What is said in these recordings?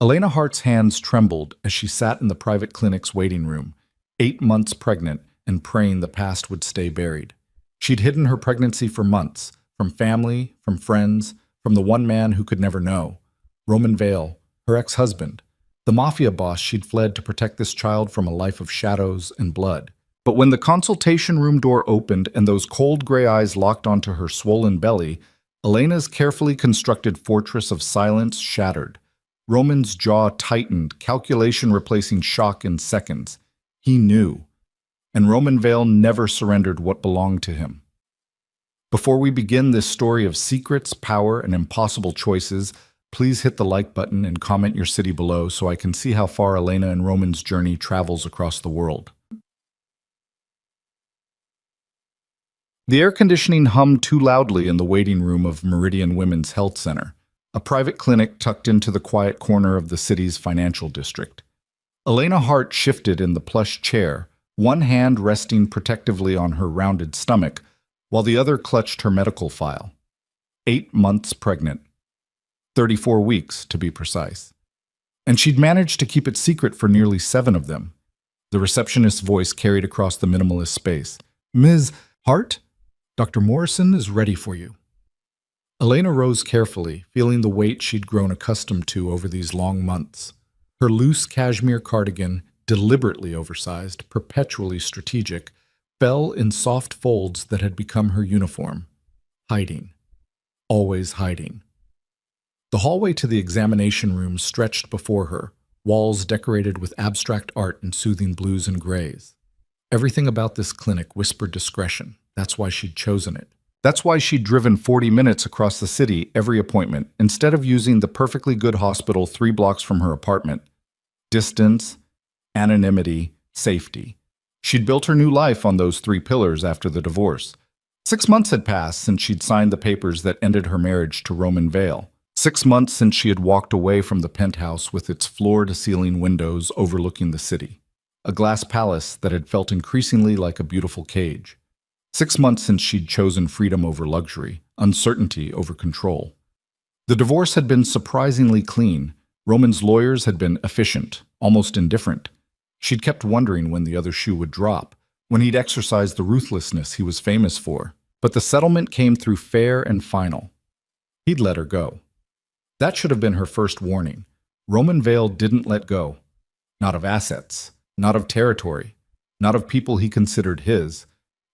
Elena Hart's hands trembled as she sat in the private clinic's waiting room, 8 months pregnant and praying the past would stay buried. She'd hidden her pregnancy for months, from family, from friends, from the one man who could never know, Roman Vale, her ex-husband, the mafia boss she'd fled to protect this child from a life of shadows and blood. But when the consultation room door opened and those cold gray eyes locked onto her swollen belly, Elena's carefully constructed fortress of silence shattered. Roman's jaw tightened, calculation replacing shock in seconds. He knew. And Roman Vale never surrendered what belonged to him. Before we begin this story of secrets, power, and impossible choices, please hit the like button and comment your city below so I can see how far Elena and Roman's journey travels across the world. The air conditioning hummed too loudly in the waiting room of Meridian Women's Health Center, a private clinic tucked into the quiet corner of the city's financial district. Elena Hart shifted in the plush chair, one hand resting protectively on her rounded stomach, while the other clutched her medical file. 8 months pregnant. 34 weeks, to be precise. And she'd managed to keep it secret for nearly 7 of them. The receptionist's voice carried across the minimalist space. "Ms. Hart, Dr. Morrison is ready for you." Elena rose carefully, feeling the weight she'd grown accustomed to over these long months. Her loose cashmere cardigan, deliberately oversized, perpetually strategic, fell in soft folds that had become her uniform. Hiding. Always hiding. The hallway to the examination room stretched before her, walls decorated with abstract art in soothing blues and grays. Everything about this clinic whispered discretion. That's why she'd chosen it. That's why she'd driven 40 minutes across the city every appointment, instead of using the perfectly good hospital 3 blocks from her apartment. Distance, anonymity, safety. She'd built her new life on those 3 pillars after the divorce. 6 months had passed since she'd signed the papers that ended her marriage to Roman Vale. 6 months since she had walked away from the penthouse with its floor-to-ceiling windows overlooking the city, a glass palace that had felt increasingly like a beautiful cage. 6 months since she'd chosen freedom over luxury, uncertainty over control. The divorce had been surprisingly clean. Roman's lawyers had been efficient, almost indifferent. She'd kept wondering when the other shoe would drop, when he'd exercise the ruthlessness he was famous for. But the settlement came through fair and final. He'd let her go. That should have been her first warning. Roman Vale didn't let go. Not of assets, not of territory, not of people he considered his.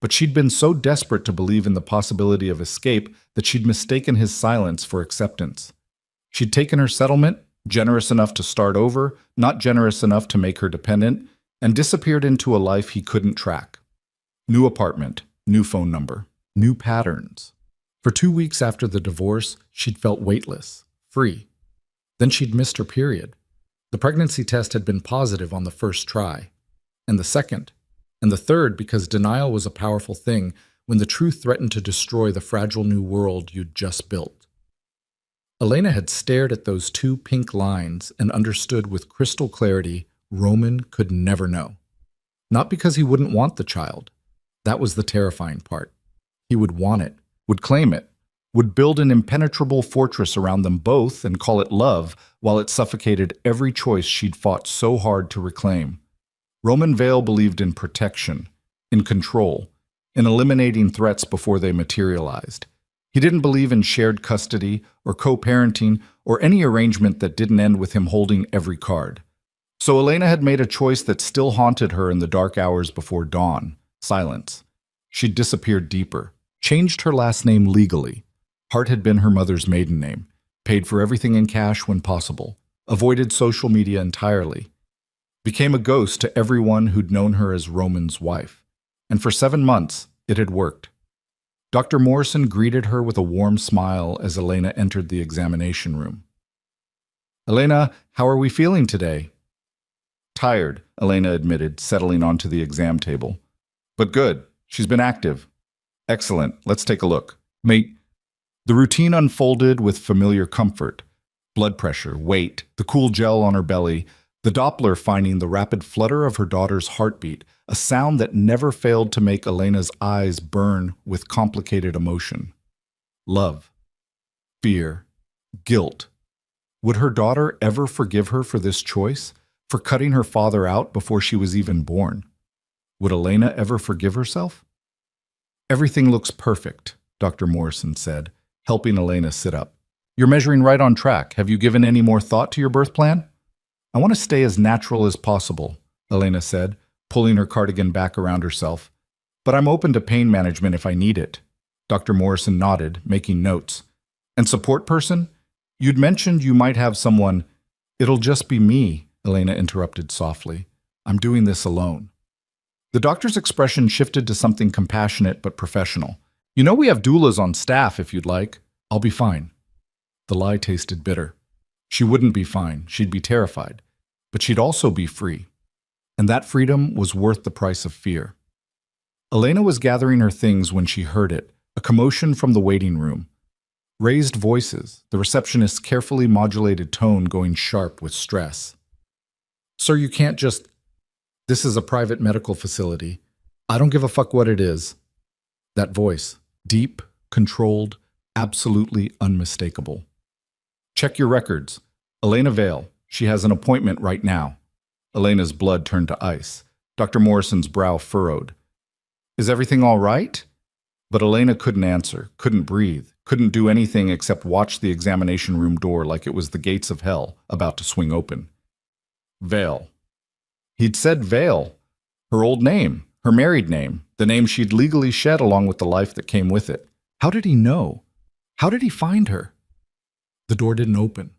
But she'd been so desperate to believe in the possibility of escape that she'd mistaken his silence for acceptance. She'd taken her settlement, generous enough to start over, not generous enough to make her dependent, and disappeared into a life he couldn't track. New apartment, new phone number, new patterns. For 2 weeks after the divorce, she'd felt weightless, free. Then she'd missed her period. The pregnancy test had been positive on the first try, and the second, and the third because denial was a powerful thing when the truth threatened to destroy the fragile new world you'd just built. Elena had stared at those 2 pink lines and understood with crystal clarity Roman could never know. Not because he wouldn't want the child. That was the terrifying part. He would want it, would claim it, would build an impenetrable fortress around them both and call it love while it suffocated every choice she'd fought so hard to reclaim. Roman Vale believed in protection, in control, in eliminating threats before they materialized. He didn't believe in shared custody or co-parenting or any arrangement that didn't end with him holding every card. So Elena had made a choice that still haunted her in the dark hours before dawn: silence. She'd disappeared deeper, changed her last name legally. Hart had been her mother's maiden name, paid for everything in cash when possible, avoided social media entirely, became a ghost to everyone who'd known her as Roman's wife. And for 7 months, it had worked. Dr. Morrison greeted her with a warm smile as Elena entered the examination room. "Elena, how are we feeling today?" "Tired," Elena admitted, settling onto the exam table. "But good. She's been active." "Excellent. Let's take a look." Mate. The routine unfolded with familiar comfort. Blood pressure, weight, the cool gel on her belly, the Doppler finding the rapid flutter of her daughter's heartbeat, a sound that never failed to make Elena's eyes burn with complicated emotion. Love, fear, guilt, Would her daughter ever forgive her for this choice? For cutting her father out before she was even born? Would Elena ever forgive herself? Everything looks perfect, Dr. Morrison said, helping Elena sit up. You're measuring right on track. Have you given any more thought to your birth plan? I want to stay as natural as possible, Elena said, pulling her cardigan back around herself. But I'm open to pain management if I need it. Dr. Morrison nodded, making notes. And support person? You'd mentioned you might have someone. It'll just be me, Elena interrupted softly. I'm doing this alone. The doctor's expression shifted to something compassionate but professional. You know we have doulas on staff if you'd like. I'll be fine. The lie tasted bitter. She wouldn't be fine. She'd be terrified. But she'd also be free. And that freedom was worth the price of fear. Elena was gathering her things when she heard it, a commotion from the waiting room. Raised voices, the receptionist's carefully modulated tone going sharp with stress. Sir, you can't just... This is a private medical facility. I don't give a fuck what it is. That voice, deep, controlled, absolutely unmistakable. Check your records. Elena Vale, she has an appointment right now. Elena's blood turned to ice. Dr. Morrison's brow furrowed. Is everything all right? But Elena couldn't answer, couldn't breathe, couldn't do anything except watch the examination room door like it was the gates of hell about to swing open. Vale. He'd said Vale, her old name, her married name, the name she'd legally shed along with the life that came with it. How did he know? How did he find her? The door didn't open.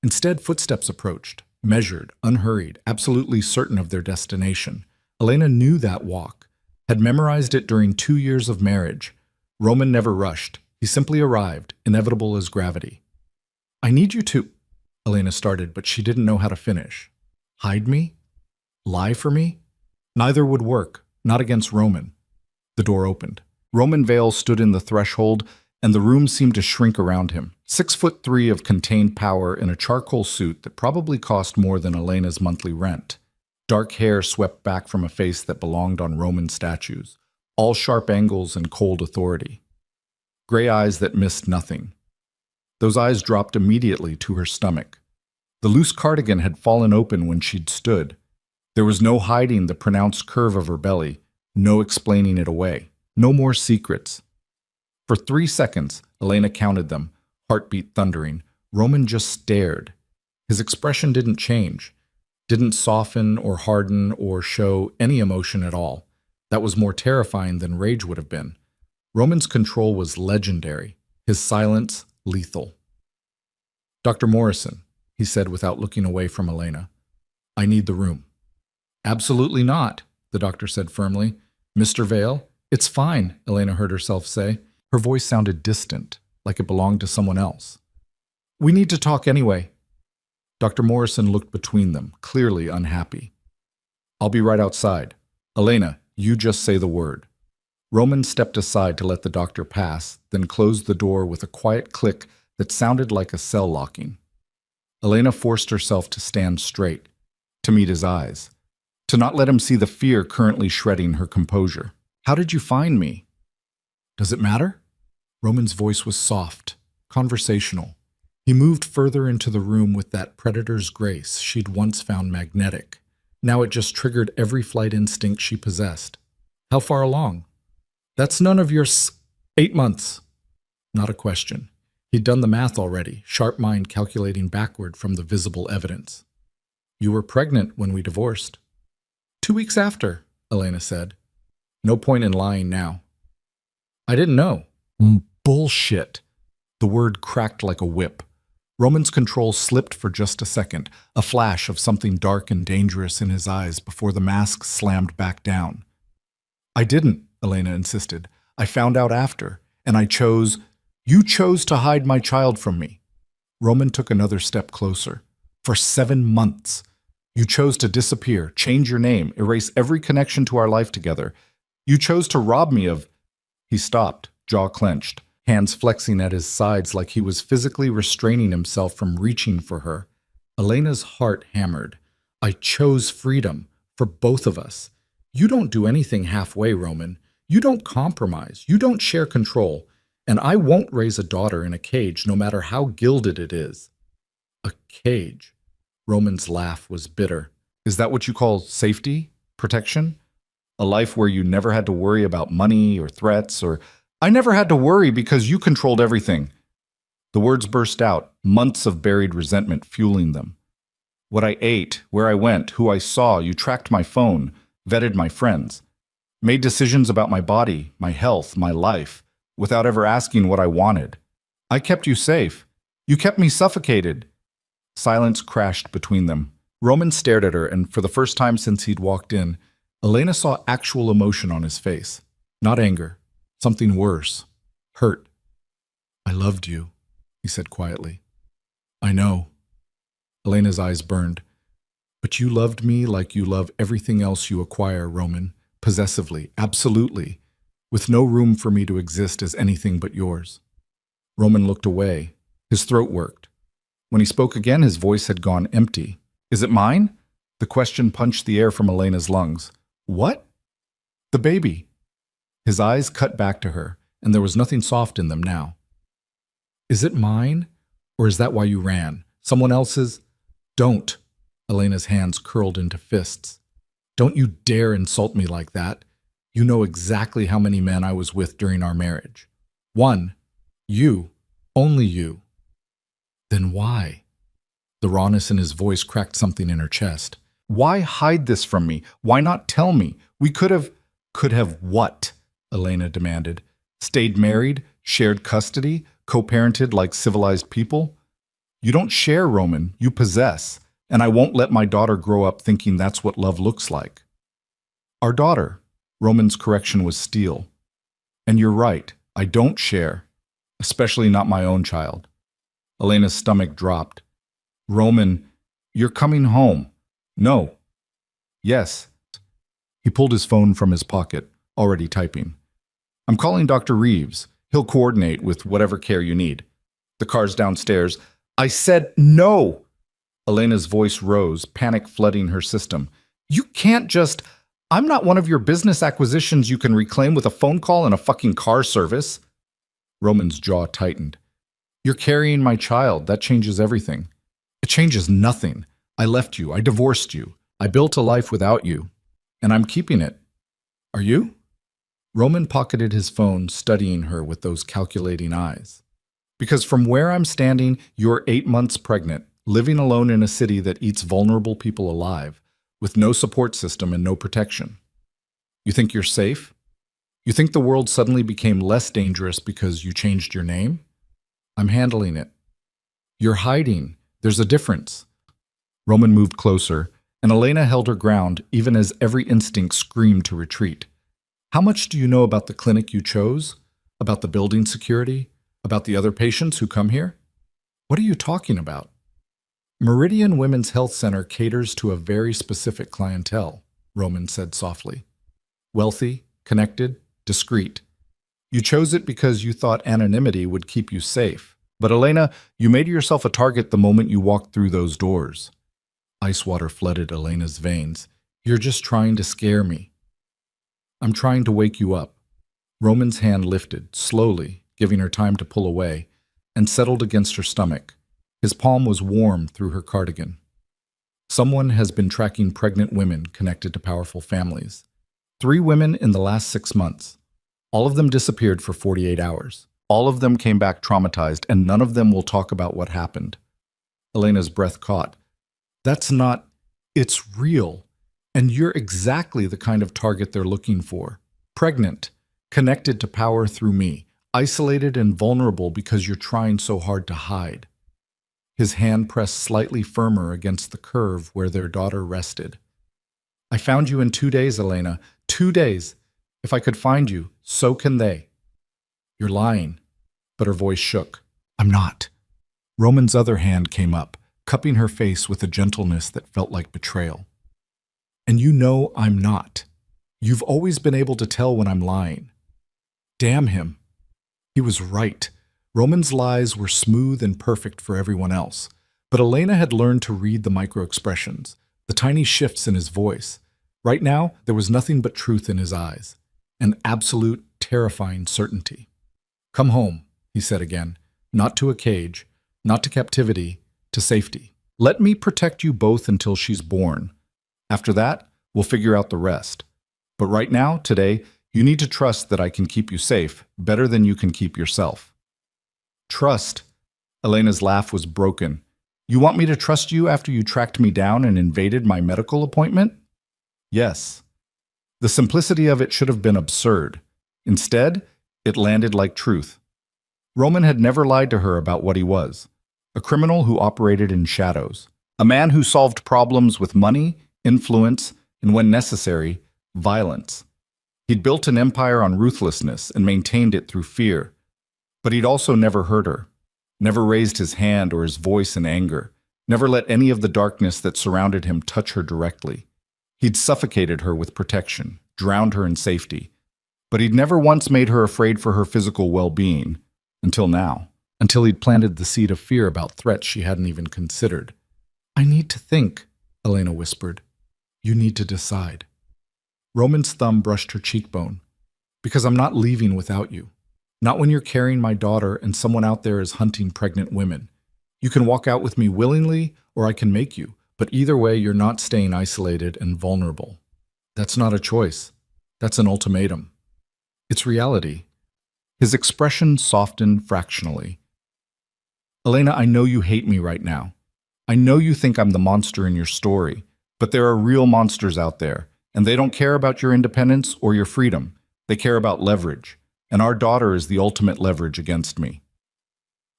Instead, footsteps approached, measured, unhurried, absolutely certain of their destination. Elena knew that walk, had memorized it during 2 years of marriage. Roman never rushed. He simply arrived, inevitable as gravity. I need you to... Elena started, but she didn't know how to finish. Hide me? Lie for me? Neither would work, not against Roman. The door opened. Roman Vale stood in the threshold, and the room seemed to shrink around him. 6'3" of contained power in a charcoal suit that probably cost more than Elena's monthly rent. Dark hair swept back from a face that belonged on Roman statues, all sharp angles and cold authority. Gray eyes that missed nothing. Those eyes dropped immediately to her stomach. The loose cardigan had fallen open when she'd stood. There was no hiding the pronounced curve of her belly, no explaining it away, no more secrets. For 3 seconds, Elena counted them, heartbeat thundering. Roman just stared. His expression didn't change, didn't soften or harden or show any emotion at all. That was more terrifying than rage would have been. Roman's control was legendary, his silence lethal. Dr. Morrison, he said without looking away from Elena, I need the room. Absolutely not, the doctor said firmly. Mr. Vale, it's fine, Elena heard herself say. Her voice sounded distant, like it belonged to someone else. We need to talk anyway. Dr. Morrison looked between them, clearly unhappy. I'll be right outside. Elena, you just say the word. Roman stepped aside to let the doctor pass, then closed the door with a quiet click that sounded like a cell locking. Elena forced herself to stand straight, to meet his eyes, to not let him see the fear currently shredding her composure. How did you find me? Does it matter? Roman's voice was soft, conversational. He moved further into the room with that predator's grace she'd once found magnetic. Now it just triggered every flight instinct she possessed. How far along? That's none of your 8 months. Not a question. He'd done the math already, sharp mind calculating backward from the visible evidence. You were pregnant when we divorced. 2 weeks after, Elena said. No point in lying now. I didn't know. Bullshit. The word cracked like a whip. Roman's control slipped for just a second, a flash of something dark and dangerous in his eyes before the mask slammed back down. I didn't, Elena insisted. I found out after, and I chose... You chose to hide my child from me. Roman took another step closer. For 7 months. You chose to disappear, change your name, erase every connection to our life together. You chose to rob me of... He stopped, jaw clenched, hands flexing at his sides like he was physically restraining himself from reaching for her. Elena's heart hammered. I chose freedom, for both of us. You don't do anything halfway, Roman. You don't compromise. You don't share control. And I won't raise a daughter in a cage, no matter how gilded it is. A cage. Roman's laugh was bitter. Is that what you call safety? Protection? A life where you never had to worry about money or threats or... I never had to worry because you controlled everything. The words burst out, months of buried resentment fueling them. What I ate, where I went, who I saw, you tracked my phone, vetted my friends, made decisions about my body, my health, my life, without ever asking what I wanted. I kept you safe. You kept me suffocated. Silence crashed between them. Roman stared at her, and for the first time since he'd walked in, Elena saw actual emotion on his face. Not anger. Something worse. Hurt. I loved you, he said quietly. I know. Elena's eyes burned. But you loved me like you love everything else you acquire, Roman. Possessively, absolutely, with no room for me to exist as anything but yours. Roman looked away. His throat worked. When he spoke again, his voice had gone empty. Is it mine? The question punched the air from Elena's lungs. What? The baby. His eyes cut back to her, and there was nothing soft in them now. Is it mine? Or is that why you ran? Someone else's? Don't. Elena's hands curled into fists. Don't you dare insult me like that. You know exactly how many men I was with during our marriage. One. You. Only you. Then why? The rawness in his voice cracked something in her chest. Why hide this from me? Why not tell me? We could have... Could have what? Elena demanded. Stayed married? Shared custody? Co-parented like civilized people? You don't share, Roman. You possess. And I won't let my daughter grow up thinking that's what love looks like. Our daughter. Roman's correction was steel. And you're right. I don't share. Especially not my own child. Elena's stomach dropped. Roman, you're coming home. No. Yes. He pulled his phone from his pocket, already typing. I'm calling Dr. Reeves. He'll coordinate with whatever care you need. The car's downstairs. I said no! Elena's voice rose, panic flooding her system. You can't just... I'm not one of your business acquisitions you can reclaim with a phone call and a fucking car service. Roman's jaw tightened. You're carrying my child. That changes everything. It changes nothing. I left you. I divorced you. I built a life without you. And I'm keeping it. Are you? Roman pocketed his phone, studying her with those calculating eyes. Because from where I'm standing, you're 8 months pregnant, living alone in a city that eats vulnerable people alive, with no support system and no protection. You think you're safe? You think the world suddenly became less dangerous because you changed your name? I'm handling it. You're hiding. There's a difference. Roman moved closer, and Elena held her ground even as every instinct screamed to retreat. How much do you know about the clinic you chose? About the building security? About the other patients who come here? What are you talking about? Meridian Women's Health Center caters to a very specific clientele, Roman said softly. Wealthy, connected, discreet. You chose it because you thought anonymity would keep you safe. But Elena, you made yourself a target the moment you walked through those doors. Ice water flooded Elena's veins. You're just trying to scare me. I'm trying to wake you up. Roman's hand lifted, slowly, giving her time to pull away, and settled against her stomach. His palm was warm through her cardigan. Someone has been tracking pregnant women connected to powerful families. 3 women in the last 6 months. All of them disappeared for 48 hours. All of them came back traumatized, and none of them will talk about what happened. Elena's breath caught. That's not... It's real. And you're exactly the kind of target they're looking for. Pregnant, connected to power through me, isolated and vulnerable because you're trying so hard to hide. His hand pressed slightly firmer against the curve where their daughter rested. I found you in 2 days, Elena. 2 days. If I could find you, so can they. You're lying. But her voice shook. I'm not. Roman's other hand came up, cupping her face with a gentleness that felt like betrayal. And you know I'm not. You've always been able to tell when I'm lying. Damn him. He was right. Roman's lies were smooth and perfect for everyone else. But Elena had learned to read the micro-expressions, the tiny shifts in his voice. Right now, there was nothing but truth in his eyes. An absolute, terrifying certainty. Come home, he said again. Not to a cage, not to captivity, to safety. Let me protect you both until she's born. After that, we'll figure out the rest. But right now, today, you need to trust that I can keep you safe better than you can keep yourself. Trust? Elena's laugh was broken. You want me to trust you after you tracked me down and invaded my medical appointment? Yes. The simplicity of it should have been absurd. Instead, it landed like truth. Roman had never lied to her about what he was. A criminal who operated in shadows. A man who solved problems with money, influence, and when necessary, violence. He'd built an empire on ruthlessness and maintained it through fear. But he'd also never hurt her. Never raised his hand or his voice in anger. Never let any of the darkness that surrounded him touch her directly. He'd suffocated her with protection, drowned her in safety. But he'd never once made her afraid for her physical well-being. Until now. Until he'd planted the seed of fear about threats she hadn't even considered. I need to think, Elena whispered. You need to decide. Roman's thumb brushed her cheekbone. Because I'm not leaving without you. Not when you're carrying my daughter and someone out there is hunting pregnant women. You can walk out with me willingly, or I can make you. But either way, you're not staying isolated and vulnerable. That's not a choice. That's an ultimatum. It's reality. His expression softened fractionally. Elena, I know you hate me right now. I know you think I'm the monster in your story, but there are real monsters out there, and they don't care about your independence or your freedom. They care about leverage, and our daughter is the ultimate leverage against me.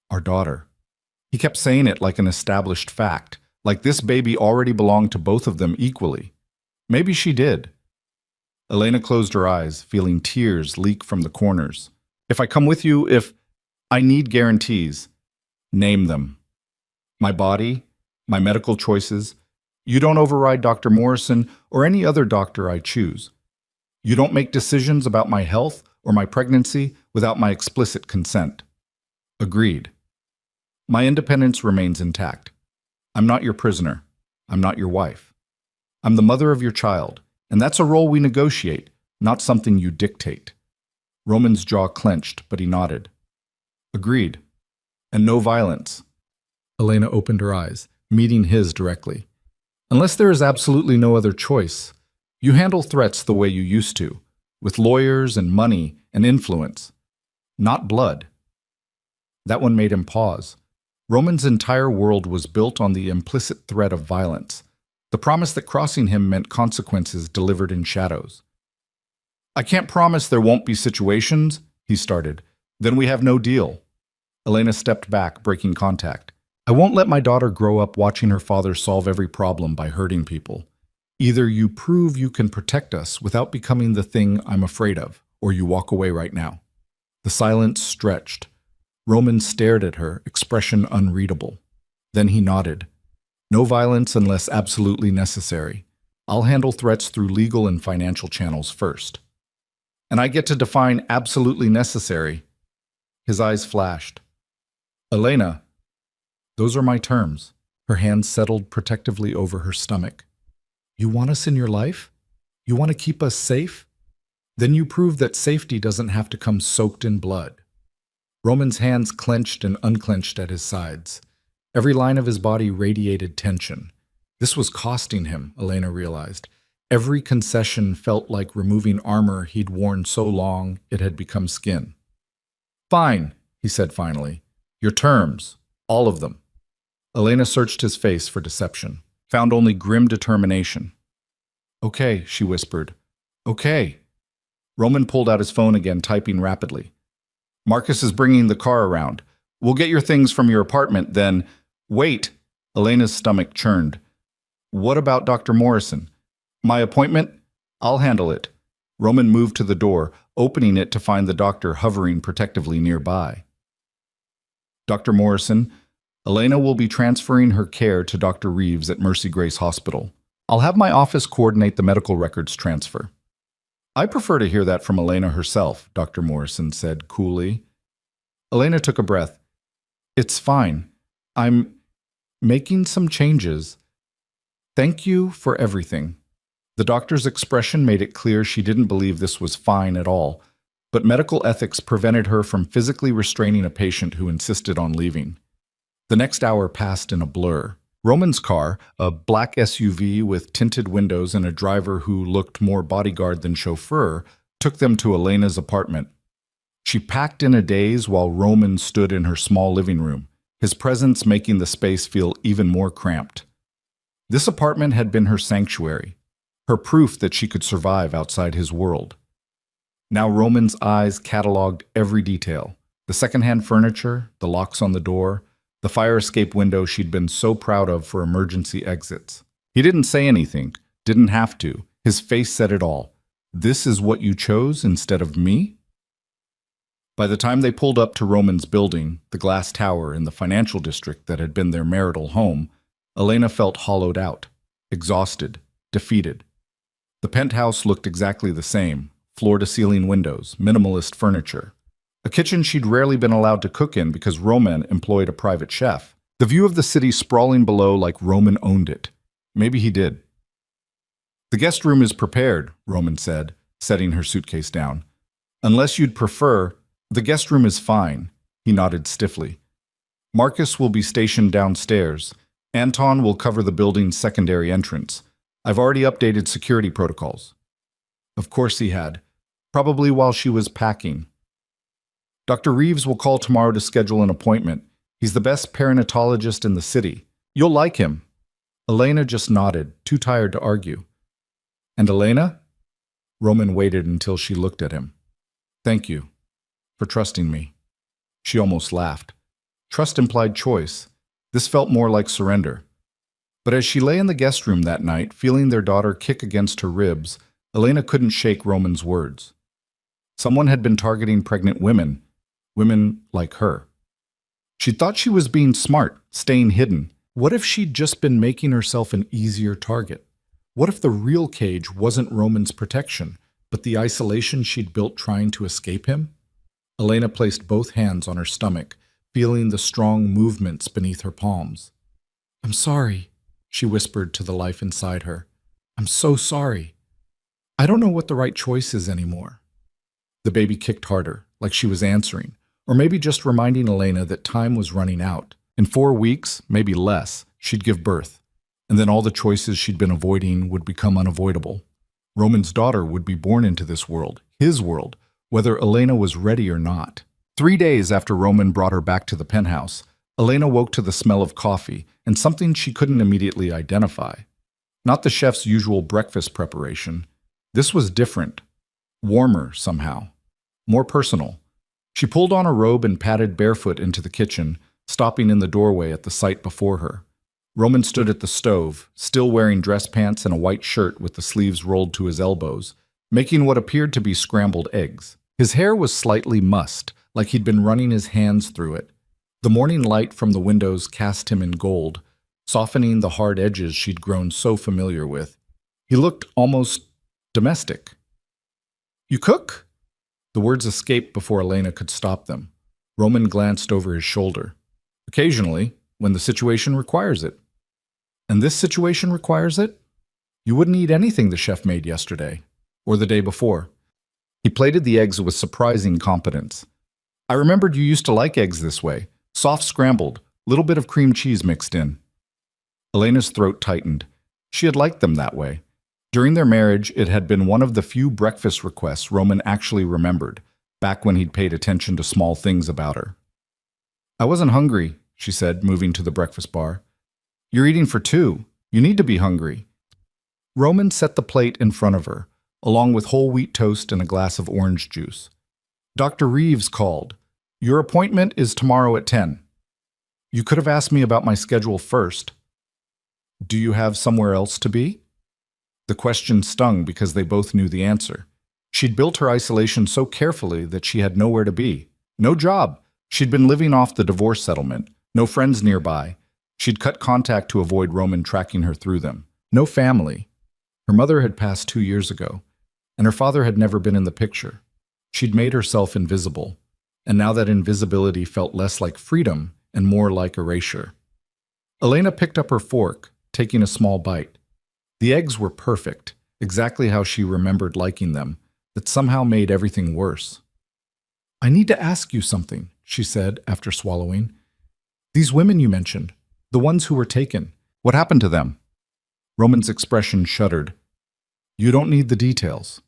Our daughter. He kept saying it like an established fact, like this baby already belonged to both of them equally. Maybe she did. Elena closed her eyes, feeling tears leak from the corners. If I come with you, I need guarantees. Name them. My body, my medical choices. You don't override Dr. Morrison or any other doctor I choose. You don't make decisions about my health or my pregnancy without my explicit consent. Agreed. My independence remains intact. I'm not your prisoner. I'm not your wife. I'm the mother of your child, and that's a role we negotiate, not something you dictate. Roman's jaw clenched, but he nodded. Agreed. And no violence. Elena opened her eyes, meeting his directly. Unless there is absolutely no other choice, you handle threats the way you used to, with lawyers and money and influence. Not blood. That one made him pause. Roman's entire world was built on the implicit threat of violence, the promise that crossing him meant consequences delivered in shadows. I can't promise there won't be situations, he started. Then we have no deal. Elena stepped back, breaking contact. I won't let my daughter grow up watching her father solve every problem by hurting people. Either you prove you can protect us without becoming the thing I'm afraid of, or you walk away right now. The silence stretched. Roman stared at her, expression unreadable. Then he nodded. No violence unless absolutely necessary. I'll handle threats through legal and financial channels first. And I get to define absolutely necessary. His eyes flashed. Elena, those are my terms. Her hand settled protectively over her stomach. You want us in your life? You want to keep us safe? Then you prove that safety doesn't have to come soaked in blood. Roman's hands clenched and unclenched at his sides. Every line of his body radiated tension. This was costing him, Elena realized. Every concession felt like removing armor he'd worn so long it had become skin. Fine, he said finally. Your terms. All of them. Elena searched his face for deception, found only grim determination. Okay, she whispered. Okay. Roman pulled out his phone again, typing rapidly. Marcus is bringing the car around. We'll get your things from your apartment, then... Wait! Elena's stomach churned. What about Dr. Morrison? My appointment? I'll handle it. Roman moved to the door, opening it to find the doctor hovering protectively nearby. Dr. Morrison, Elena will be transferring her care to Dr. Reeves at Mercy Grace Hospital. I'll have my office coordinate the medical records transfer. I prefer to hear that from Elena herself, Dr. Morrison said coolly. Elena took a breath. It's fine. I'm making some changes. Thank you for everything. The doctor's expression made it clear she didn't believe this was fine at all, but medical ethics prevented her from physically restraining a patient who insisted on leaving. The next hour passed in a blur. Roman's car, a black SUV with tinted windows and a driver who looked more bodyguard than chauffeur, took them to Elena's apartment. She packed in a daze while Roman stood in her small living room, his presence making the space feel even more cramped. This apartment had been her sanctuary, her proof that she could survive outside his world. Now Roman's eyes cataloged every detail: the secondhand furniture, the locks on the door, the fire escape window she'd been so proud of for emergency exits. He didn't say anything, didn't have to. His face said it all. This is what you chose instead of me? By the time they pulled up to Roman's building, the glass tower in the financial district that had been their marital home, Elena felt hollowed out, exhausted, defeated. The penthouse looked exactly the same: floor-to-ceiling windows, minimalist furniture. A kitchen she'd rarely been allowed to cook in because Roman employed a private chef. The view of the city sprawling below like Roman owned it. Maybe he did. "The guest room is prepared," Roman said, setting her suitcase down. "Unless you'd prefer, the guest room is fine." He nodded stiffly. "Marcus will be stationed downstairs. Anton will cover the building's secondary entrance. I've already updated security protocols." Of course he had. Probably while she was packing. "Dr. Reeves will call tomorrow to schedule an appointment. He's the best perinatologist in the city. You'll like him." Elena just nodded, too tired to argue. "And Elena?" Roman waited until she looked at him. "Thank you for trusting me." She almost laughed. Trust implied choice. This felt more like surrender. But as she lay in the guest room that night, feeling their daughter kick against her ribs, Elena couldn't shake Roman's words. Someone had been targeting pregnant women like her. She thought she was being smart, staying hidden. What if she'd just been making herself an easier target? What if the real cage wasn't Roman's protection, but the isolation she'd built trying to escape him? Elena placed both hands on her stomach, feeling the strong movements beneath her palms. "I'm sorry," she whispered to the life inside her. "I'm so sorry. I don't know what the right choice is anymore." The baby kicked harder, like she was answering, or maybe just reminding Elena that time was running out. In 4 weeks, maybe less, she'd give birth, and then all the choices she'd been avoiding would become unavoidable. Roman's daughter would be born into this world, his world, whether Elena was ready or not. 3 days after Roman brought her back to the penthouse, Elena woke to the smell of coffee and something she couldn't immediately identify. Not the chef's usual breakfast preparation. This was different, warmer somehow, more personal. She pulled on a robe and padded barefoot into the kitchen, stopping in the doorway at the sight before her. Roman stood at the stove, still wearing dress pants and a white shirt with the sleeves rolled to his elbows, making what appeared to be scrambled eggs. His hair was slightly mussed, like he'd been running his hands through it. The morning light from the windows cast him in gold, softening the hard edges she'd grown so familiar with. He looked almost domestic. "You cook?" The words escaped before Elena could stop them. Roman glanced over his shoulder. "Occasionally, when the situation requires it." "And this situation requires it? You wouldn't eat anything the chef made yesterday, or the day before." He plated the eggs with surprising competence. "I remembered you used to like eggs this way, soft scrambled, little bit of cream cheese mixed in." Elena's throat tightened. She had liked them that way. During their marriage, it had been one of the few breakfast requests Roman actually remembered, back when he'd paid attention to small things about her. "I wasn't hungry," she said, moving to the breakfast bar. "You're eating for 2. You need to be hungry." Roman set the plate in front of her, along with whole wheat toast and a glass of orange juice. "Dr. Reeves called. Your appointment is tomorrow at 10. You could have asked me about my schedule first." "Do you have somewhere else to be?" The question stung because they both knew the answer. She'd built her isolation so carefully that she had nowhere to be. No job. She'd been living off the divorce settlement. No friends nearby. She'd cut contact to avoid Roman tracking her through them. No family. Her mother had passed 2 years ago, and her father had never been in the picture. She'd made herself invisible, and now that invisibility felt less like freedom and more like erasure. Elena picked up her fork, taking a small bite. The eggs were perfect, exactly how she remembered liking them, that somehow made everything worse. "I need to ask you something," she said after swallowing. These women you mentioned, the ones who were taken, what happened to them? Roman's expression shuddered. You don't need the details.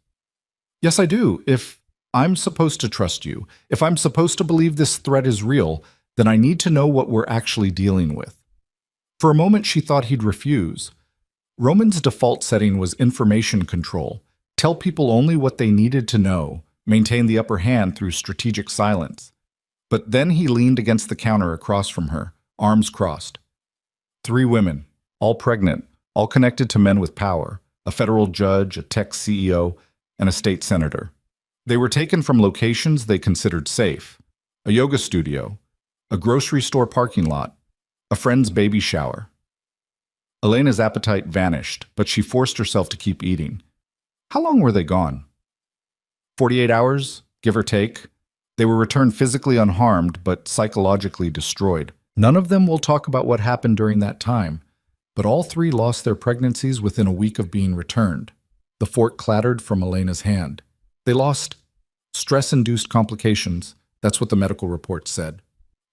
Yes, I do. If I'm supposed to trust you, if I'm supposed to believe this threat is real, then I need to know what we're actually dealing with. For a moment, she thought he'd refuse. Roman's default setting was information control. Tell people only what they needed to know, maintain the upper hand through strategic silence. But then he leaned against the counter across from her, arms crossed. 3 women, all pregnant, all connected to men with power, a federal judge, a tech CEO, and a state senator. They were taken from locations they considered safe: a yoga studio, a grocery store parking lot, a friend's baby shower. Elena's appetite vanished, but she forced herself to keep eating. How long were they gone? 48 hours, give or take. They were returned physically unharmed, but psychologically destroyed. None of them will talk about what happened during that time, but all 3 lost their pregnancies within a week of being returned. The fork clattered from Elena's hand. They lost stress-induced complications. That's what the medical report said.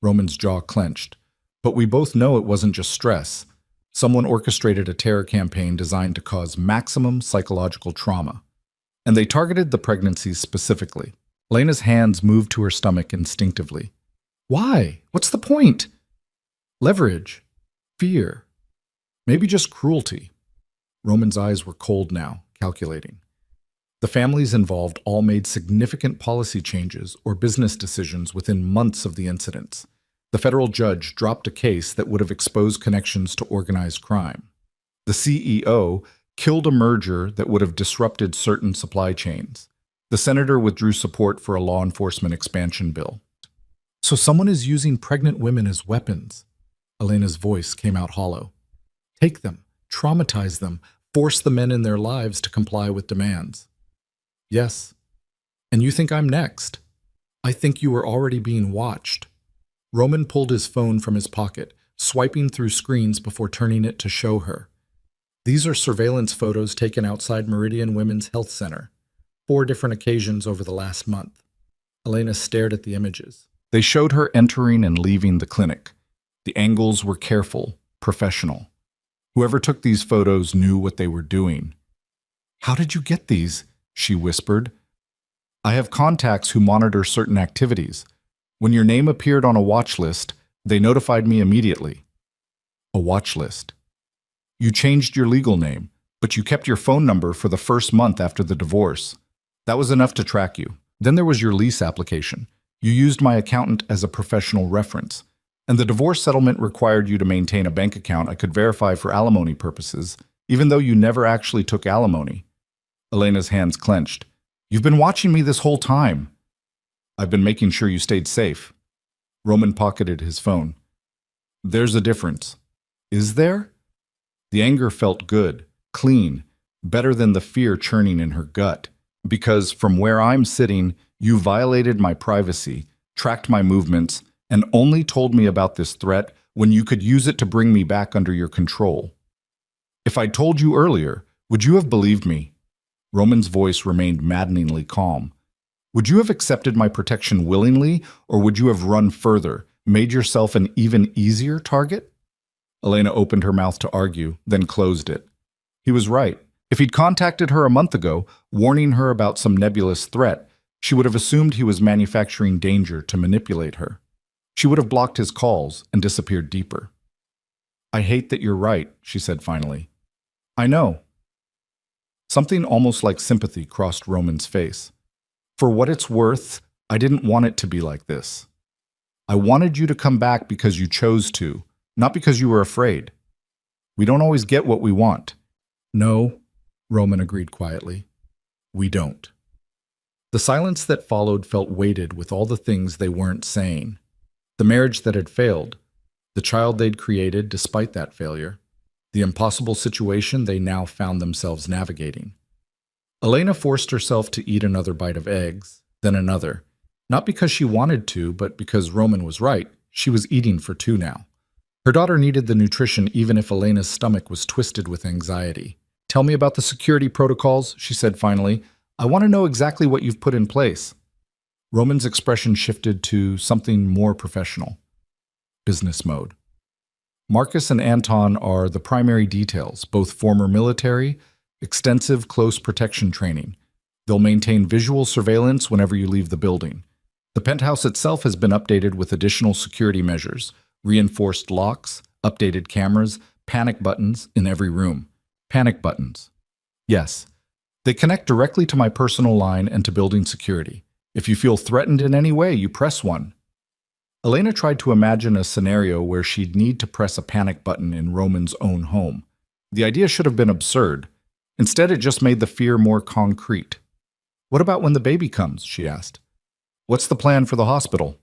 Roman's jaw clenched. But we both know it wasn't just stress. Someone orchestrated a terror campaign designed to cause maximum psychological trauma. And they targeted the pregnancies specifically. Elena's hands moved to her stomach instinctively. Why? What's the point? Leverage. Fear. Maybe just cruelty. Roman's eyes were cold now, calculating. The families involved all made significant policy changes or business decisions within months of the incidents. The federal judge dropped a case that would have exposed connections to organized crime. The CEO killed a merger that would have disrupted certain supply chains. The senator withdrew support for a law enforcement expansion bill. So someone is using pregnant women as weapons. Elena's voice came out hollow. Take them, traumatize them, force the men in their lives to comply with demands. Yes. And you think I'm next? I think you were already being watched. Roman pulled his phone from his pocket, swiping through screens before turning it to show her. These are surveillance photos taken outside Meridian Women's Health Center. 4 different occasions over the last month. Elena stared at the images. They showed her entering and leaving the clinic. The angles were careful, professional. Whoever took these photos knew what they were doing. How did you get these? She whispered. I have contacts who monitor certain activities. When your name appeared on a watch list, they notified me immediately. A watch list. You changed your legal name, but you kept your phone number for the first month after the divorce. That was enough to track you. Then there was your lease application. You used my accountant as a professional reference. And the divorce settlement required you to maintain a bank account I could verify for alimony purposes, even though you never actually took alimony. Elena's hands clenched. You've been watching me this whole time. I've been making sure you stayed safe. Roman pocketed his phone. There's a difference. Is there? The anger felt good, clean, better than the fear churning in her gut. Because from where I'm sitting, you violated my privacy, tracked my movements, and only told me about this threat when you could use it to bring me back under your control. If I'd told you earlier, would you have believed me? Roman's voice remained maddeningly calm. Would you have accepted my protection willingly, or would you have run further, made yourself an even easier target? Elena opened her mouth to argue, then closed it. He was right. If he'd contacted her a month ago, warning her about some nebulous threat, she would have assumed he was manufacturing danger to manipulate her. She would have blocked his calls and disappeared deeper. I hate that you're right, she said finally. I know. Something almost like sympathy crossed Roman's face. For what it's worth, I didn't want it to be like this. I wanted you to come back because you chose to, not because you were afraid. We don't always get what we want. No, Roman agreed quietly. We don't. The silence that followed felt weighted with all the things they weren't saying. The marriage that had failed, the child they'd created despite that failure, the impossible situation they now found themselves navigating. Elena forced herself to eat another bite of eggs, then another. Not because she wanted to, but because Roman was right. She was eating for 2 now. Her daughter needed the nutrition even if Elena's stomach was twisted with anxiety. Tell me about the security protocols, she said finally. I want to know exactly what you've put in place. Roman's expression shifted to something more professional. business mode. Marcus and Anton are the primary details, both former military, extensive close protection training. They'll maintain visual surveillance whenever you leave the building. The penthouse itself has been updated with additional security measures, reinforced locks, updated cameras, panic buttons in every room. Panic buttons. Yes. They connect directly to my personal line and to building security. If you feel threatened in any way, you press one. Elena tried to imagine a scenario where she'd need to press a panic button in Roman's own home. The idea should have been absurd. Instead, it just made the fear more concrete. What about when the baby comes? She asked. What's the plan for the hospital?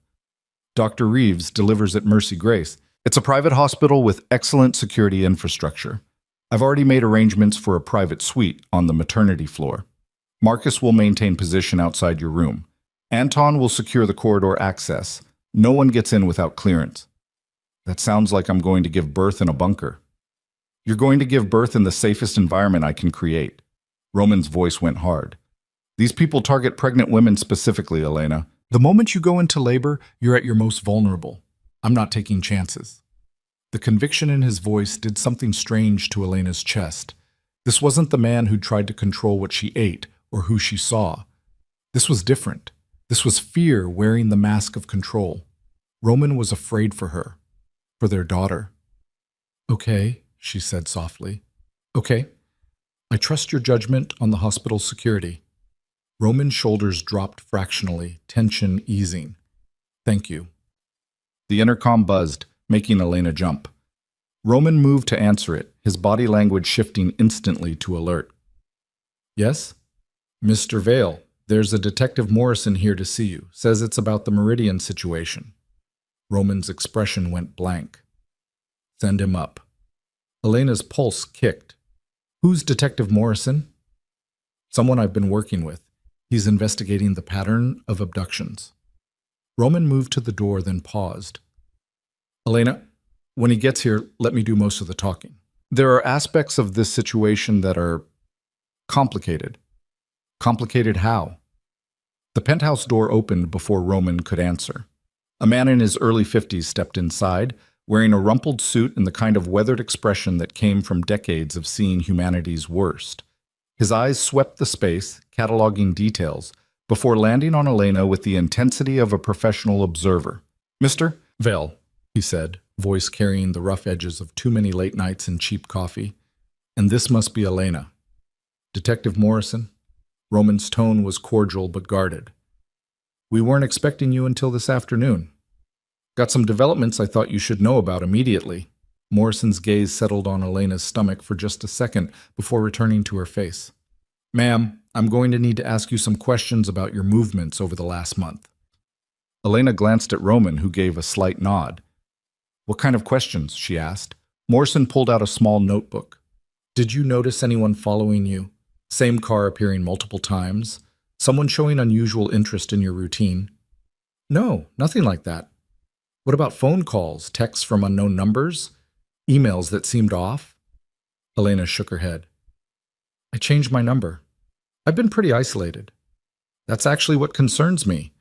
Dr. Reeves delivers at Mercy Grace. It's a private hospital with excellent security infrastructure. I've already made arrangements for a private suite on the maternity floor. Marcus will maintain position outside your room. Anton will secure the corridor access. No one gets in without clearance. That sounds like I'm going to give birth in a bunker. You're going to give birth in the safest environment I can create. Roman's voice went hard. These people target pregnant women specifically, Elena. The moment you go into labor, you're at your most vulnerable. I'm not taking chances. The conviction in his voice did something strange to Elena's chest. This wasn't the man who tried to control what she ate or who she saw. This was different. This was fear wearing the mask of control. Roman was afraid for her, for their daughter. Okay, she said softly. Okay, I trust your judgment on the hospital's security. Roman's shoulders dropped fractionally, tension easing. Thank you. The intercom buzzed, making Elena jump. Roman moved to answer it, his body language shifting instantly to alert. Yes? Mr. Vale, there's a Detective Morrison here to see you. Says it's about the Meridian situation. Roman's expression went blank. Send him up. Elena's pulse kicked. Who's Detective Morrison? Someone I've been working with. He's investigating the pattern of abductions. Roman moved to the door, then paused. Elena, when he gets here, let me do most of the talking. There are aspects of this situation that are complicated. Complicated how? The penthouse door opened before Roman could answer. A man in his early 50s stepped inside, wearing a rumpled suit and the kind of weathered expression that came from decades of seeing humanity's worst. His eyes swept the space, cataloging details, before landing on Elena with the intensity of a professional observer. Mr. Vale, he said, voice carrying the rough edges of too many late nights and cheap coffee. And this must be Elena. Detective Morrison? Roman's tone was cordial but guarded. We weren't expecting you until this afternoon. Got some developments I thought you should know about immediately. Morrison's gaze settled on Elena's stomach for just a second before returning to her face. Ma'am, I'm going to need to ask you some questions about your movements over the last month. Elena glanced at Roman, who gave a slight nod. What kind of questions? She asked. Morrison pulled out a small notebook. Did you notice anyone following you? Same car appearing multiple times? Someone showing unusual interest in your routine? No, nothing like that. What about phone calls, texts from unknown numbers? Emails that seemed off? Elena shook her head. I changed my number. I've been pretty isolated. That's actually what concerns me.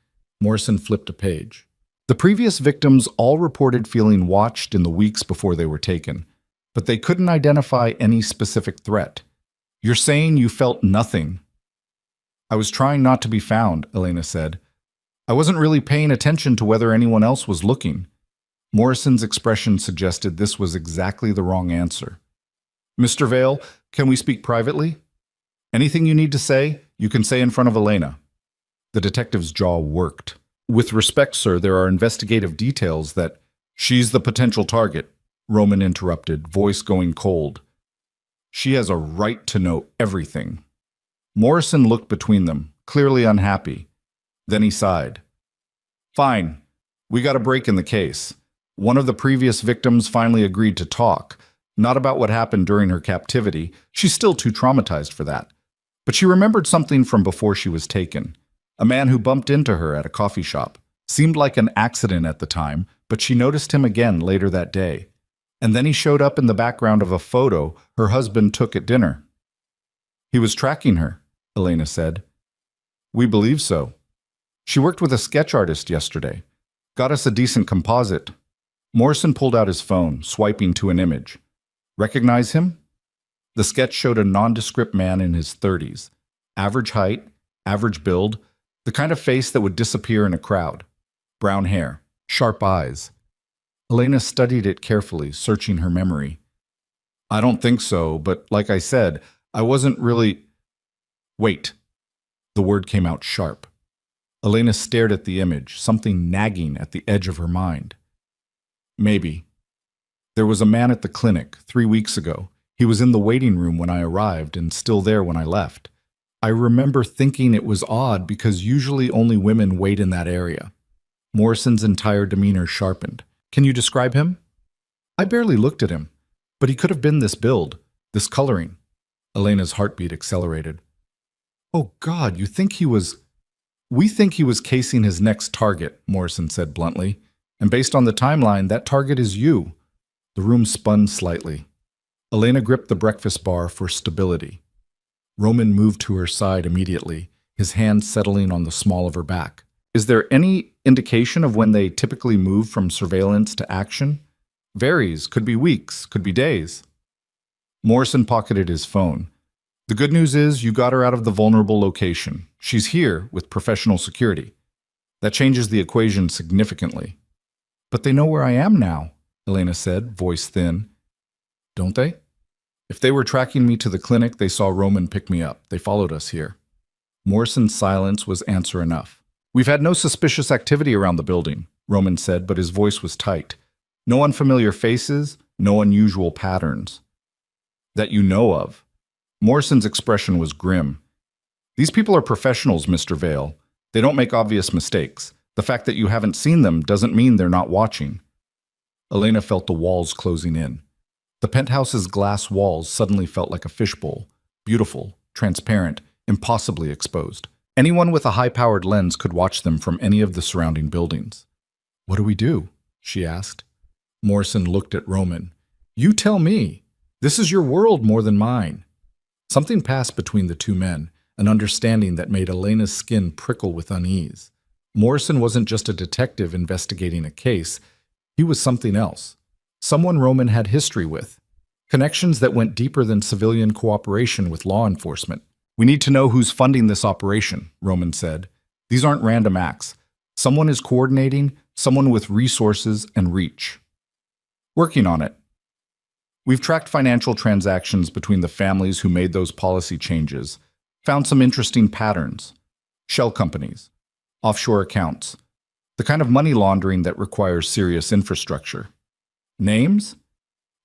Morrison flipped a page. The previous victims all reported feeling watched in the weeks before they were taken, but they couldn't identify any specific threat. You're saying you felt nothing. I was trying not to be found, Elena said. I wasn't really paying attention to whether anyone else was looking. Morrison's expression suggested this was exactly the wrong answer. Mr. Vale, can we speak privately? Anything you need to say, you can say in front of Elena. The detective's jaw worked. With respect, sir, there are investigative details that... She's the potential target, Roman interrupted, voice going cold. She has a right to know everything. Morrison looked between them, clearly unhappy. Then he sighed. Fine. We got a break in the case. One of the previous victims finally agreed to talk, not about what happened during her captivity. She's still too traumatized for that. But she remembered something from before she was taken. A man who bumped into her at a coffee shop. Seemed like an accident at the time, but she noticed him again later that day. And then he showed up in the background of a photo her husband took at dinner. He was tracking her, Elena said. We believe so. She worked with a sketch artist yesterday. Got us a decent composite. Morrison pulled out his phone, swiping to an image. Recognize him? The sketch showed a nondescript man in his 30s. Average height, average build, the kind of face that would disappear in a crowd. Brown hair, sharp eyes. Elena studied it carefully, searching her memory. I don't think so, but like I said, I wasn't really... Wait. The word came out sharp. Elena stared at the image, something nagging at the edge of her mind. Maybe. There was a man at the clinic 3 weeks ago. He was in the waiting room when I arrived and still there when I left. I remember thinking it was odd because usually only women wait in that area. Morrison's entire demeanor sharpened. Can you describe him? I barely looked at him, but he could have been this build, this coloring. Elena's heartbeat accelerated. Oh God, you think he was... We think he was casing his next target, Morrison said bluntly. And based on the timeline, that target is you. The room spun slightly. Elena gripped the breakfast bar for stability. Roman moved to her side immediately, his hand settling on the small of her back. Is there any indication of when they typically move from surveillance to action? Varies, could be weeks, could be days. Morrison pocketed his phone. The good news is you got her out of the vulnerable location. She's here with professional security. That changes the equation significantly. But they know where I am now, Elena said, voice thin. Don't they? If they were tracking me to the clinic, they saw Roman pick me up. They followed us here. Morrison's silence was answer enough. We've had no suspicious activity around the building, Roman said, but his voice was tight. No unfamiliar faces, no unusual patterns. That you know of. Morrison's expression was grim. These people are professionals, Mr. Vale. They don't make obvious mistakes. The fact that you haven't seen them doesn't mean they're not watching. Elena felt the walls closing in. The penthouse's glass walls suddenly felt like a fishbowl. Beautiful, transparent, impossibly exposed. Anyone with a high-powered lens could watch them from any of the surrounding buildings. What do we do? She asked. Morrison looked at Roman. You tell me. This is your world more than mine. Something passed between the two men, an understanding that made Elena's skin prickle with unease. Morrison wasn't just a detective investigating a case. He was something else. Someone Roman had history with. Connections that went deeper than civilian cooperation with law enforcement. We need to know who's funding this operation, Roman said. These aren't random acts. Someone is coordinating, someone with resources and reach. Working on it. We've tracked financial transactions between the families who made those policy changes, found some interesting patterns. Shell companies, offshore accounts, the kind of money laundering that requires serious infrastructure. Names?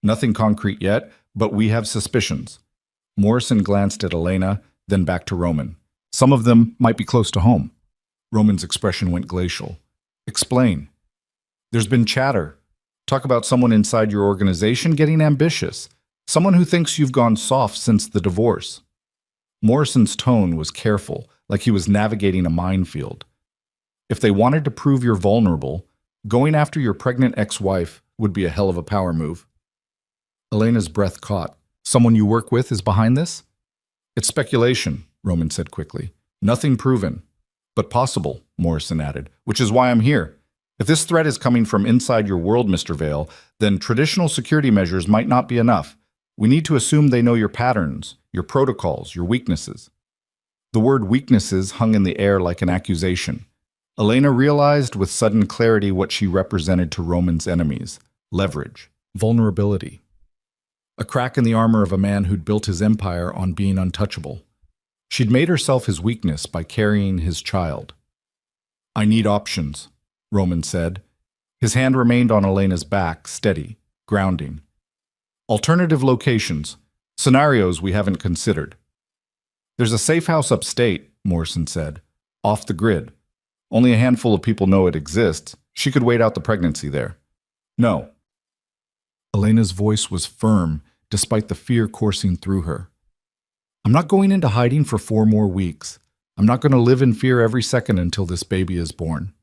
Nothing concrete yet, but we have suspicions. Morrison glanced at Elena, then back to Roman. Some of them might be close to home. Roman's expression went glacial. Explain. There's been chatter. Talk about someone inside your organization getting ambitious. Someone who thinks you've gone soft since the divorce. Morrison's tone was careful, like he was navigating a minefield. If they wanted to prove you're vulnerable, going after your pregnant ex-wife would be a hell of a power move. Elena's breath caught. Someone you work with is behind this? It's speculation, Roman said quickly. Nothing proven. But possible, Morrison added, which is why I'm here. If this threat is coming from inside your world, Mr. Vale, then traditional security measures might not be enough. We need to assume they know your patterns, your protocols, your weaknesses. The word weaknesses hung in the air like an accusation. Elena realized with sudden clarity what she represented to Roman's enemies: leverage, vulnerability. A crack in the armor of a man who'd built his empire on being untouchable. She'd made herself his weakness by carrying his child. I need options, Roman said. His hand remained on Elena's back, steady, grounding. Alternative locations, scenarios we haven't considered. There's a safe house upstate, Morrison said, off the grid. Only a handful of people know it exists. She could wait out the pregnancy there. No. Elena's voice was firm, despite the fear coursing through her. I'm not going into hiding for 4 more weeks. I'm not going to live in fear every second until this baby is born.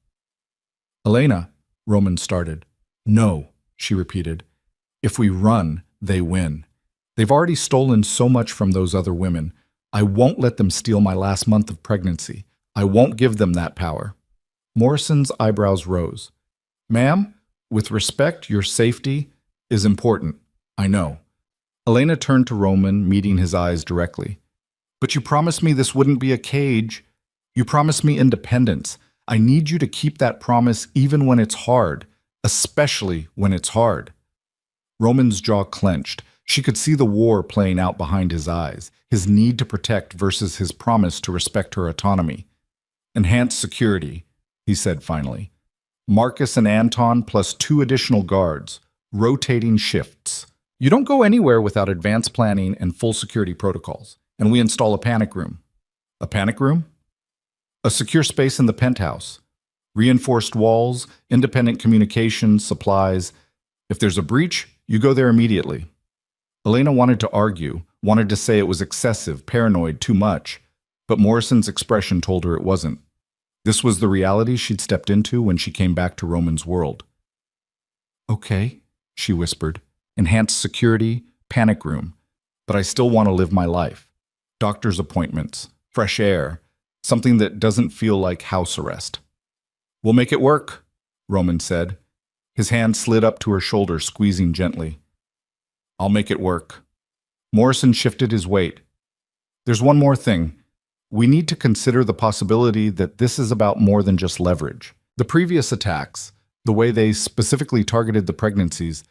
Elena, Roman started. No, she repeated. If we run, they win. They've already stolen so much from those other women. I won't let them steal my last month of pregnancy. I won't give them that power. Morrison's eyebrows rose. Ma'am, With respect, your safety is important. I know. Elena turned to Roman, meeting his eyes directly. But you promised me this wouldn't be a cage. You promised me independence. I need you to keep that promise even when it's hard, especially when it's hard. Roman's jaw clenched. She could see the war playing out behind his eyes, his need to protect versus his promise to respect her autonomy. Enhanced security, he said finally. Marcus and Anton plus 2 additional guards, rotating shifts. You don't go anywhere without advanced planning and full security protocols. And we install a panic room. A panic room? A secure space in the penthouse. Reinforced walls, independent communications, supplies. If there's a breach, you go there immediately. Elena wanted to argue, wanted to say it was excessive, paranoid, too much, but Morrison's expression told her it wasn't. This was the reality she'd stepped into when she came back to Roman's world. Okay, she whispered. Enhanced security, panic room. But I still want to live my life. Doctor's appointments, fresh air, something that doesn't feel like house arrest. We'll make it work, Roman said. His hand slid up to her shoulder, squeezing gently. I'll make it work. Morrison shifted his weight. There's one more thing. We need to consider the possibility that this is about more than just leverage. The previous attacks, the way they specifically targeted the pregnancies,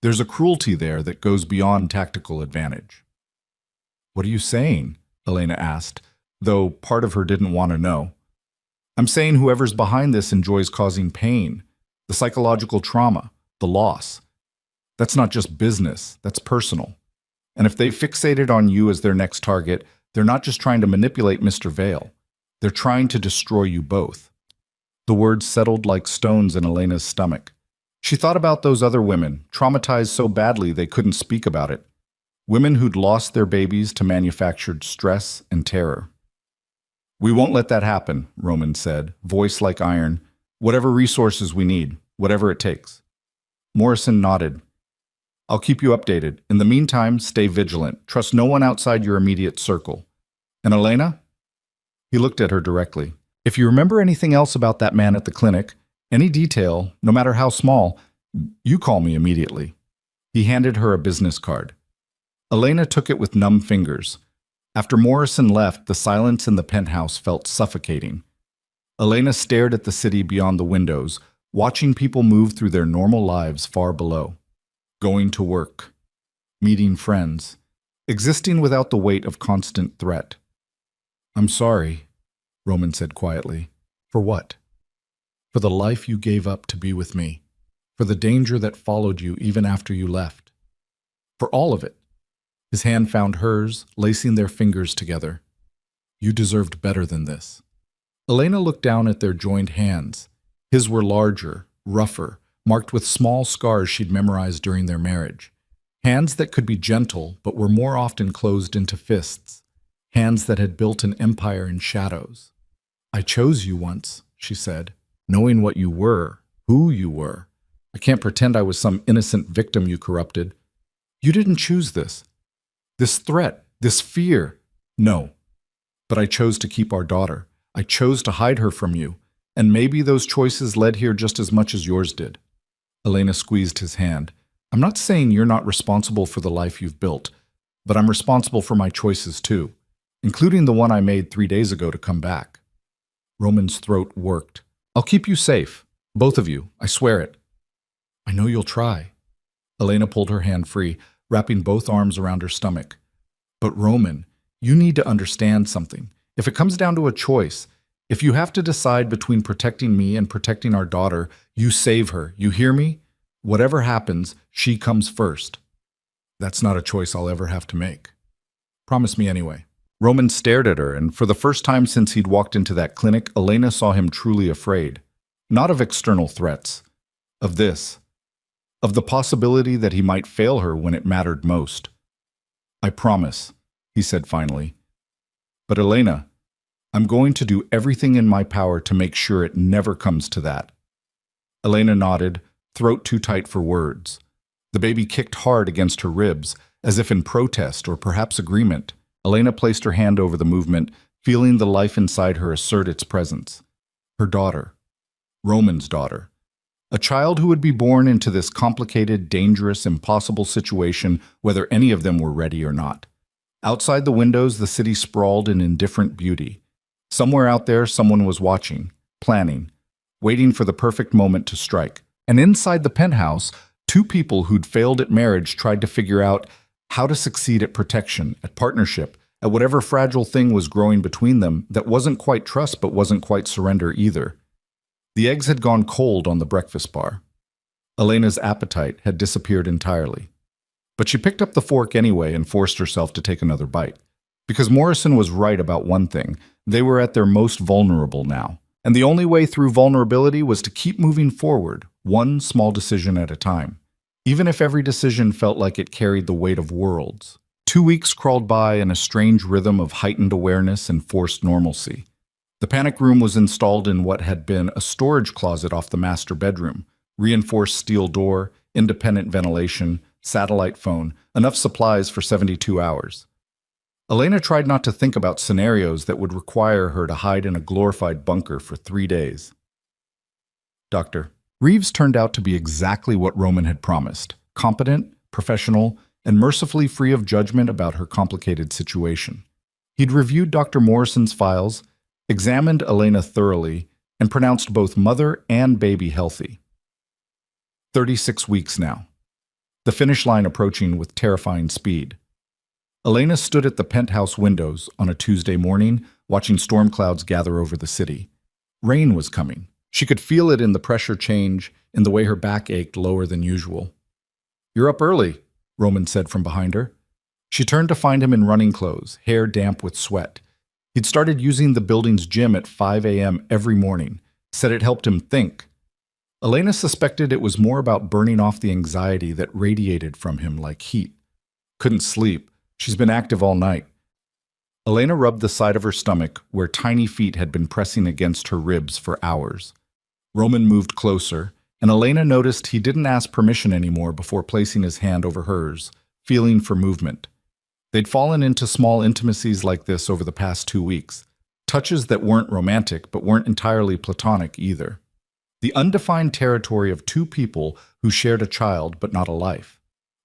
there's a cruelty there that goes beyond tactical advantage. What are you saying? Elena asked, though part of her didn't want to know. I'm saying whoever's behind this enjoys causing pain, the psychological trauma, the loss. That's not just business, that's personal. And if they fixated on you as their next target, they're not just trying to manipulate Mr. Vale. They're trying to destroy you both. The words settled like stones in Elena's stomach. She thought about those other women, traumatized so badly they couldn't speak about it. Women who'd lost their babies to manufactured stress and terror. We won't let that happen, Roman said, voice like iron. Whatever resources we need, whatever it takes. Morrison nodded. I'll keep you updated. In the meantime, stay vigilant. Trust no one outside your immediate circle. And Elena? He looked at her directly. If you remember anything else about that man at the clinic, any detail, no matter how small, you call me immediately. He handed her a business card. Elena took it with numb fingers. After Morrison left, the silence in the penthouse felt suffocating. Elena stared at the city beyond the windows, watching people move through their normal lives far below. Going to work, meeting friends, existing without the weight of constant threat. I'm sorry, Roman said quietly. For what? For the life you gave up to be with me. For the danger that followed you even after you left. For all of it. His hand found hers, lacing their fingers together. You deserved better than this. Elena looked down at their joined hands. His were larger, rougher, marked with small scars she'd memorized during their marriage. Hands that could be gentle, but were more often closed into fists. Hands that had built an empire in shadows. I chose you once, she said, knowing what you were, who you were. I can't pretend I was some innocent victim you corrupted. You didn't choose this. This threat, this fear. No. But I chose to keep our daughter. I chose to hide her from you. And maybe those choices led here just as much as yours did. Elena squeezed his hand. I'm not saying you're not responsible for the life you've built, but I'm responsible for my choices too, including the one I made 3 days ago to come back. Roman's throat worked. I'll keep you safe. Both of you. I swear it. I know you'll try. Elena pulled her hand free, wrapping both arms around her stomach. But Roman, you need to understand something. If it comes down to a choice, if you have to decide between protecting me and protecting our daughter, you save her. You hear me? Whatever happens, she comes first. That's not a choice I'll ever have to make. Promise me anyway. Roman stared at her, and for the first time since he'd walked into that clinic, Elena saw him truly afraid. Not of external threats. Of this. Of the possibility that he might fail her when it mattered most. I promise, he said finally. But Elena, I'm going to do everything in my power to make sure it never comes to that. Elena nodded, throat too tight for words. The baby kicked hard against her ribs, as if in protest or perhaps agreement. Elena placed her hand over the movement, feeling the life inside her assert its presence. Her daughter. Roman's daughter. A child who would be born into this complicated, dangerous, impossible situation, whether any of them were ready or not. Outside the windows, the city sprawled in indifferent beauty. Somewhere out there, someone was watching, planning, waiting for the perfect moment to strike. And inside the penthouse, two people who'd failed at marriage tried to figure out how to succeed at protection, at partnership, at whatever fragile thing was growing between them that wasn't quite trust but wasn't quite surrender either. The eggs had gone cold on the breakfast bar. Elena's appetite had disappeared entirely. But she picked up the fork anyway and forced herself to take another bite. Because Morrison was right about one thing: they were at their most vulnerable now. And the only way through vulnerability was to keep moving forward, one small decision at a time. Even if every decision felt like it carried the weight of worlds. 2 weeks crawled by in a strange rhythm of heightened awareness and forced normalcy. The panic room was installed in what had been a storage closet off the master bedroom. Reinforced steel door, independent ventilation, satellite phone, enough supplies for 72 hours. Elena tried not to think about scenarios that would require her to hide in a glorified bunker for 3 days. Dr. Reeves turned out to be exactly what Roman had promised: competent, professional, and mercifully free of judgment about her complicated situation. He'd reviewed Dr. Morrison's files, examined Elena thoroughly, and pronounced both mother and baby healthy. 36 weeks now. The finish line approaching with terrifying speed. Elena stood at the penthouse windows on a Tuesday morning, watching storm clouds gather over the city. Rain was coming. She could feel it in the pressure change, in the way her back ached lower than usual. "You're up early," Roman said from behind her. She turned to find him in running clothes, hair damp with sweat. He'd started using the building's gym at 5 a.m. every morning, said it helped him think. Elena suspected it was more about burning off the anxiety that radiated from him like heat. Couldn't sleep. She's been active all night. Elena rubbed the side of her stomach where tiny feet had been pressing against her ribs for hours. Roman moved closer, and Elena noticed he didn't ask permission anymore before placing his hand over hers, feeling for movement. They'd fallen into small intimacies like this over the past 2 weeks, touches that weren't romantic but weren't entirely platonic either. The undefined territory of two people who shared a child but not a life.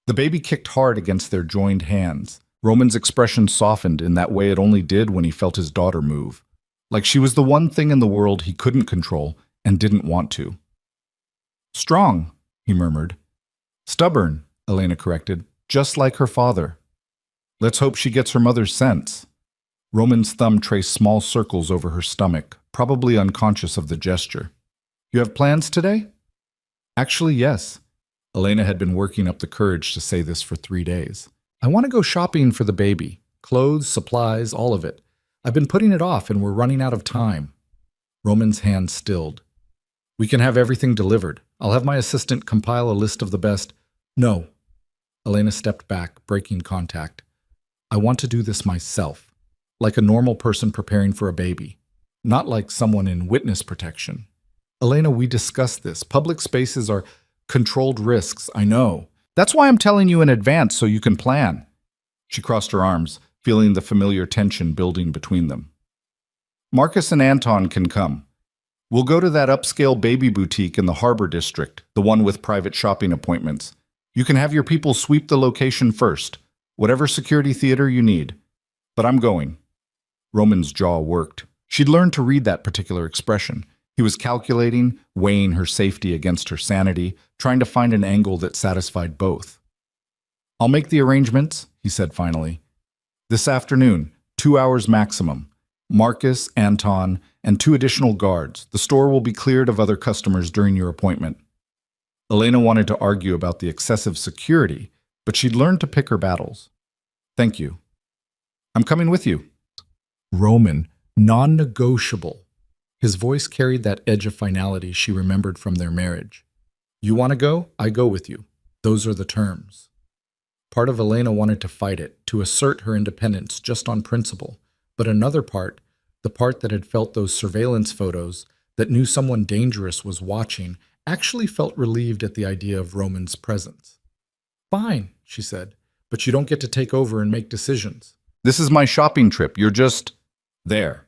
The baby kicked hard against their joined hands. Roman's expression softened in that way it only did when he felt his daughter move, like she was the one thing in the world he couldn't control and didn't want to. "Strong," he murmured. "Stubborn," Elena corrected, "just like her father. Let's hope she gets her mother's sense." Roman's thumb traced small circles over her stomach, probably unconscious of the gesture. "You have plans today?" "Actually, yes." Elena had been working up the courage to say this for 3 days. "I want to go shopping for the baby. Clothes, supplies, all of it. I've been putting it off and we're running out of time." Roman's hand stilled. "We can have everything delivered. I'll have my assistant compile a list of the best—" "No." Elena stepped back, breaking contact. "I want to do this myself, like a normal person preparing for a baby, not like someone in witness protection." "Elena, we discussed this. Public spaces are controlled risks, I know. That's why I'm telling you in advance so you can plan." She crossed her arms, feeling the familiar tension building between them. "Marcus and Anton can come. We'll go to that upscale baby boutique in the Harbor District, the one with private shopping appointments. You can have your people sweep the location first, whatever security theater you need. But I'm going." Roman's jaw worked. She'd learned to read that particular expression. He was calculating, weighing her safety against her sanity, trying to find an angle that satisfied both. "I'll make the arrangements," he said finally. "This afternoon, 2 hours maximum. Marcus, Anton, and 2 additional guards. The store will be cleared of other customers during your appointment." Elena wanted to argue about the excessive security, but she'd learned to pick her battles. "Thank you. I'm coming with you." Roman, non-negotiable. His voice carried that edge of finality she remembered from their marriage. "You want to go? I go with you. Those are the terms." Part of Elena wanted to fight it, to assert her independence just on principle. But another part, the part that had felt those surveillance photos, that knew someone dangerous was watching, actually felt relieved at the idea of Roman's presence. "Fine," she said, "but you don't get to take over and make decisions." "This is my shopping trip. You're just there."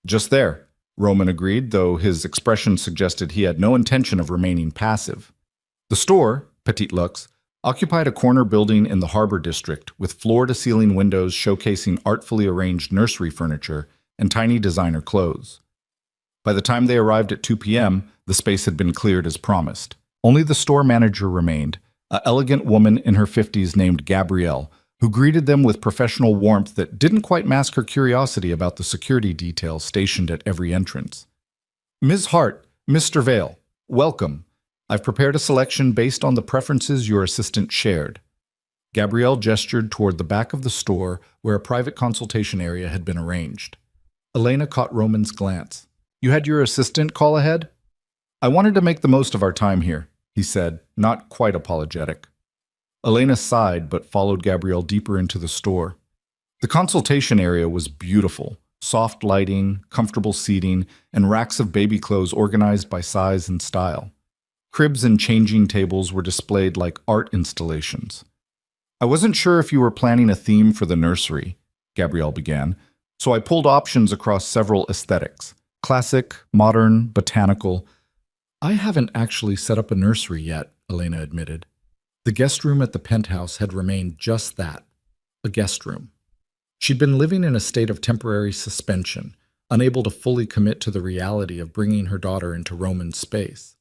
"Just there." Roman agreed, though his expression suggested he had no intention of remaining passive. The store, Petit Luxe, occupied a corner building in the harbor district with floor-to-ceiling windows showcasing artfully arranged nursery furniture and tiny designer clothes. By the time they arrived at 2 p.m., the space had been cleared as promised. Only the store manager remained, an elegant woman in her 50s named Gabrielle, who greeted them with professional warmth that didn't quite mask her curiosity about the security details stationed at every entrance. "Ms. Hart, Mr. Vale, welcome. I've prepared a selection based on the preferences your assistant shared." Gabrielle gestured toward the back of the store where a private consultation area had been arranged. Elena caught Roman's glance. "You had your assistant call ahead?" "I wanted to make the most of our time here," he said, not quite apologetic. Elena sighed but followed Gabrielle deeper into the store. The consultation area was beautiful. Soft lighting, comfortable seating, and racks of baby clothes organized by size and style. Cribs and changing tables were displayed like art installations. "I wasn't sure if you were planning a theme for the nursery," Gabrielle began, "so I pulled options across several aesthetics. Classic, modern, botanical. "I haven't actually set up a nursery yet," Elena admitted. The guest room at the penthouse had remained just that, a guest room. She'd been living in a state of temporary suspension, unable to fully commit to the reality of bringing her daughter into Roman's space.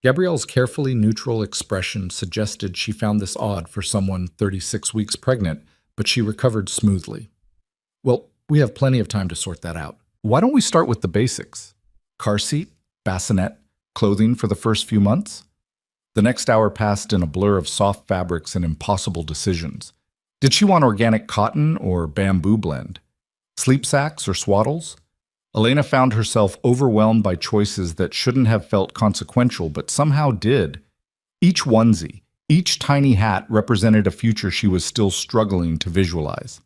Gabrielle's carefully neutral expression suggested she found this odd for someone 36 weeks pregnant, but she recovered smoothly. "Well, we have plenty of time to sort that out. Why don't we start with the basics? Car seat, bassinet, clothing for the first few months?" The next hour passed in a blur of soft fabrics and impossible decisions. Did she want organic cotton or bamboo blend? Sleep sacks or swaddles? Elena found herself overwhelmed by choices that shouldn't have felt consequential, but somehow did. Each onesie, each tiny hat represented a future she was still struggling to visualize.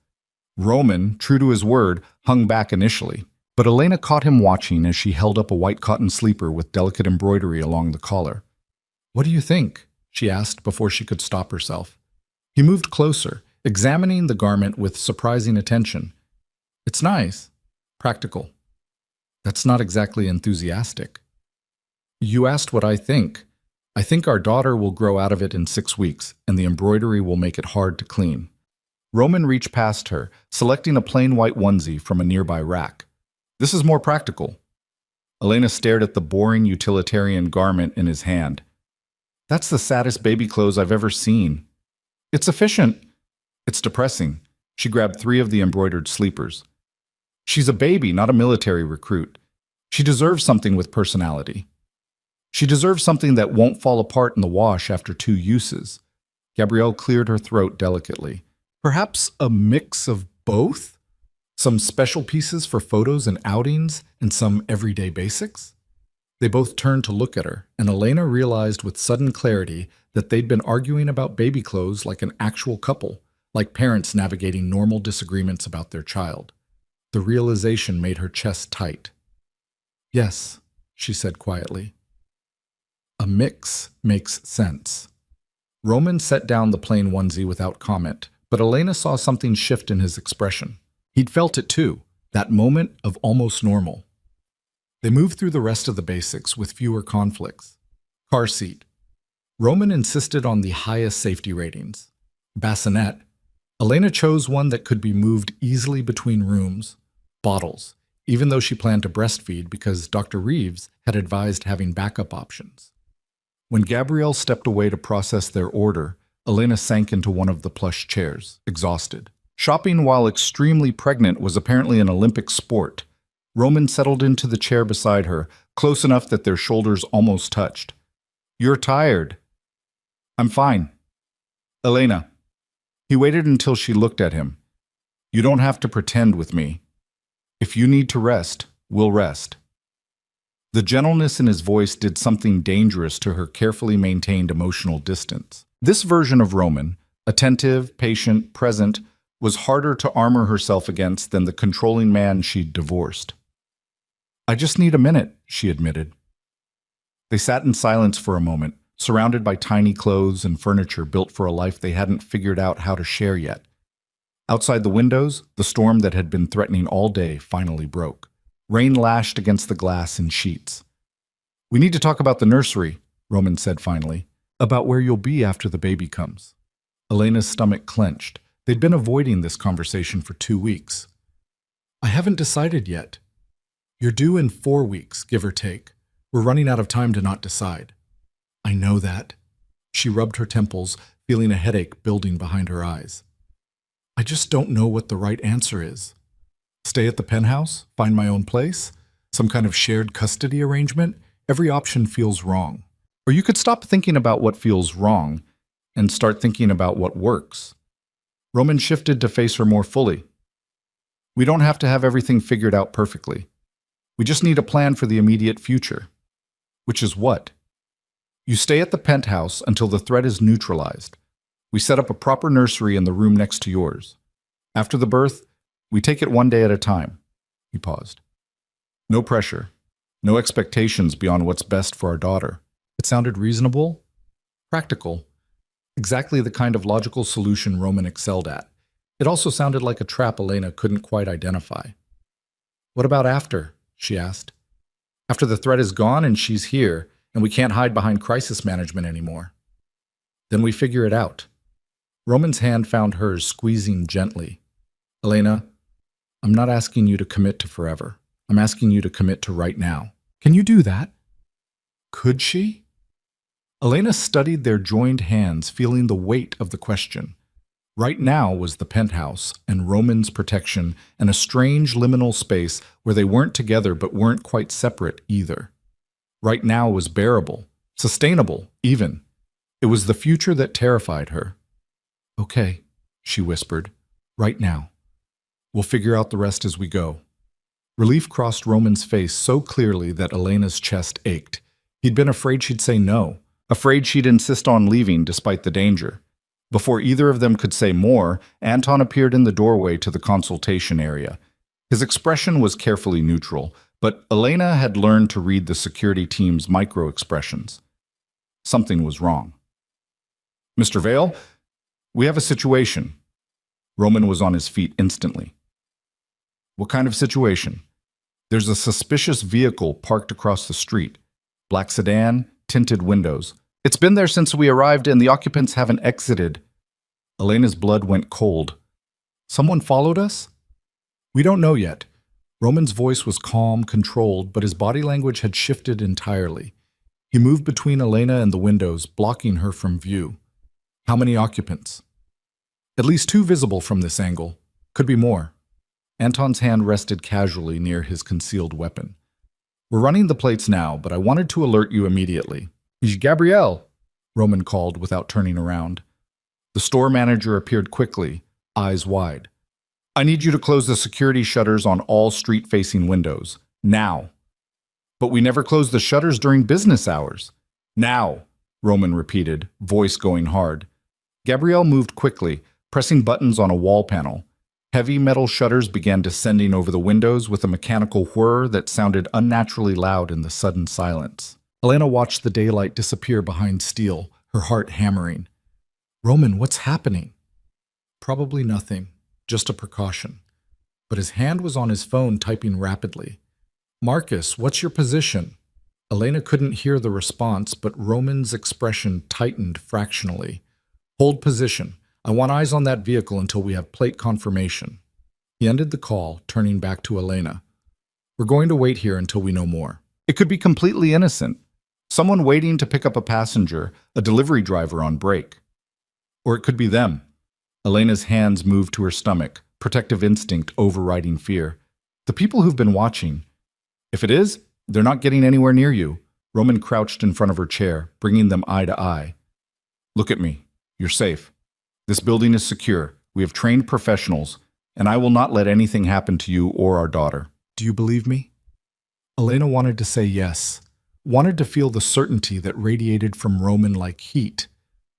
Roman, true to his word, hung back initially, but Elena caught him watching as she held up a white cotton sleeper with delicate embroidery along the collar. "What do you think?" she asked before she could stop herself. He moved closer, examining the garment with surprising attention. "It's nice. Practical." "That's not exactly enthusiastic." "You asked what I think. I think our daughter will grow out of it in 6 weeks, and the embroidery will make it hard to clean." Roman reached past her, selecting a plain white onesie from a nearby rack. "This is more practical." Elena stared at the boring utilitarian garment in his hand. "That's the saddest baby clothes I've ever seen." "It's efficient." "It's depressing." She grabbed 3 of the embroidered sleepers. "She's a baby, not a military recruit. She deserves something with personality. She deserves something that won't fall apart in the wash after 2 uses." Gabrielle cleared her throat delicately. "Perhaps a mix of both? Some special pieces for photos and outings, and some everyday basics?" They both turned to look at her, and Elena realized with sudden clarity that they'd been arguing about baby clothes like an actual couple, like parents navigating normal disagreements about their child. The realization made her chest tight. "Yes," she said quietly. "A mix makes sense." Roman set down the plain onesie without comment, but Elena saw something shift in his expression. He'd felt it too, that moment of almost normal. They moved through the rest of the basics with fewer conflicts. Car seat. Roman insisted on the highest safety ratings. Bassinet. Elena chose one that could be moved easily between rooms. Bottles, even though she planned to breastfeed because Dr. Reeves had advised having backup options. When Gabrielle stepped away to process their order, Elena sank into one of the plush chairs, exhausted. Shopping while extremely pregnant was apparently an Olympic sport. Roman settled into the chair beside her, close enough that their shoulders almost touched. "You're tired." "I'm fine." "Elena." He waited until she looked at him. "You don't have to pretend with me. If you need to rest, we'll rest." The gentleness in his voice did something dangerous to her carefully maintained emotional distance. This version of Roman, attentive, patient, present, was harder to armor herself against than the controlling man she'd divorced. "I just need a minute," she admitted. They sat in silence for a moment, surrounded by tiny clothes and furniture built for a life they hadn't figured out how to share yet. Outside the windows, the storm that had been threatening all day finally broke. Rain lashed against the glass in sheets. "We need to talk about the nursery," Roman said finally. "About where you'll be after the baby comes." Elena's stomach clenched. They'd been avoiding this conversation for 2 weeks. "I haven't decided yet. You're due in 4 weeks, give or take. We're running out of time to not decide." "I know that." She rubbed her temples, feeling a headache building behind her eyes. "I just don't know what the right answer is. Stay at the penthouse? Find my own place? Some kind of shared custody arrangement? Every option feels wrong. Or you could stop thinking about what feels wrong and start thinking about what works." Roman shifted to face her more fully. "We don't have to have everything figured out perfectly. We just need a plan for the immediate future." "Which is what?" "You stay at the penthouse until the threat is neutralized. We set up a proper nursery in the room next to yours. After the birth, we take it one day at a time." He paused. "No pressure. No expectations beyond what's best for our daughter." It sounded reasonable, practical, exactly the kind of logical solution Roman excelled at. It also sounded like a trap Elena couldn't quite identify. "What about after?" she asked. "After the threat is gone and she's here, and we can't hide behind crisis management anymore." "Then we figure it out." Roman's hand found hers, squeezing gently. "Elena, I'm not asking you to commit to forever. I'm asking you to commit to right now." "Can you do that?" Could she? Elena studied their joined hands, feeling the weight of the question. Right now was the penthouse and Roman's protection and a strange liminal space where they weren't together but weren't quite separate either. Right now was bearable, sustainable, even. It was the future that terrified her. "Okay," she whispered, "right now. We'll figure out the rest as we go." Relief crossed Roman's face so clearly that Elena's chest ached. He'd been afraid she'd say no, afraid she'd insist on leaving despite the danger. Before either of them could say more, Anton appeared in the doorway to the consultation area. His expression was carefully neutral, but Elena had learned to read the security team's micro-expressions. Something was wrong. "Mr. Vale, we have a situation." Roman was on his feet instantly. "What kind of situation?" "There's a suspicious vehicle parked across the street. Black sedan, tinted windows. It's been there since we arrived and the occupants haven't exited." Elena's blood went cold. "Someone followed us?" "We don't know yet." Roman's voice was calm, controlled, but his body language had shifted entirely. He moved between Elena and the windows, blocking her from view. "How many occupants?" "At least 2 visible from this angle. Could be more." Anton's hand rested casually near his concealed weapon. "We're running the plates now, but I wanted to alert you immediately." "Gabrielle," Roman called without turning around. The store manager appeared quickly, eyes wide. "I need you to close the security shutters on all street-facing windows. Now." "But we never close the shutters during business hours." "Now," Roman repeated, voice going hard. Gabrielle moved quickly, pressing buttons on a wall panel. Heavy metal shutters began descending over the windows with a mechanical whir that sounded unnaturally loud in the sudden silence. Elena watched the daylight disappear behind steel, her heart hammering. "Roman, what's happening?" "Probably nothing, just a precaution." But his hand was on his phone, typing rapidly. "Marcus, what's your position?" Elena couldn't hear the response, but Roman's expression tightened fractionally. "Hold position. I want eyes on that vehicle until we have plate confirmation." He ended the call, turning back to Elena. "We're going to wait here until we know more." It could be completely innocent. Someone waiting to pick up a passenger, a delivery driver on break. Or it could be them. Elena's hands moved to her stomach, protective instinct overriding fear. The people who've been watching. If it is, they're not getting anywhere near you. Roman crouched in front of her chair, bringing them eye to eye. "Look at me. You're safe. This building is secure. We have trained professionals, and I will not let anything happen to you or our daughter." "Do you believe me?" Elena wanted to say yes, wanted to feel the certainty that radiated from Roman like heat,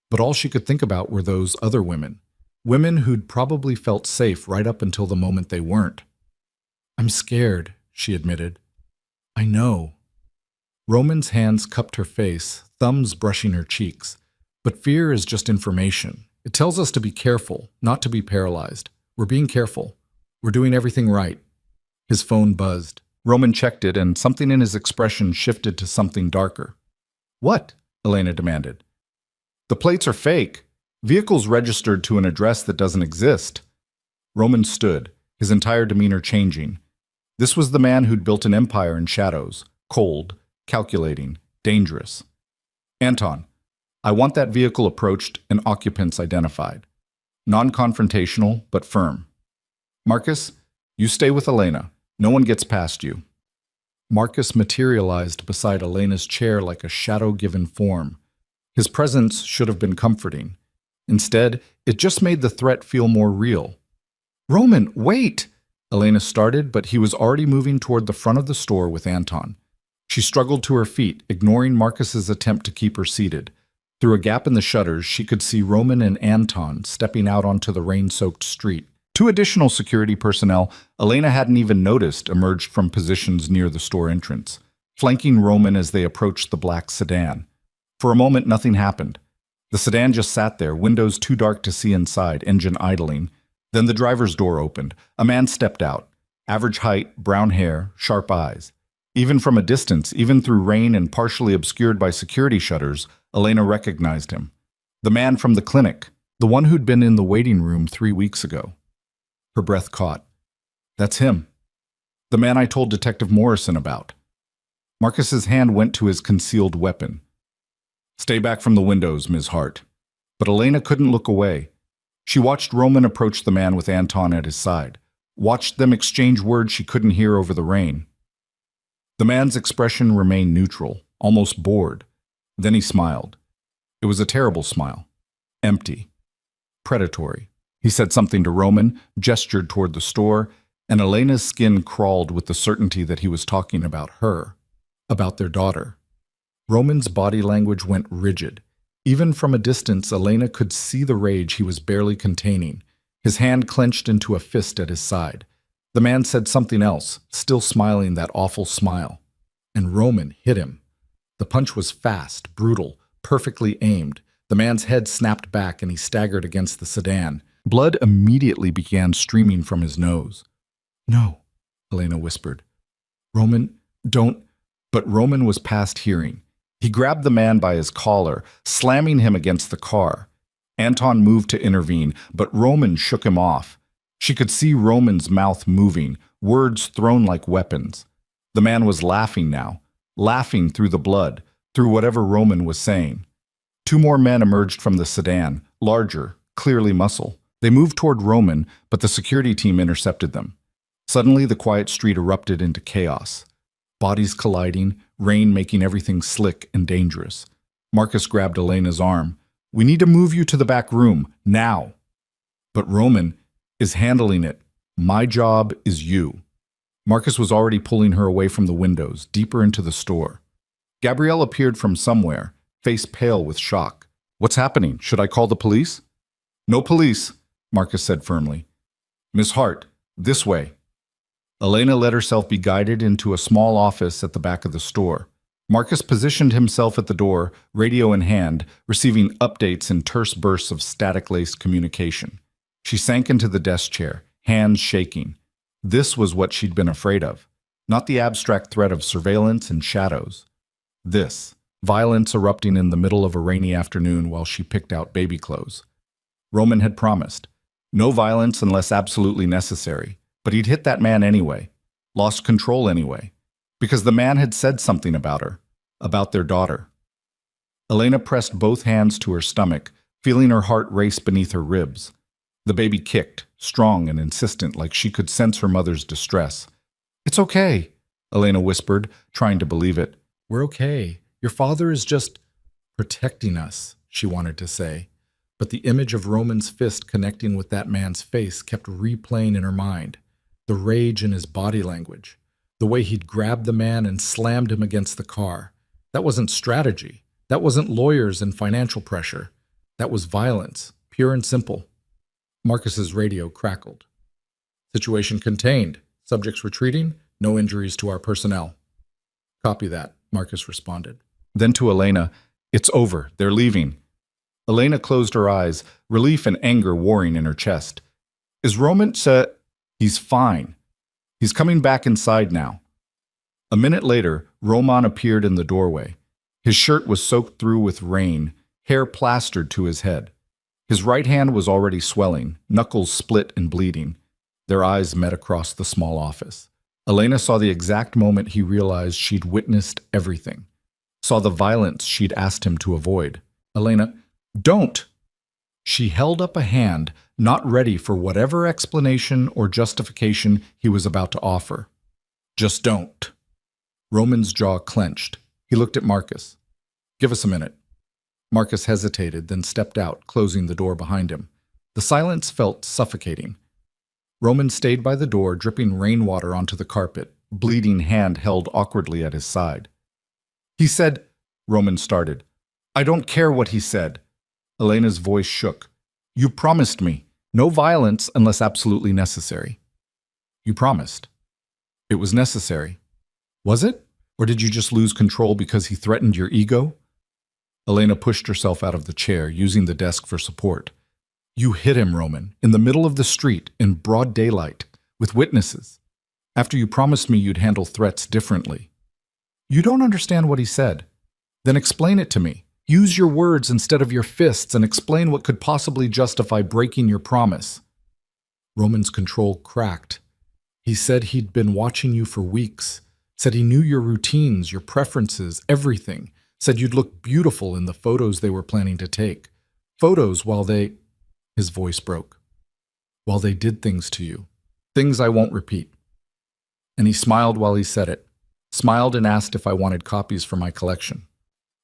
but all she could think about were those other women, women who'd probably felt safe right up until the moment they weren't. "I'm scared," she admitted. "I know." Roman's hands cupped her face, thumbs brushing her cheeks. "But fear is just information. It tells us to be careful, not to be paralyzed. We're being careful. We're doing everything right." His phone buzzed. Roman checked it, and something in his expression shifted to something darker. What? Elena demanded. The plates are fake. Vehicles registered to an address that doesn't exist. Roman stood, his entire demeanor changing. This was the man who'd built an empire in shadows, cold, calculating, dangerous. Anton, I want that vehicle approached and occupants identified. Non-confrontational, but firm. Marcus, you stay with Elena. No one gets past you. Marcus materialized beside Elena's chair like a shadow-given form. His presence should have been comforting. Instead, it just made the threat feel more real. Roman, wait! Elena started, but he was already moving toward the front of the store with Anton. She struggled to her feet, ignoring Marcus's attempt to keep her seated. Through a gap in the shutters, she could see Roman and Anton stepping out onto the rain-soaked street. Two additional security personnel Elena hadn't even noticed emerged from positions near the store entrance, flanking Roman as they approached the black sedan. For a moment, nothing happened. The sedan just sat there, windows too dark to see inside, engine idling. Then the driver's door opened. A man stepped out. Average height, brown hair, sharp eyes. Even from a distance, even through rain and partially obscured by security shutters, Elena recognized him. The man from the clinic, the one who'd been in the waiting room 3 weeks ago. Her breath caught. That's him. The man I told Detective Morrison about. Marcus's hand went to his concealed weapon. Stay back from the windows, Ms. Hart. But Elena couldn't look away. She watched Roman approach the man with Anton at his side, watched them exchange words she couldn't hear over the rain. The man's expression remained neutral, almost bored. Then he smiled. It was a terrible smile. Empty. Predatory. He said something to Roman, gestured toward the store, and Elena's skin crawled with the certainty that he was talking about her, about their daughter. Roman's body language went rigid. Even from a distance, Elena could see the rage he was barely containing, his hand clenched into a fist at his side. The man said something else, still smiling that awful smile. And Roman hit him. The punch was fast, brutal, perfectly aimed. The man's head snapped back and he staggered against the sedan. Blood immediately began streaming from his nose. No, Elena whispered. Roman, don't. But Roman was past hearing. He grabbed the man by his collar, slamming him against the car. Anton moved to intervene, but Roman shook him off. She could see Roman's mouth moving, words thrown like weapons. The man was laughing now, laughing through the blood, through whatever Roman was saying. Two more men emerged from the sedan, larger, clearly muscle. They moved toward Roman, but the security team intercepted them. Suddenly, the quiet street erupted into chaos. Bodies colliding, rain making everything slick and dangerous. Marcus grabbed Elena's arm. We need to move you to the back room, now. But Roman is handling it. My job is you. Marcus was already pulling her away from the windows, deeper into the store. Gabrielle appeared from somewhere, face pale with shock. What's happening? Should I call the police? No police, Marcus said firmly. Miss Hart, this way. Elena let herself be guided into a small office at the back of the store. Marcus positioned himself at the door, radio in hand, receiving updates in terse bursts of static-laced communication. She sank into the desk chair, hands shaking. This was what she'd been afraid of, not the abstract threat of surveillance and shadows. This, violence erupting in the middle of a rainy afternoon while she picked out baby clothes. Roman had promised, no violence unless absolutely necessary, but he'd hit that man anyway, lost control anyway, because the man had said something about her, about their daughter. Elena pressed both hands to her stomach, feeling her heart race beneath her ribs. The baby kicked, strong and insistent, like she could sense her mother's distress. It's okay, Elena whispered, trying to believe it. We're okay. Your father is just protecting us, she wanted to say. But the image of Roman's fist connecting with that man's face kept replaying in her mind. The rage in his body language. The way he'd grabbed the man and slammed him against the car. That wasn't strategy. That wasn't lawyers and financial pressure. That was violence, pure and simple. Marcus's radio crackled. Situation contained. Subjects retreating. No injuries to our personnel. Copy that, Marcus responded. Then to Elena, it's over. They're leaving. Elena closed her eyes, relief and anger warring in her chest. Is Roman He's fine. He's coming back inside now. A minute later, Roman appeared in the doorway. His shirt was soaked through with rain, hair plastered to his head. His right hand was already swelling, knuckles split and bleeding. Their eyes met across the small office. Elena saw the exact moment he realized she'd witnessed everything. Saw the violence she'd asked him to avoid. Elena, don't! She held up a hand, not ready for whatever explanation or justification he was about to offer. Just don't. Roman's jaw clenched. He looked at Marcus. Give us a minute. Marcus hesitated, then stepped out, closing the door behind him. The silence felt suffocating. Roman stayed by the door, dripping rainwater onto the carpet, bleeding hand held awkwardly at his side. He said, Roman started. I don't care what he said. Elena's voice shook. You promised me. No violence unless absolutely necessary. You promised. It was necessary. Was it? Or did you just lose control because he threatened your ego? Elena pushed herself out of the chair, using the desk for support. You hit him, Roman, in the middle of the street, in broad daylight, with witnesses. After you promised me you'd handle threats differently. You don't understand what he said. Then explain it to me. Use your words instead of your fists and explain what could possibly justify breaking your promise. Roman's control cracked. He said he'd been watching you for weeks. Said he knew your routines, your preferences, everything. Said you'd look beautiful in the photos they were planning to take. Photos while they... His voice broke. While they did things to you. Things I won't repeat. And he smiled while he said it. Smiled and asked if I wanted copies for my collection.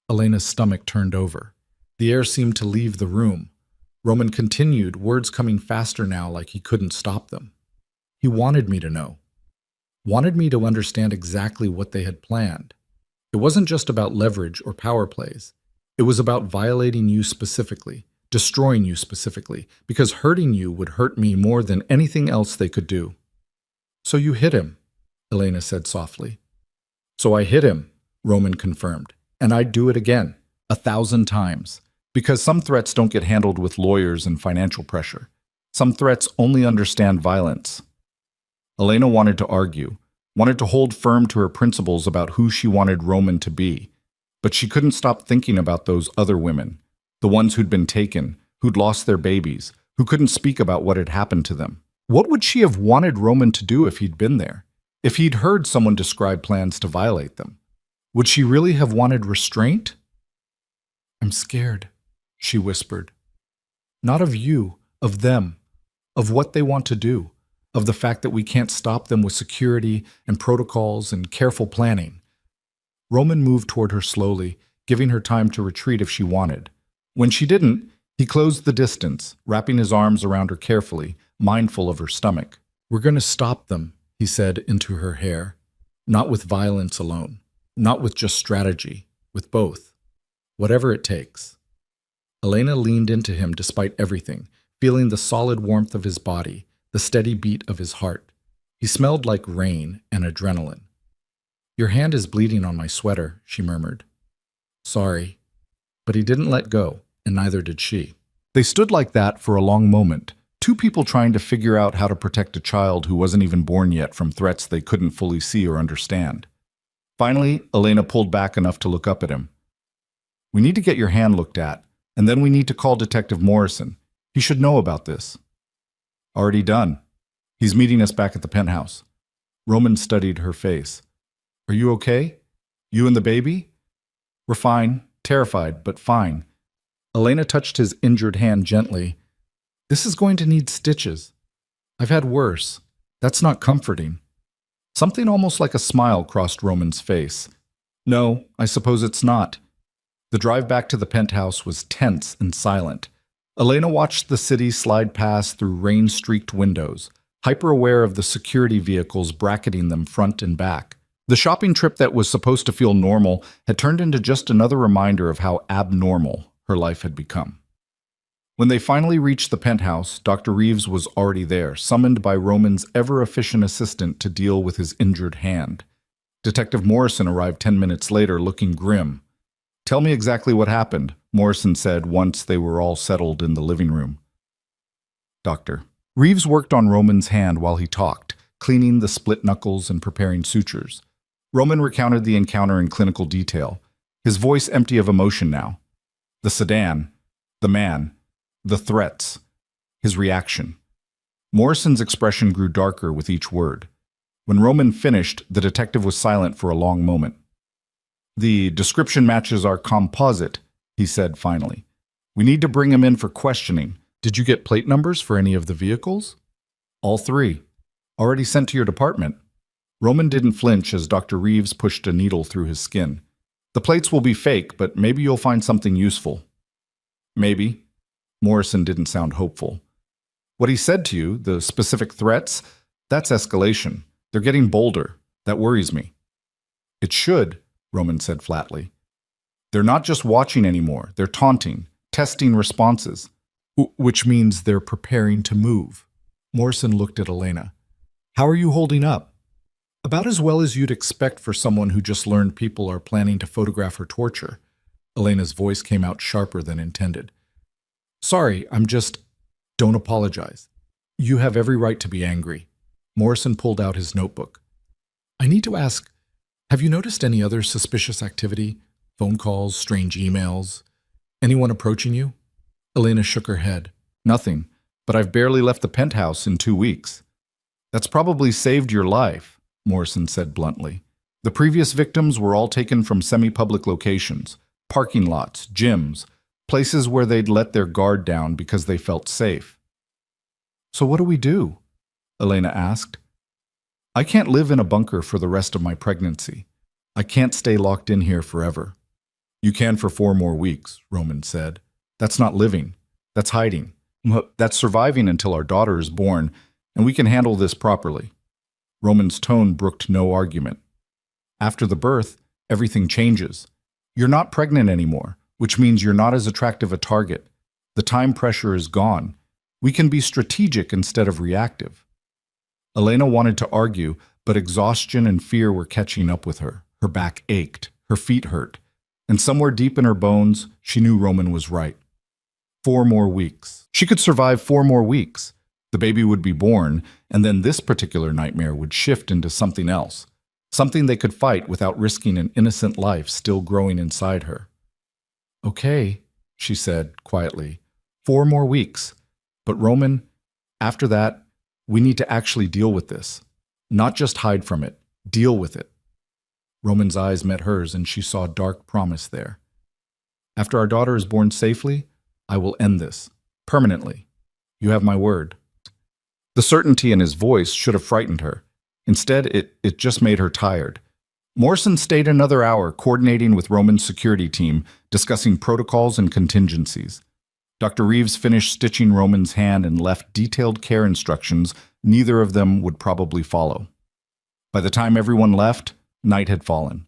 Elena's stomach turned over. The air seemed to leave the room. Roman continued, words coming faster now like he couldn't stop them. He wanted me to know. Wanted me to understand exactly what they had planned. It wasn't just about leverage or power plays. It was about violating you specifically, destroying you specifically, because hurting you would hurt me more than anything else they could do. So you hit him, Elena said softly. So I hit him, Roman confirmed. And I'd do it again, 1,000 times. Because some threats don't get handled with lawyers and financial pressure. Some threats only understand violence. Elena wanted to argue, wanted to hold firm to her principles about who she wanted Roman to be. But she couldn't stop thinking about those other women, the ones who'd been taken, who'd lost their babies, who couldn't speak about what had happened to them. What would she have wanted Roman to do if he'd been there? If he'd heard someone describe plans to violate them? Would she really have wanted restraint? I'm scared, she whispered. Not of you, of them, of what they want to do, of the fact that we can't stop them with security and protocols and careful planning. Roman moved toward her slowly, giving her time to retreat if she wanted. When she didn't, he closed the distance, wrapping his arms around her carefully, mindful of her stomach. We're going to stop them, he said into her hair. Not with violence alone. Not with just strategy, with both. Whatever it takes. Elena leaned into him despite everything, feeling the solid warmth of his body, the steady beat of his heart. He smelled like rain and adrenaline. Your hand is bleeding on my sweater, she murmured. Sorry. But he didn't let go, and neither did she. They stood like that for a long moment, two people trying to figure out how to protect a child who wasn't even born yet from threats they couldn't fully see or understand. Finally, Elena pulled back enough to look up at him. We need to get your hand looked at, and then we need to call Detective Morrison. He should know about this. Already done. He's meeting us back at the penthouse. Roman studied her face. Are you okay? You and the baby? We're fine. Terrified, but fine. Elena touched his injured hand gently. This is going to need stitches. I've had worse. That's not comforting. Something almost like a smile crossed Roman's face. No, I suppose it's not. The drive back to the penthouse was tense and silent. Elena watched the city slide past through rain-streaked windows, hyper-aware of the security vehicles bracketing them front and back. The shopping trip that was supposed to feel normal had turned into just another reminder of how abnormal her life had become. When they finally reached the penthouse, Dr. Reeves was already there, summoned by Roman's ever-efficient assistant to deal with his injured hand. Detective Morrison arrived 10 minutes later, looking grim. Tell me exactly what happened, Morrison said once they were all settled in the living room. Doctor. Reeves worked on Roman's hand while he talked, cleaning the split knuckles and preparing sutures. Roman recounted the encounter in clinical detail, his voice empty of emotion now. The sedan, the man, the threats, his reaction. Morrison's expression grew darker with each word. When Roman finished, the detective was silent for a long moment. "The description matches our composite," he said finally. "We need to bring him in for questioning. Did you get plate numbers for any of the vehicles?" "All three. Already sent to your department." Roman didn't flinch as Dr. Reeves pushed a needle through his skin. "The plates will be fake, but maybe you'll find something useful." "Maybe." Morrison didn't sound hopeful. "What he said to you, the specific threats, that's escalation. They're getting bolder. That worries me." "It should," Roman said flatly. "They're not just watching anymore. They're taunting, testing responses." "Which means they're preparing to move." Morrison looked at Elena. "How are you holding up?" "About as well as you'd expect for someone who just learned people are planning to photograph her torture." Elena's voice came out sharper than intended. "Sorry, Don't apologize. You have every right to be angry." Morrison pulled out his notebook. "I need to ask, have you noticed any other suspicious activity? Phone calls, strange emails? Anyone approaching you?" Elena shook her head. "Nothing, but I've barely left the penthouse in 2 weeks." "That's probably saved your life," Morrison said bluntly. "The previous victims were all taken from semi-public locations, parking lots, gyms, places where they'd let their guard down because they felt safe." "So what do we do?" Elena asked. "I can't live in a bunker for the rest of my pregnancy. I can't stay locked in here forever." "You can for 4 more weeks," Roman said. "That's not living. That's hiding. That's surviving until our daughter is born, and we can handle this properly." Roman's tone brooked no argument. "After the birth, everything changes. You're not pregnant anymore, which means you're not as attractive a target. The time pressure is gone. We can be strategic instead of reactive." Elena wanted to argue, but exhaustion and fear were catching up with her. Her back ached, her feet hurt, and somewhere deep in her bones, she knew Roman was right. 4 more weeks. She could survive 4 more weeks. The baby would be born, and then this particular nightmare would shift into something else, something they could fight without risking an innocent life still growing inside her. "Okay," she said quietly. 4 more weeks. But Roman, after that, we need to actually deal with this. Not just hide from it. Deal with it." Roman's eyes met hers, and she saw dark promise there. "After our daughter is born safely, I will end this. Permanently. You have my word." The certainty in his voice should have frightened her. Instead, it just made her tired. Morrison stayed another hour coordinating with Roman's security team, discussing protocols and contingencies. Dr. Reeves finished stitching Roman's hand and left detailed care instructions neither of them would probably follow. By the time everyone left, night had fallen.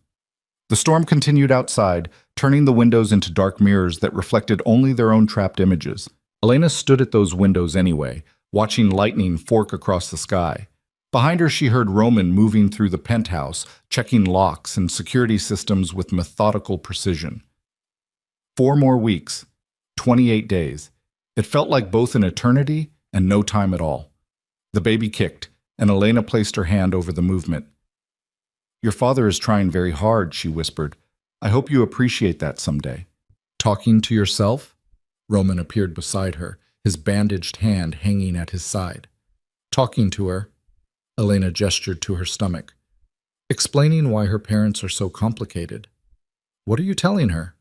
The storm continued outside, turning the windows into dark mirrors that reflected only their own trapped images. Elena stood at those windows anyway, watching lightning fork across the sky. Behind her, she heard Roman moving through the penthouse, checking locks and security systems with methodical precision. 4 more weeks, 28 days. It felt like both an eternity and no time at all. The baby kicked, and Elena placed her hand over the movement. "Your father is trying very hard," she whispered. "I hope you appreciate that someday." "Talking to yourself?" Roman appeared beside her, his bandaged hand hanging at his side. "Talking to her." Elena gestured to her stomach. "Explaining why her parents are so complicated." "What are you telling her?"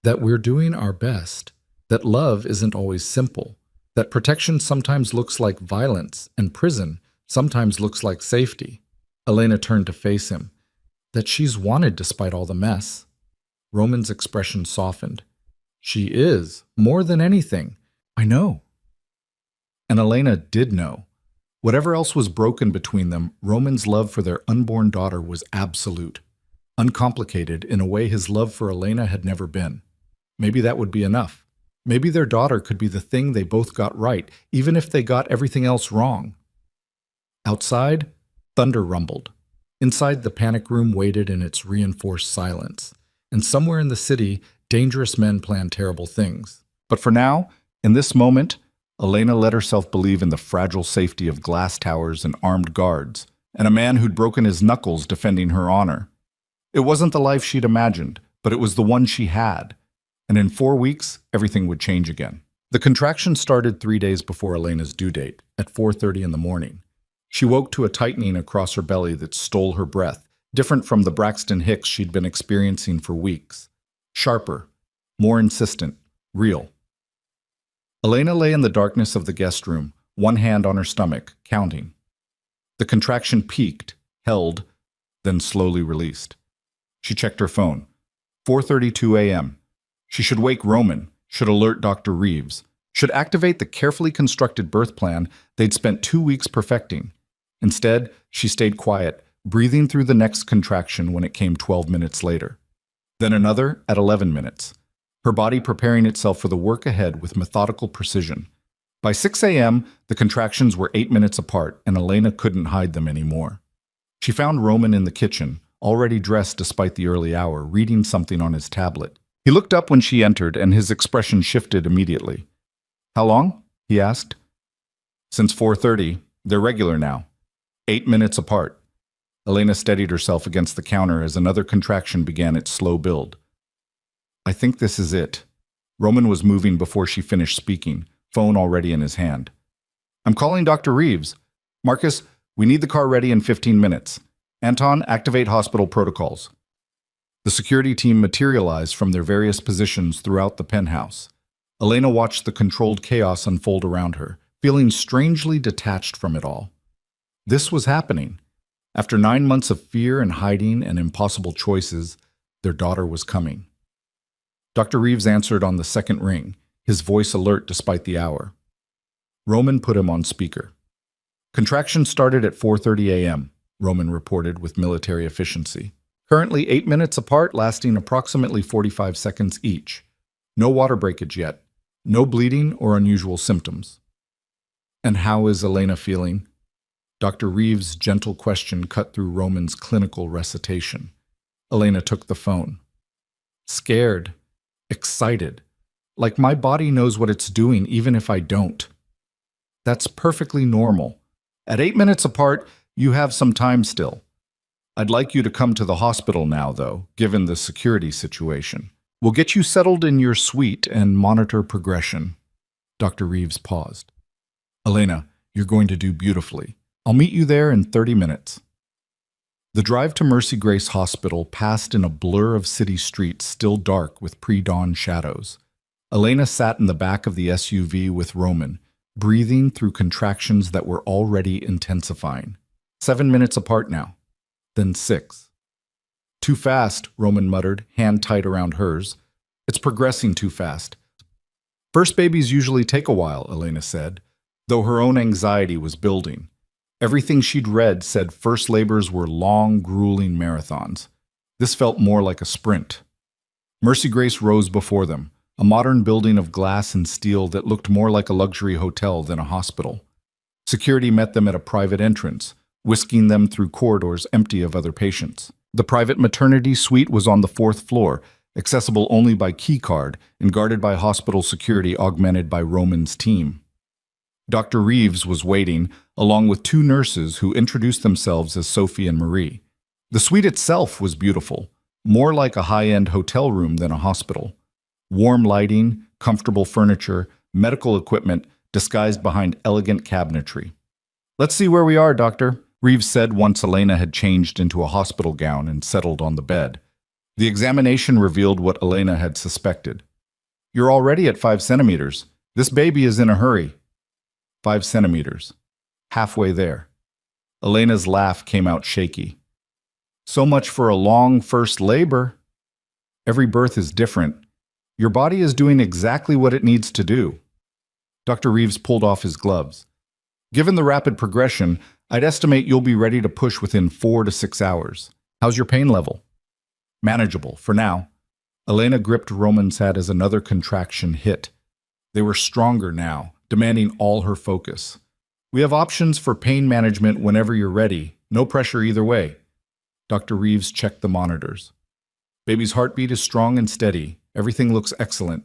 "That we're doing our best, that love isn't always simple, that protection sometimes looks like violence, and prison sometimes looks like safety." Elena turned to face him. "That she's wanted despite all the mess." Roman's expression softened. "She is, more than anything. I know." And Elena did know. Whatever else was broken between them, Roman's love for their unborn daughter was absolute. Uncomplicated in a way his love for Elena had never been. Maybe that would be enough. Maybe their daughter could be the thing they both got right, even if they got everything else wrong. Outside, thunder rumbled. Inside, the panic room waited in its reinforced silence. And somewhere in the city, dangerous men planned terrible things. But for now, in this moment, Elena let herself believe in the fragile safety of glass towers and armed guards, and a man who'd broken his knuckles defending her honor. It wasn't the life she'd imagined, but it was the one she had. And in 4 weeks, everything would change again. The contraction started 3 days before Elena's due date, at 4:30 in the morning. She woke to a tightening across her belly that stole her breath, different from the Braxton Hicks she'd been experiencing for weeks. Sharper, more insistent, real. Elena lay in the darkness of the guest room, one hand on her stomach, counting. The contraction peaked, held, then slowly released. She checked her phone. 4:32 a.m. She should wake Roman, should alert Dr. Reeves, should activate the carefully constructed birth plan they'd spent 2 weeks perfecting. Instead, she stayed quiet, breathing through the next contraction when it came 12 minutes later. Then another at 11 minutes, her body preparing itself for the work ahead with methodical precision. By 6 a.m., the contractions were 8 minutes apart, and Elena couldn't hide them anymore. She found Roman in the kitchen, already dressed despite the early hour, reading something on his tablet. He looked up when she entered, and his expression shifted immediately. "How long?" he asked. "Since 4:30. They're regular now. 8 minutes apart." Elena steadied herself against the counter as another contraction began its slow build. "I think this is it." Roman was moving before she finished speaking, phone already in his hand. "I'm calling Dr. Reeves. Marcus, we need the car ready in 15 minutes. Anton, activate hospital protocols." The security team materialized from their various positions throughout the penthouse. Elena watched the controlled chaos unfold around her, feeling strangely detached from it all. This was happening. After 9 months of fear and hiding and impossible choices, their daughter was coming. Dr. Reeves answered on the second ring, his voice alert despite the hour. Roman put him on speaker. "Contractions started at 4:30 a.m., Roman reported with military efficiency. "Currently 8 minutes apart, lasting approximately 45 seconds each. No water breakage yet. No bleeding or unusual symptoms." "And how is Elena feeling?" Dr. Reeves' gentle question cut through Roman's clinical recitation. Elena took the phone. "Scared. Excited. Like my body knows what it's doing even if I don't." "That's perfectly normal. At 8 minutes apart, you have some time still. I'd like you to come to the hospital now, though, given the security situation. We'll get you settled in your suite and monitor progression." Dr. Reeves paused. "Elena, you're going to do beautifully. I'll meet you there in 30 minutes. The drive to Mercy Grace Hospital passed in a blur of city streets still dark with pre-dawn shadows. Elena sat in the back of the SUV with Roman, breathing through contractions that were already intensifying. 7 minutes apart now. Then 6. "Too fast," Roman muttered, hand tight around hers. "It's progressing too fast." "First babies usually take a while," Elena said, though her own anxiety was building. Everything she'd read said first labors were long, grueling marathons. This felt more like a sprint. Mercy Grace rose before them, a modern building of glass and steel that looked more like a luxury hotel than a hospital. Security met them at a private entrance, whisking them through corridors empty of other patients. The private maternity suite was on the 4th floor, accessible only by key card and guarded by hospital security augmented by Roman's team. Dr. Reeves was waiting, along with 2 nurses who introduced themselves as Sophie and Marie. The suite itself was beautiful, more like a high-end hotel room than a hospital. Warm lighting, comfortable furniture, medical equipment disguised behind elegant cabinetry. "Let's see where we are, Doctor," Reeves said once Elena had changed into a hospital gown and settled on the bed. The examination revealed what Elena had suspected. "You're already at 5 centimeters. This baby is in a hurry." 5 centimeters. Halfway there. Elena's laugh came out shaky. "So much for a long first labor." "Every birth is different. Your body is doing exactly what it needs to do." Dr. Reeves pulled off his gloves. "Given the rapid progression, I'd estimate you'll be ready to push within 4 to 6 hours. How's your pain level?" "Manageable, for now." Elena gripped Roman's head as another contraction hit. They were stronger now, demanding all her focus. "We have options for pain management whenever you're ready. No pressure either way." Dr. Reeves checked the monitors. "Baby's heartbeat is strong and steady. Everything looks excellent."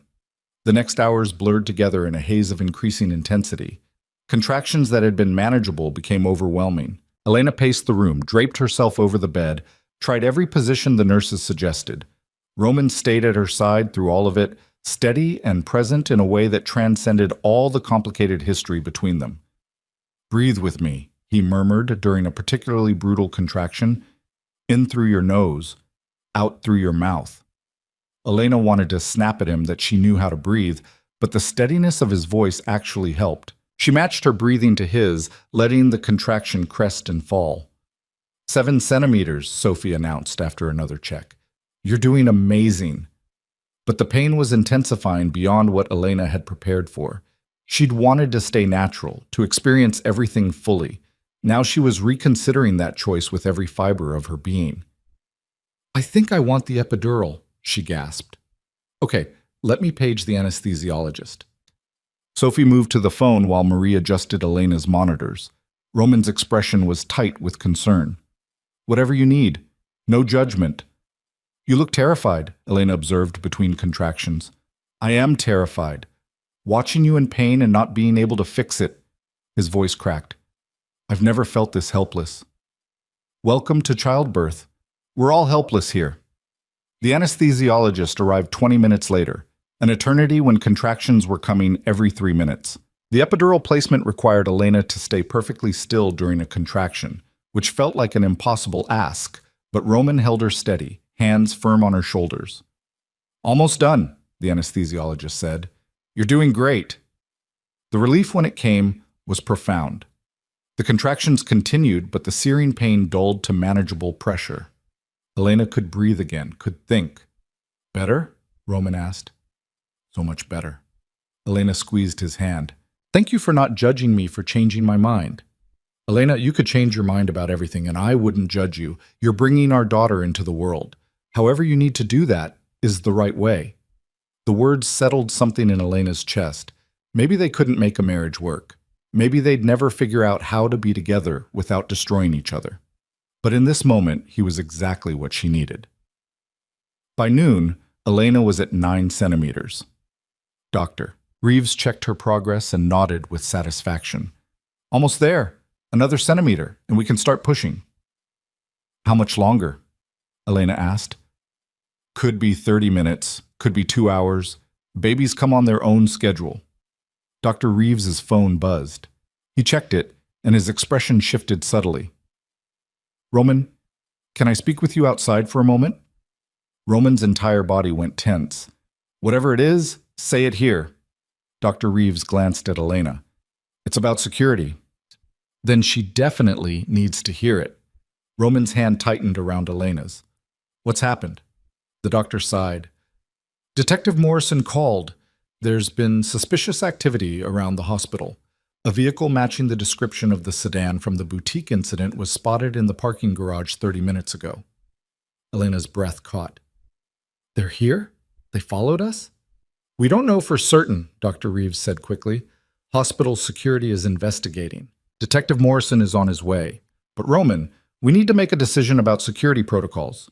The next hours blurred together in a haze of increasing intensity. Contractions that had been manageable became overwhelming. Elena paced the room, draped herself over the bed, tried every position the nurses suggested. Roman stayed at her side through all of it, steady and present in a way that transcended all the complicated history between them. "Breathe with me," he murmured during a particularly brutal contraction. "In through your nose, out through your mouth." Elena wanted to snap at him that she knew how to breathe, but the steadiness of his voice actually helped. She matched her breathing to his, letting the contraction crest and fall. 7 centimeters, Sophie announced after another check. "You're doing amazing." But the pain was intensifying beyond what Elena had prepared for. She'd wanted to stay natural, to experience everything fully. Now she was reconsidering that choice with every fiber of her being. "I think I want the epidural," she gasped. "Okay, let me page the anesthesiologist." Sophie moved to the phone while Marie adjusted Elena's monitors. Roman's expression was tight with concern. "Whatever you need. No judgment." "You look terrified," Elena observed between contractions. "I am terrified. Watching you in pain and not being able to fix it." His voice cracked. "I've never felt this helpless." "Welcome to childbirth. We're all helpless here." The anesthesiologist arrived 20 minutes later, an eternity when contractions were coming every 3 minutes. The epidural placement required Elena to stay perfectly still during a contraction, which felt like an impossible ask, but Roman held her steady, hands firm on her shoulders. "Almost done," the anesthesiologist said. "You're doing great." The relief when it came was profound. The contractions continued, but the searing pain dulled to manageable pressure. Elena could breathe again, could think. "Better?" Roman asked. "So much better." Elena squeezed his hand. "Thank you for not judging me for changing my mind." "Elena, you could change your mind about everything, and I wouldn't judge you. You're bringing our daughter into the world. However you need to do that is the right way." The words settled something in Elena's chest. Maybe they couldn't make a marriage work. Maybe they'd never figure out how to be together without destroying each other. But in this moment, he was exactly what she needed. By noon, Elena was at 9 centimeters. "Doctor." Reeves checked her progress and nodded with satisfaction. "Almost there. Another centimeter, and we can start pushing." "How much longer?" Elena asked. "Could be 30 minutes, could be 2 hours. Babies come on their own schedule." Dr. Reeves's phone buzzed. He checked it, and his expression shifted subtly. "Roman, can I speak with you outside for a moment?" Roman's entire body went tense. "Whatever it is, say it here." Dr. Reeves glanced at Elena. "It's about security." "Then she definitely needs to hear it." Roman's hand tightened around Elena's. "What's happened?" The doctor sighed. "Detective Morrison called. There's been suspicious activity around the hospital. A vehicle matching the description of the sedan from the boutique incident was spotted in the parking garage 30 minutes ago." Elena's breath caught. "They're here? They followed us?" "We don't know for certain," Dr. Reeves said quickly. "Hospital security is investigating. Detective Morrison is on his way. But Roman, we need to make a decision about security protocols."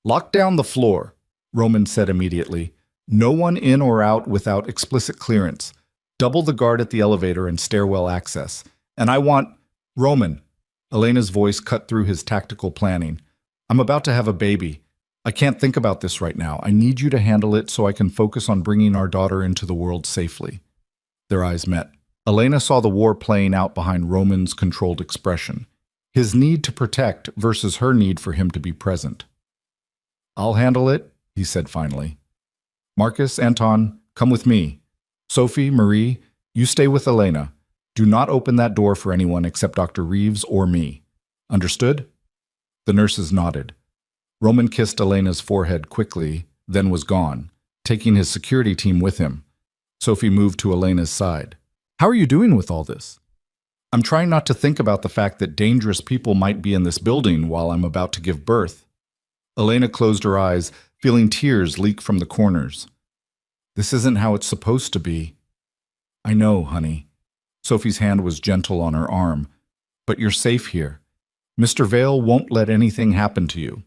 "Lock down the floor," Roman said immediately. "No one in or out without explicit clearance. Double the guard at the elevator and stairwell access. And I want—" "Roman," Elena's voice cut through his tactical planning. "I'm about to have a baby. I can't think about this right now. I need you to handle it so I can focus on bringing our daughter into the world safely." Their eyes met. Elena saw the war playing out behind Roman's controlled expression. His need to protect versus her need for him to be present. "I'll handle it," he said finally. "Marcus, Anton, come with me. Sophie, Marie, you stay with Elena. Do not open that door for anyone except Dr. Reeves or me. Understood?" The nurses nodded. Roman kissed Elena's forehead quickly, then was gone, taking his security team with him. Sophie moved to Elena's side. "How are you doing with all this?" "I'm trying not to think about the fact that dangerous people might be in this building while I'm about to give birth." Elena closed her eyes, feeling tears leak from the corners. "This isn't how it's supposed to be." "I know, honey." Sophie's hand was gentle on her arm. "But you're safe here. Mr. Vale won't let anything happen to you."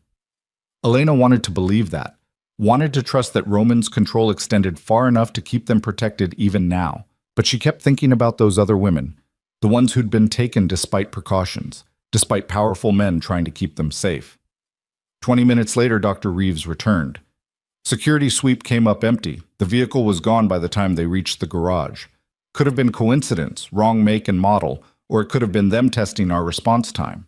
Elena wanted to believe that, wanted to trust that Roman's control extended far enough to keep them protected even now. But she kept thinking about those other women, the ones who'd been taken despite precautions, despite powerful men trying to keep them safe. 20 minutes later, Dr. Reeves returned. Security sweep came up empty. The vehicle was gone by the time they reached the garage. Could have been coincidence, wrong make and model, or it could have been them testing our response time.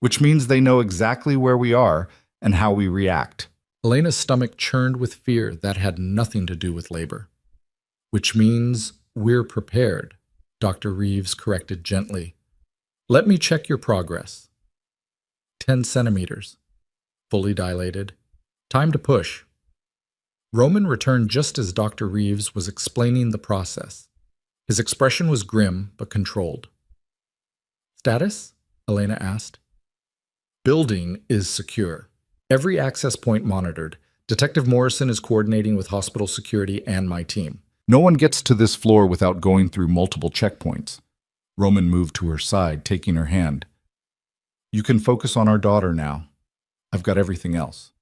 Which means they know exactly where we are and how we react. Elena's stomach churned with fear that had nothing to do with labor. Which means we're prepared, Dr. Reeves corrected gently. Let me check your progress. 10 centimeters. Fully dilated. Time to push. Roman returned just as Dr. Reeves was explaining the process. His expression was grim but controlled. Status? Elena asked. Building is secure. Every access point monitored. Detective Morrison is coordinating with hospital security and my team. No one gets to this floor without going through multiple checkpoints. Roman moved to her side, taking her hand. You can focus on our daughter now. I've got everything else.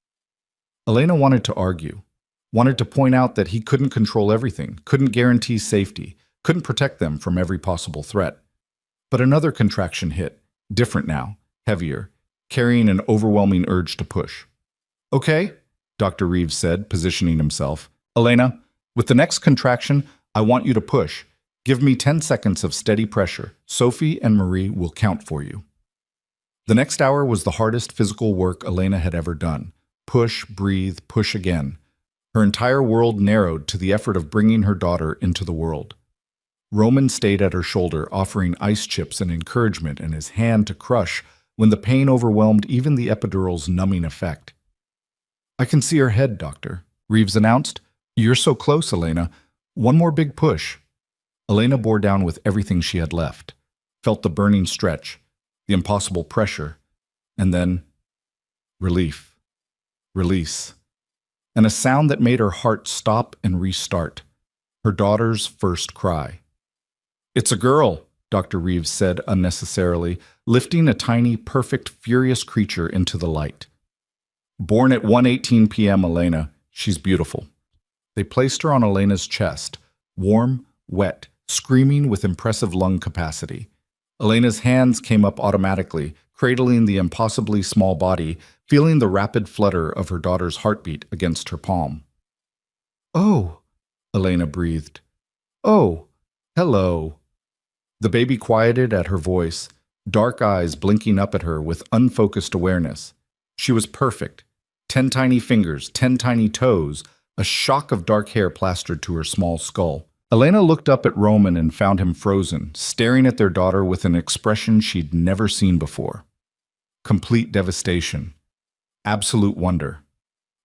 Elena wanted to argue, wanted to point out that he couldn't control everything, couldn't guarantee safety, couldn't protect them from every possible threat. But another contraction hit, different now, heavier, carrying an overwhelming urge to push. Okay, Dr. Reeves said, positioning himself. Elena, with the next contraction, I want you to push. Give me 10 seconds of steady pressure. Sophie and Marie will count for you. The next hour was the hardest physical work Elena had ever done. Push, breathe, push again. Her entire world narrowed to the effort of bringing her daughter into the world. Roman stayed at her shoulder, offering ice chips and encouragement and his hand to crush when the pain overwhelmed even the epidural's numbing effect. I can see her head, Doctor, Reeves announced. You're so close, Elena. One more big push. Elena bore down with everything she had left, felt the burning stretch, the impossible pressure, and then relief, release, and a sound that made her heart stop and restart, her daughter's first cry. It's a girl, Dr. Reeves said unnecessarily, lifting a tiny, perfect, furious creature into the light. Born at 1:18 p.m., Elena, she's beautiful. They placed her on Elena's chest, warm, wet, screaming with impressive lung capacity. Elena's hands came up automatically, cradling the impossibly small body, feeling the rapid flutter of her daughter's heartbeat against her palm. Oh, Elena breathed. Oh, hello. The baby quieted at her voice, dark eyes blinking up at her with unfocused awareness. She was perfect. 10 tiny fingers, 10 tiny toes, a shock of dark hair plastered to her small skull. Elena looked up at Roman and found him frozen, staring at their daughter with an expression she'd never seen before. Complete devastation. Absolute wonder.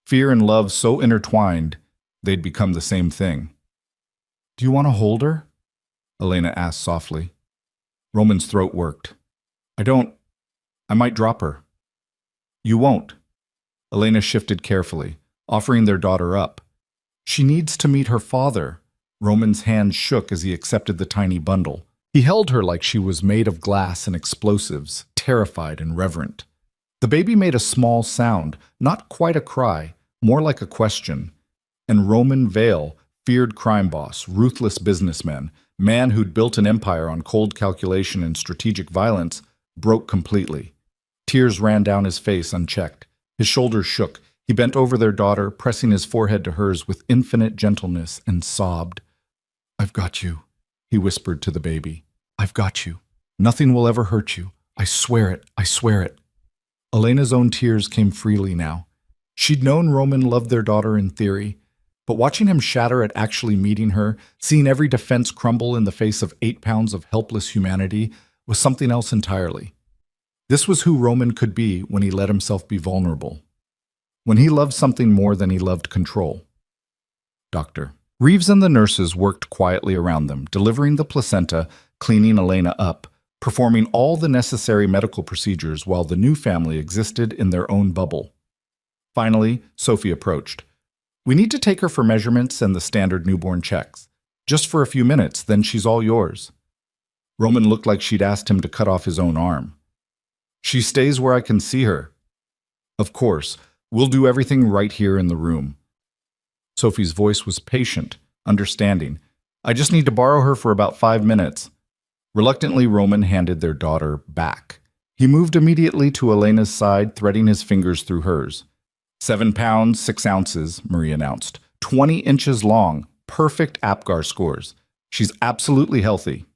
Fear and love so intertwined, they'd become the same thing. Do you want to hold her? Elena asked softly. Roman's throat worked. I might drop her. You won't. Elena shifted carefully, offering their daughter up. She needs to meet her father. Roman's hand shook as he accepted the tiny bundle. He held her like she was made of glass and explosives, terrified and reverent. The baby made a small sound, not quite a cry, more like a question. And Roman Vale, feared crime boss, ruthless businessman, man who'd built an empire on cold calculation and strategic violence, broke completely. Tears ran down his face unchecked. His shoulders shook. He bent over their daughter, pressing his forehead to hers with infinite gentleness, and sobbed. I've got you, he whispered to the baby. I've got you. Nothing will ever hurt you. I swear it. I swear it. Elena's own tears came freely now. She'd known Roman loved their daughter in theory, but watching him shatter at actually meeting her, seeing every defense crumble in the face of 8 pounds of helpless humanity, was something else entirely. This was who Roman could be when he let himself be vulnerable. When he loved something more than he loved control. Doctor. Reeves and the nurses worked quietly around them, delivering the placenta, cleaning Elena up, performing all the necessary medical procedures while the new family existed in their own bubble. Finally, Sophie approached. We need to take her for measurements and the standard newborn checks. Just for a few minutes, then she's all yours. Roman looked like she'd asked him to cut off his own arm. She stays where I can see her. Of course, we'll do everything right here in the room. Sophie's voice was patient, understanding. I just need to borrow her for about 5 minutes. Reluctantly, Roman handed their daughter back. He moved immediately to Elena's side, threading his fingers through hers. 7 pounds, 6 ounces, Marie announced. 20 inches long, perfect APGAR scores. She's absolutely healthy.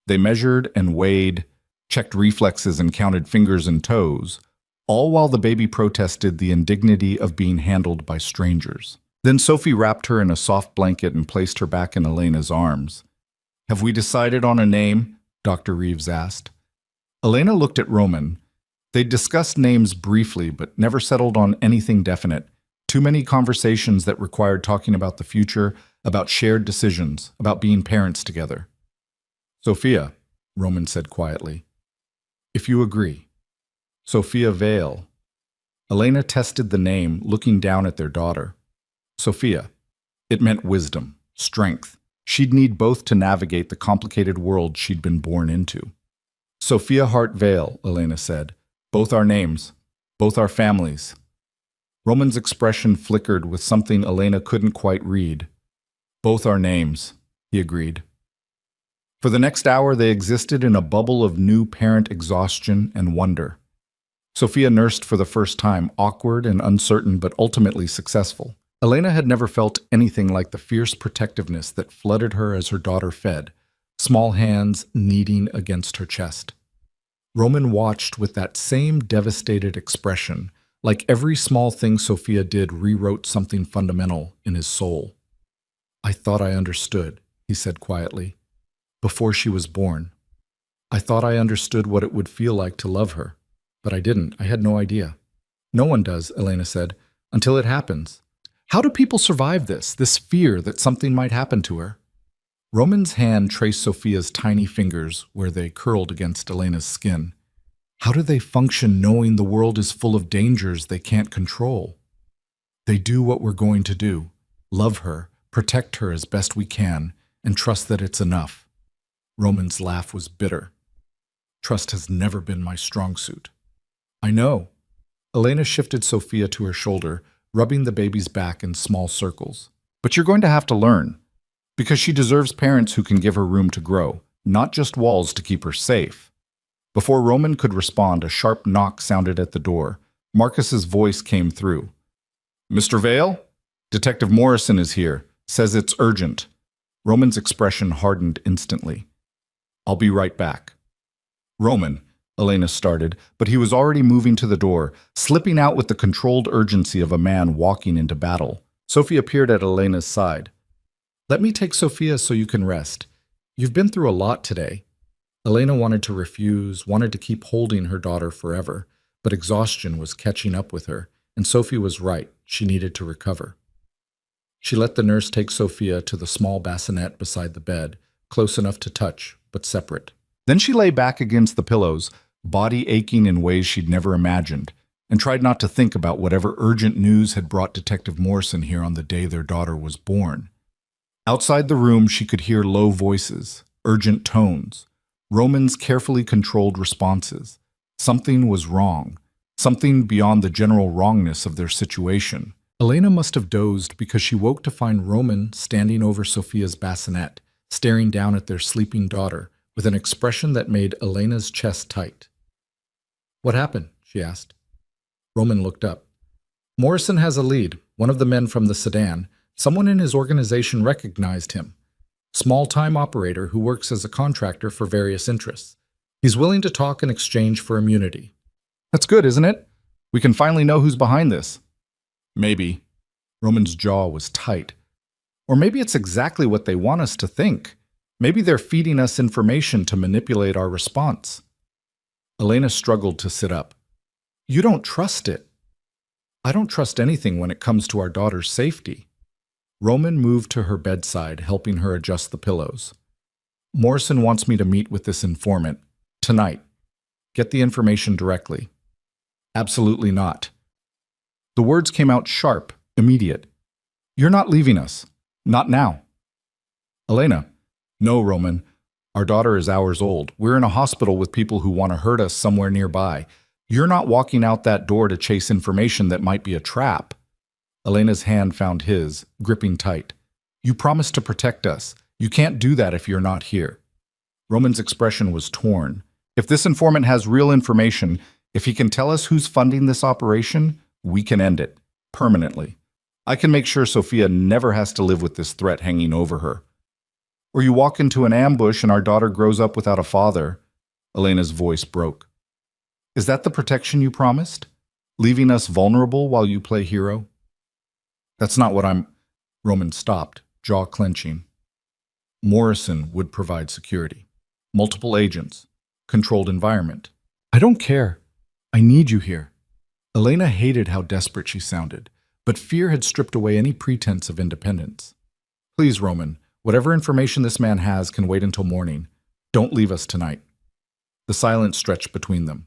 They measured and weighed, checked reflexes and counted fingers and toes, all while the baby protested the indignity of being handled by strangers. Then Sophie wrapped her in a soft blanket and placed her back in Elena's arms. "Have we decided on a name?" Dr. Reeves asked. Elena looked at Roman. They'd discussed names briefly, but never settled on anything definite. Too many conversations that required talking about the future, about shared decisions, about being parents together. "Sophia," Roman said quietly, "if you agree." Sophia Vale. Elena tested the name, looking down at their daughter. Sophia. It meant wisdom, strength. She'd need both to navigate the complicated world she'd been born into. "Sophia Hart Vale," Elena said. "Both our names, both our families." Roman's expression flickered with something Elena couldn't quite read. "Both our names," he agreed. For the next hour, they existed in a bubble of new parent exhaustion and wonder. Sophia nursed for the first time, awkward and uncertain, but ultimately successful. Elena had never felt anything like the fierce protectiveness that flooded her as her daughter fed, small hands kneading against her chest. Roman watched with that same devastated expression, like every small thing Sophia did rewrote something fundamental in his soul. "I thought I understood," he said quietly, "before she was born. I thought I understood what it would feel like to love her, but I didn't. I had no idea." "No one does," Elena said, "until it happens. How do people survive this fear that something might happen to her?" Roman's hand traced Sophia's tiny fingers where they curled against Elena's skin. "How do they function knowing the world is full of dangers they can't control?" "They do what we're going to do. Love her, protect her as best we can, and trust that it's enough." Roman's laugh was bitter. "Trust has never been my strong suit." "I know." Elena shifted Sophia to her shoulder, rubbing the baby's back in small circles. "But you're going to have to learn. Because she deserves parents who can give her room to grow, not just walls to keep her safe." Before Roman could respond, a sharp knock sounded at the door. Marcus's voice came through. "Mr. Vale? Detective Morrison is here. Says it's urgent." Roman's expression hardened instantly. "I'll be right back." "Roman," Elena started, but he was already moving to the door, slipping out with the controlled urgency of a man walking into battle. Sophie appeared at Elena's side. "Let me take Sophia so you can rest. You've been through a lot today." Elena wanted to refuse, wanted to keep holding her daughter forever, but exhaustion was catching up with her, and Sophie was right. She needed to recover. She let the nurse take Sophia to the small bassinet beside the bed, close enough to touch, but separate. Then she lay back against the pillows, body aching in ways she'd never imagined, and tried not to think about whatever urgent news had brought Detective Morrison here on the day their daughter was born. Outside the room, she could hear low voices, urgent tones, Roman's carefully controlled responses. Something was wrong, something beyond the general wrongness of their situation. Elena must have dozed because she woke to find Roman standing over Sophia's bassinet, staring down at their sleeping daughter, with an expression that made Elena's chest tight. "What happened?" she asked. Roman looked up. "Morrison has a lead, one of the men from the sedan. Someone in his organization recognized him. Small-time operator who works as a contractor for various interests. He's willing to talk in exchange for immunity." "That's good, isn't it? We can finally know who's behind this." "Maybe." Roman's jaw was tight. "Or maybe it's exactly what they want us to think. Maybe they're feeding us information to manipulate our response." Elena struggled to sit up. "You don't trust it." "I don't trust anything when it comes to our daughter's safety." Roman moved to her bedside, helping her adjust the pillows. "Morrison wants me to meet with this informant. Tonight. Get the information directly." "Absolutely not." The words came out sharp, immediate. "You're not leaving us. Not now." "Elena." "No, Roman. Our daughter is hours old. We're in a hospital with people who want to hurt us somewhere nearby. You're not walking out that door to chase information that might be a trap." Elena's hand found his, gripping tight. "You promised to protect us. You can't do that if you're not here." Roman's expression was torn. If this informant has real information, if he can tell us who's funding this operation, we can end it permanently. I can make sure Sophia never has to live with this threat hanging over her. Or you walk into an ambush and our daughter grows up without a father. Elena's voice broke. Is that the protection you promised? Leaving us vulnerable while you play hero? That's not what I'm... Roman stopped, jaw clenching. Morrison would provide security. Multiple agents. Controlled environment. I don't care. I need you here. Elena hated how desperate she sounded, but fear had stripped away any pretense of independence. Please, Roman, whatever information this man has can wait until morning. Don't leave us tonight. The silence stretched between them.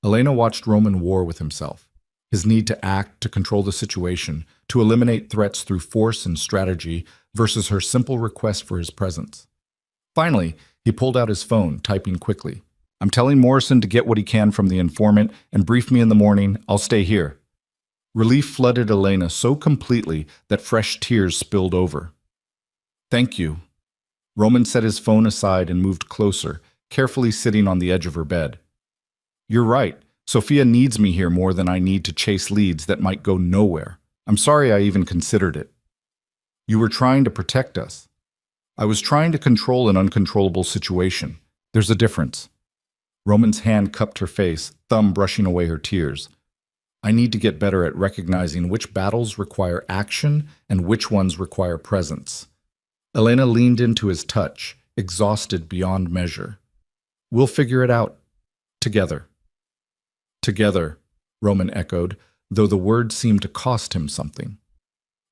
Elena watched Roman war with himself. His need to act, to control the situation, to eliminate threats through force and strategy versus her simple request for his presence. Finally, he pulled out his phone, typing quickly. I'm telling Morrison to get what he can from the informant and brief me in the morning. I'll stay here. Relief flooded Elena so completely that fresh tears spilled over. Thank you. Roman set his phone aside and moved closer, carefully sitting on the edge of her bed. You're right. Sophia needs me here more than I need to chase leads that might go nowhere. I'm sorry I even considered it. You were trying to protect us. I was trying to control an uncontrollable situation. There's a difference. Roman's hand cupped her face, thumb brushing away her tears. I need to get better at recognizing which battles require action and which ones require presence. Elena leaned into his touch, exhausted beyond measure. We'll figure it out. Together. Together, Roman echoed, though the word seemed to cost him something.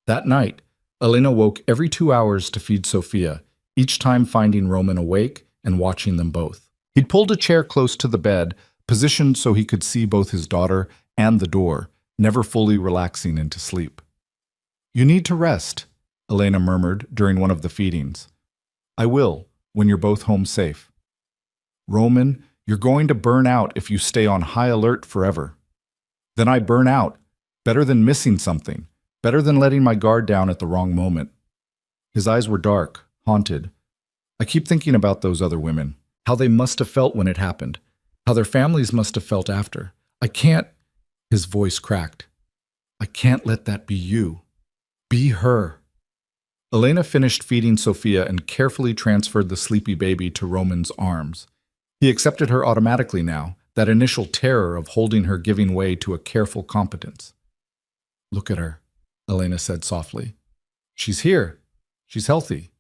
That night, Elena woke every 2 hours to feed Sophia, each time finding Roman awake and watching them both. He'd pulled a chair close to the bed, positioned so he could see both his daughter and the door, never fully relaxing into sleep. You need to rest, Elena murmured during one of the feedings. I will, when you're both home safe. Roman, you're going to burn out if you stay on high alert forever. Then I burn out. Better than missing something. Better than letting my guard down at the wrong moment. His eyes were dark, haunted. I keep thinking about those other women, how they must have felt when it happened, how their families must have felt after. I can't... His voice cracked. I can't let that be you. Be her. Elena finished feeding Sophia and carefully transferred the sleepy baby to Roman's arms. He accepted her automatically now, that initial terror of holding her giving way to a careful competence. Look at her, Elena said softly. She's here. She's healthy.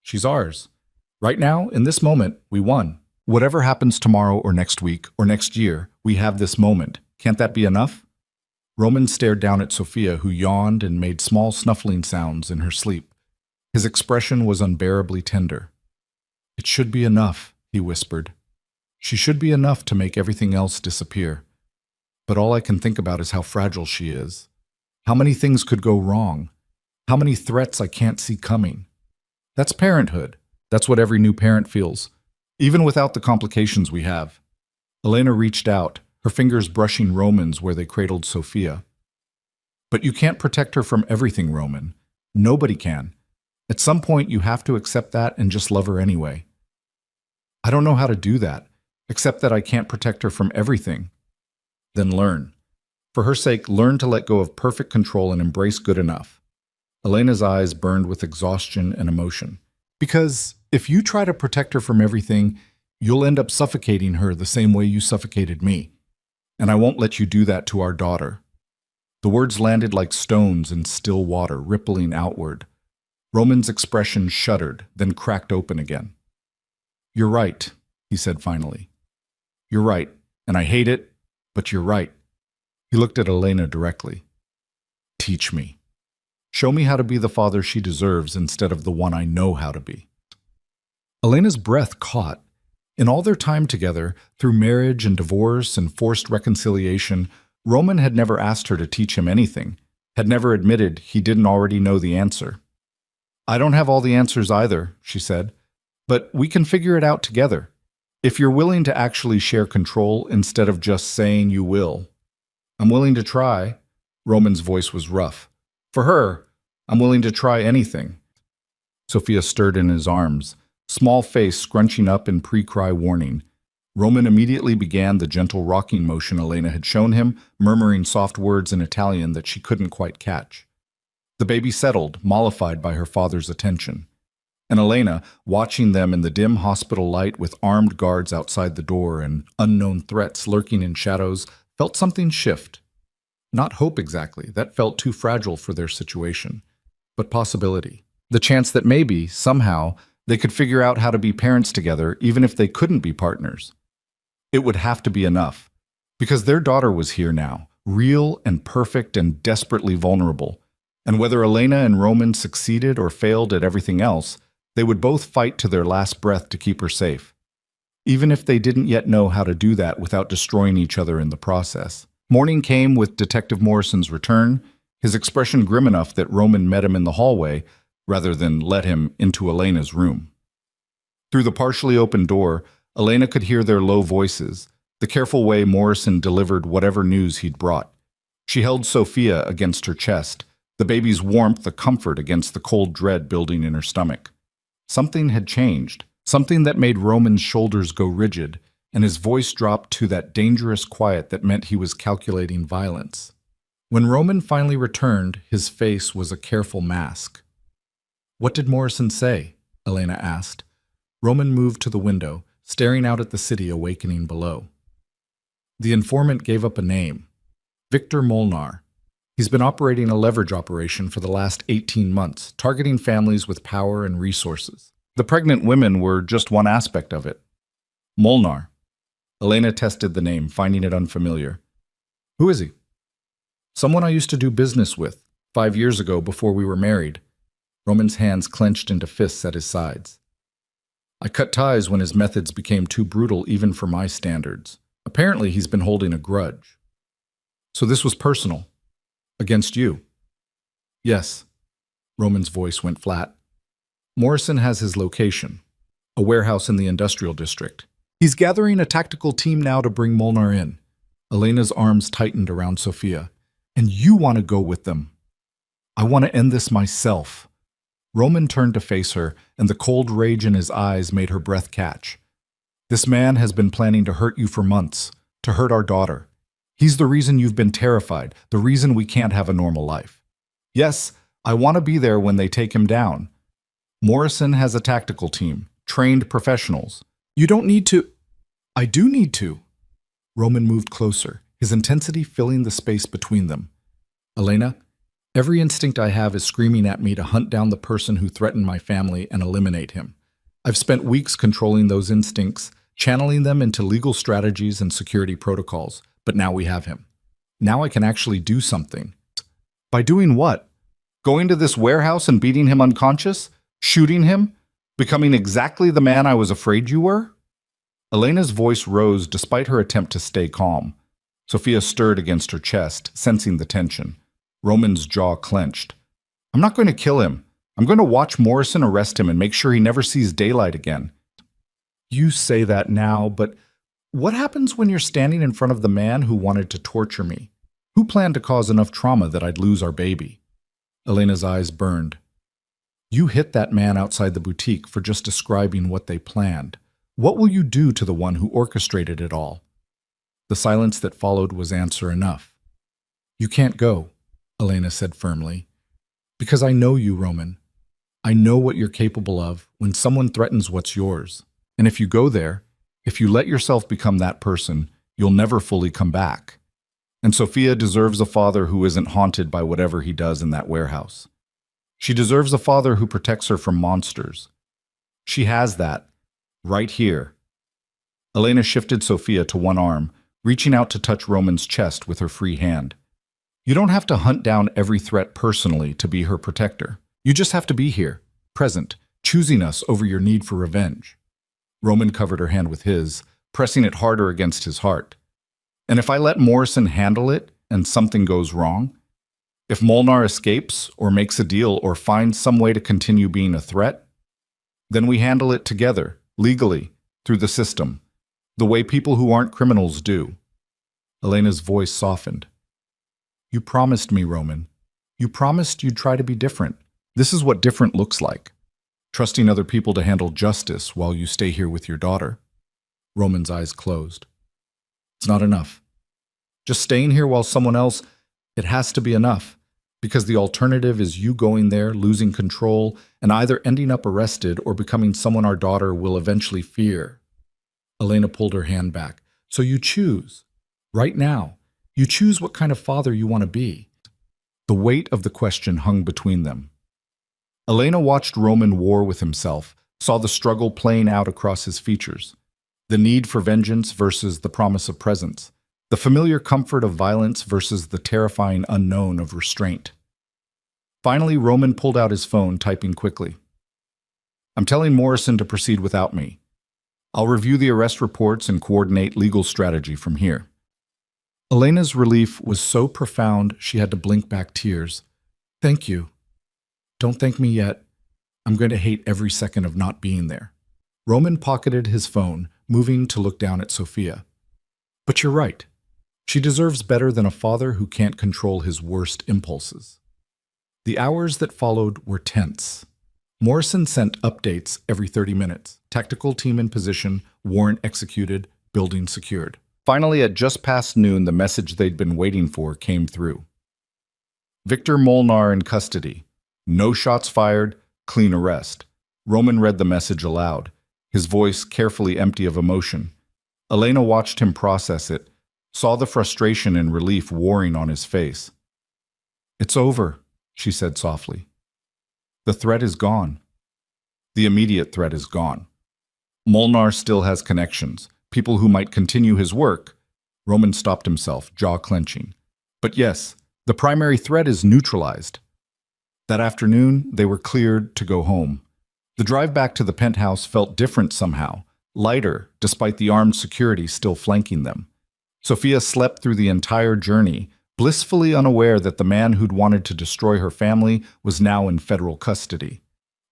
She's ours. Right now, in this moment, we won. Whatever happens tomorrow or next week or next year, we have this moment. Can't that be enough? Roman stared down at Sophia, who yawned and made small snuffling sounds in her sleep. His expression was unbearably tender. It should be enough, he whispered. She should be enough to make everything else disappear. But all I can think about is how fragile she is. How many things could go wrong? How many threats I can't see coming? That's parenthood. That's what every new parent feels, even without the complications we have. Elena reached out, her fingers brushing Roman's where they cradled Sophia. But you can't protect her from everything, Roman. Nobody can. At some point, you have to accept that and just love her anyway. I don't know how to do that, except that I can't protect her from everything. Then learn. For her sake, learn to let go of perfect control and embrace good enough. Elena's eyes burned with exhaustion and emotion. Because if you try to protect her from everything, you'll end up suffocating her the same way you suffocated me. And I won't let you do that to our daughter. The words landed like stones in still water, rippling outward. Roman's expression shuddered, then cracked open again. You're right, he said finally. You're right, and I hate it, but you're right. He looked at Elena directly. Teach me. Show me how to be the father she deserves instead of the one I know how to be. Elena's breath caught. In all their time together, through marriage and divorce and forced reconciliation, Roman had never asked her to teach him anything, had never admitted he didn't already know the answer. I don't have all the answers either, she said, but we can figure it out together. If you're willing to actually share control instead of just saying you will. I'm willing to try. Roman's voice was rough. For her, I'm willing to try anything. Sophia stirred in his arms, small face scrunching up in pre-cry warning. Roman immediately began the gentle rocking motion Elena had shown him, murmuring soft words in Italian that she couldn't quite catch. The baby settled, mollified by her father's attention. And Elena, watching them in the dim hospital light with armed guards outside the door and unknown threats lurking in shadows, felt something shift. Not hope exactly, that felt too fragile for their situation, but possibility. The chance that maybe, somehow, they could figure out how to be parents together even if they couldn't be partners. It would have to be enough, because their daughter was here now, real and perfect and desperately vulnerable. And whether Elena and Roman succeeded or failed at everything else, they would both fight to their last breath to keep her safe, even if they didn't yet know how to do that without destroying each other in the process. Morning came with Detective Morrison's return, his expression grim enough that Roman met him in the hallway rather than let him into Elena's room. Through the partially open door, Elena could hear their low voices, the careful way Morrison delivered whatever news he'd brought. She held Sophia against her chest, the baby's warmth a comfort against the cold dread building in her stomach. Something had changed, something that made Roman's shoulders go rigid, and his voice dropped to that dangerous quiet that meant he was calculating violence. When Roman finally returned, his face was a careful mask. "What did Morrison say?" Elena asked. Roman moved to the window, staring out at the city awakening below. The informant gave up a name. Victor Molnar. He's been operating a leverage operation for the last 18 months, targeting families with power and resources. The pregnant women were just one aspect of it. Molnar. Elena tested the name, finding it unfamiliar. "Who is he?" "Someone I used to do business with, 5 years ago before we were married." Roman's hands clenched into fists at his sides. "I cut ties when his methods became too brutal even for my standards. Apparently he's been holding a grudge." "So this was personal? Against you?" "Yes." Roman's voice went flat. "Morrison has his location, a warehouse in the industrial district. He's gathering a tactical team now to bring Molnar in." Elena's arms tightened around Sophia. "And you want to go with them?" "I want to end this myself." Roman turned to face her, and the cold rage in his eyes made her breath catch. "This man has been planning to hurt you for months, to hurt our daughter. He's the reason you've been terrified, the reason we can't have a normal life. Yes, I want to be there when they take him down. Morrison has a tactical team, trained professionals. You don't need to—" "I do need to." Roman moved closer, his intensity filling the space between them. "Elena, every instinct I have is screaming at me to hunt down the person who threatened my family and eliminate him. I've spent weeks controlling those instincts, channeling them into legal strategies and security protocols, but now we have him. Now I can actually do something." "By doing what? Going to this warehouse and beating him unconscious? Shooting him? Becoming exactly the man I was afraid you were?" Elena's voice rose despite her attempt to stay calm. Sophia stirred against her chest, sensing the tension. Roman's jaw clenched. "I'm not going to kill him. I'm going to watch Morrison arrest him and make sure he never sees daylight again." "You say that now, but what happens when you're standing in front of the man who wanted to torture me? Who planned to cause enough trauma that I'd lose our baby?" Elena's eyes burned. "You hit that man outside the boutique for just describing what they planned. What will you do to the one who orchestrated it all?" The silence that followed was answer enough. "You can't go," Elena said firmly. "Because I know you, Roman. I know what you're capable of when someone threatens what's yours. And if you go there, if you let yourself become that person, you'll never fully come back. And Sophia deserves a father who isn't haunted by whatever he does in that warehouse. She deserves a father who protects her from monsters. She has that, right here." Elena shifted Sophia to one arm, reaching out to touch Roman's chest with her free hand. "You don't have to hunt down every threat personally to be her protector. You just have to be here, present, choosing us over your need for revenge." Roman covered her hand with his, pressing it harder against his heart. "And if I let Morrison handle it and something goes wrong? If Molnar escapes or makes a deal or finds some way to continue being a threat? Then we handle it together, legally, through the system, the way people who aren't criminals do." Elena's voice softened. "You promised me, Roman. You promised you'd try to be different. This is what different looks like. Trusting other people to handle justice while you stay here with your daughter." Roman's eyes closed. It's not enough. Just staying here while someone else, it has to be enough. Because the alternative is you going there, losing control, and either ending up arrested or becoming someone our daughter will eventually fear. Elena pulled her hand back. So you choose. Right now. You choose what kind of father you want to be. The weight of the question hung between them. Elena watched Roman war with himself, saw the struggle playing out across his features. The need for vengeance versus the promise of presence. The familiar comfort of violence versus the terrifying unknown of restraint. Finally, Roman pulled out his phone, typing quickly. I'm telling Morrison to proceed without me. I'll review the arrest reports and coordinate legal strategy from here. Elena's relief was so profound she had to blink back tears. Thank you. Don't thank me yet. I'm going to hate every second of not being there. Roman pocketed his phone, moving to look down at Sophia. But you're right. She deserves better than a father who can't control his worst impulses. The hours that followed were tense. Morrison sent updates every 30 minutes. Tactical team in position, warrant executed, building secured. Finally, at just past noon, the message they'd been waiting for came through. Victor Molnar in custody. No shots fired, clean arrest. Roman read the message aloud, his voice carefully empty of emotion. Elena watched him process it, saw the frustration and relief warring on his face. It's over, she said softly. The threat is gone. The immediate threat is gone. Molnar still has connections, people who might continue his work. Roman stopped himself, jaw clenching. But yes, the primary threat is neutralized. That afternoon, they were cleared to go home. The drive back to the penthouse felt different somehow, lighter, despite the armed security still flanking them. Sophia slept through the entire journey, blissfully unaware that the man who'd wanted to destroy her family was now in federal custody.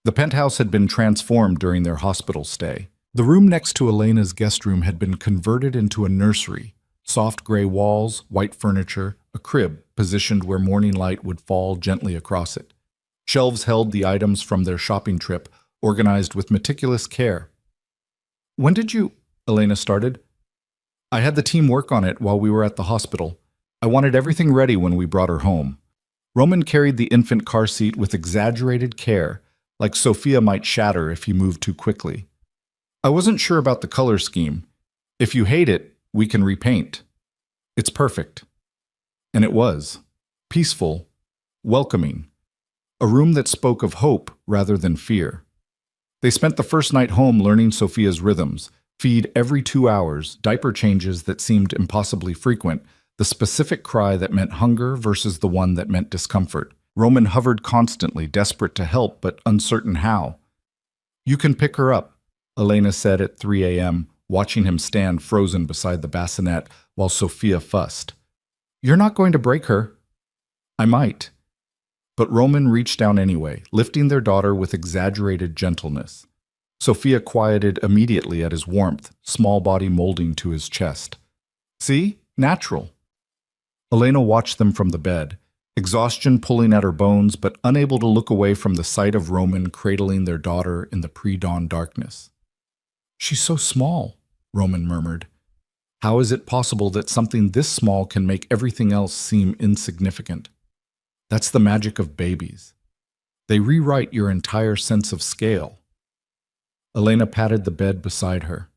The penthouse had been transformed during their hospital stay. The room next to Elena's guest room had been converted into a nursery. Soft gray walls, white furniture, a crib positioned where morning light would fall gently across it. Shelves held the items from their shopping trip, organized with meticulous care. When did you? Elena started. I had the team work on it while we were at the hospital. I wanted everything ready when we brought her home. Roman carried the infant car seat with exaggerated care, like Sophia might shatter if he moved too quickly. I wasn't sure about the color scheme. If you hate it, we can repaint. It's perfect. And it was. Peaceful, welcoming. A room that spoke of hope rather than fear. They spent the first night home learning Sophia's rhythms, feed every 2 hours, diaper changes that seemed impossibly frequent, the specific cry that meant hunger versus the one that meant discomfort. Roman hovered constantly, desperate to help but uncertain how. You can pick her up, Elena said at 3 a.m., watching him stand frozen beside the bassinet while Sophia fussed. You're not going to break her. I might. But Roman reached down anyway, lifting their daughter with exaggerated gentleness. Sophia quieted immediately at his warmth, small body molding to his chest. See? Natural. Elena watched them from the bed, exhaustion pulling at her bones but unable to look away from the sight of Roman cradling their daughter in the pre-dawn darkness. She's so small, Roman murmured. How is it possible that something this small can make everything else seem insignificant? That's the magic of babies. They rewrite your entire sense of scale. Elena patted the bed beside her.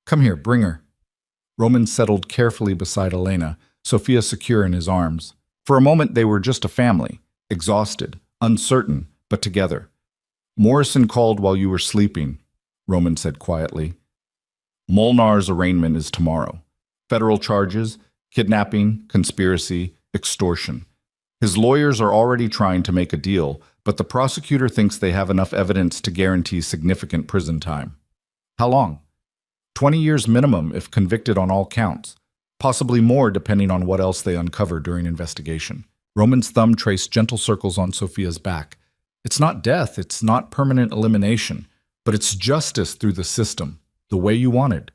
Come here, bring her. Roman settled carefully beside Elena, Sophia secure in his arms. For a moment they were just a family, exhausted, uncertain, but together. Morrison called while you were sleeping, Roman said quietly. Molnar's arraignment is tomorrow. Federal charges, kidnapping, conspiracy, extortion. His lawyers are already trying to make a deal, but the prosecutor thinks they have enough evidence to guarantee significant prison time. How long? 20 years minimum if convicted on all counts. Possibly more depending on what else they uncover during investigation. Roman's thumb traced gentle circles on Sophia's back. It's not death, it's not permanent elimination, but it's justice through the system, the way you wanted.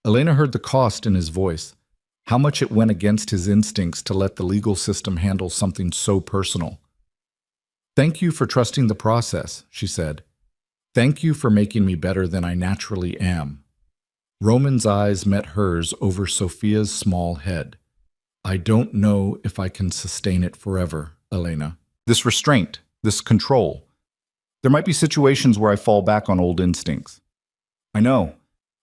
Elena heard the cost in his voice, how much it went against his instincts to let the legal system handle something so personal. Thank you for trusting the process, she said. Thank you for making me better than I naturally am. Roman's eyes met hers over Sophia's small head. I don't know if I can sustain it forever, Elena. This restraint, this control. There might be situations where I fall back on old instincts. I know.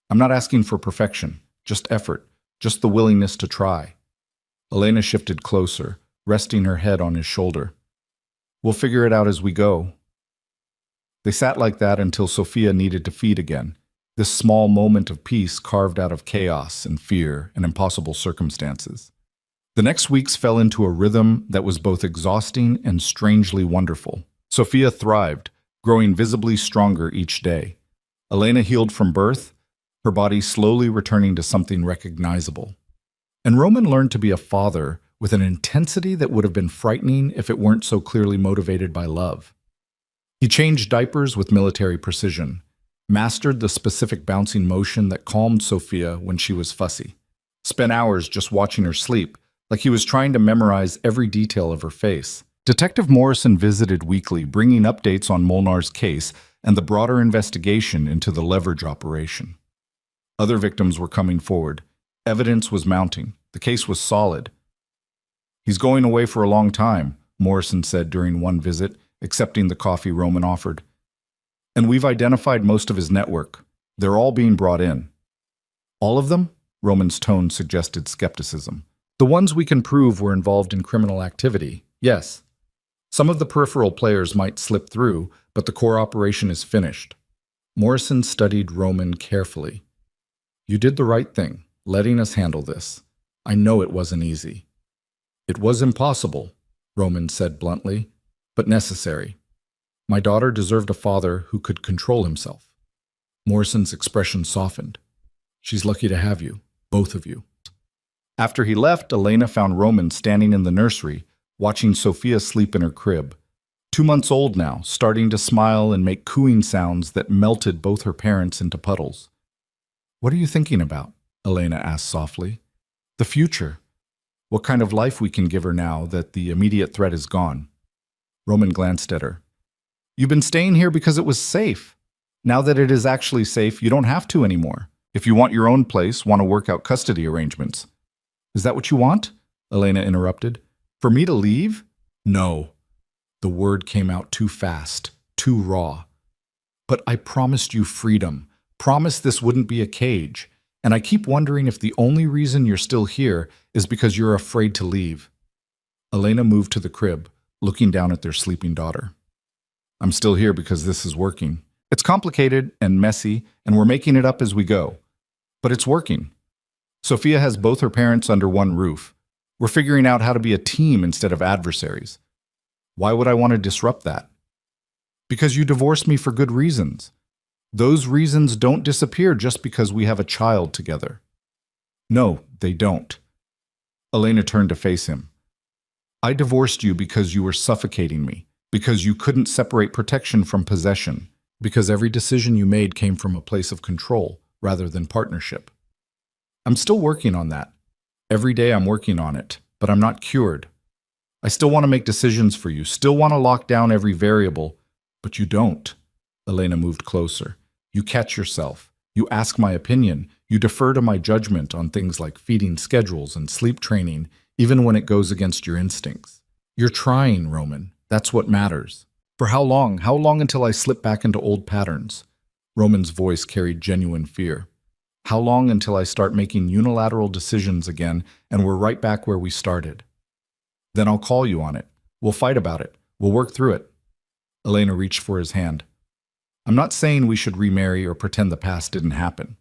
I'm not asking for perfection, just effort, just the willingness to try. Elena shifted closer, resting her head on his shoulder. We'll figure it out as we go. They sat like that until Sophia needed to feed again. This small moment of peace carved out of chaos and fear and impossible circumstances. The next weeks fell into a rhythm that was both exhausting and strangely wonderful. Sophia thrived, growing visibly stronger each day. Elena healed from birth, her body slowly returning to something recognizable. And Roman learned to be a father with an intensity that would have been frightening if it weren't so clearly motivated by love. He changed diapers with military precision, mastered the specific bouncing motion that calmed Sophia when she was fussy, spent hours just watching her sleep, like he was trying to memorize every detail of her face. Detective Morrison visited weekly, bringing updates on Molnar's case and the broader investigation into the leverage operation. Other victims were coming forward. Evidence was mounting. The case was solid. He's going away for a long time, Morrison said during one visit, accepting the coffee Roman offered. And we've identified most of his network. They're all being brought in. All of them? Roman's tone suggested skepticism. The ones we can prove were involved in criminal activity, yes. Some of the peripheral players might slip through, but the core operation is finished. Morrison studied Roman carefully. You did the right thing, letting us handle this. I know it wasn't easy. It was impossible, Roman said bluntly, but necessary. My daughter deserved a father who could control himself. Morrison's expression softened. She's lucky to have you, both of you. After he left, Elena found Roman standing in the nursery, watching Sophia sleep in her crib. 2 months old now, starting to smile and make cooing sounds that melted both her parents into puddles. What are you thinking about? Elena asked softly. The future. What kind of life we can give her now that the immediate threat is gone. Roman glanced at her. You've been staying here because it was safe. Now that it is actually safe, you don't have to anymore. If you want your own place, want to work out custody arrangements. Is that what you want? Elena interrupted. For me to leave? No. The word came out too fast, too raw. But I promised you freedom. Promised this wouldn't be a cage. And I keep wondering if the only reason you're still here is because you're afraid to leave. Elena moved to the crib, looking down at their sleeping daughter. I'm still here because this is working. It's complicated and messy, and we're making it up as we go. But it's working. Sophia has both her parents under one roof. We're figuring out how to be a team instead of adversaries. Why would I want to disrupt that? Because you divorced me for good reasons. Those reasons don't disappear just because we have a child together. No, they don't. Elena turned to face him. I divorced you because you were suffocating me, because you couldn't separate protection from possession, because every decision you made came from a place of control rather than partnership. I'm still working on that. Every day I'm working on it, but I'm not cured. I still want to make decisions for you, still want to lock down every variable, but you don't. Elena moved closer. You catch yourself. You ask my opinion. You defer to my judgment on things like feeding schedules and sleep training, even when it goes against your instincts. You're trying, Roman. That's what matters. For how long? How long until I slip back into old patterns? Roman's voice carried genuine fear. How long until I start making unilateral decisions again and we're right back where we started? Then I'll call you on it. We'll fight about it. We'll work through it. Elena reached for his hand. I'm not saying we should remarry or pretend the past didn't happen,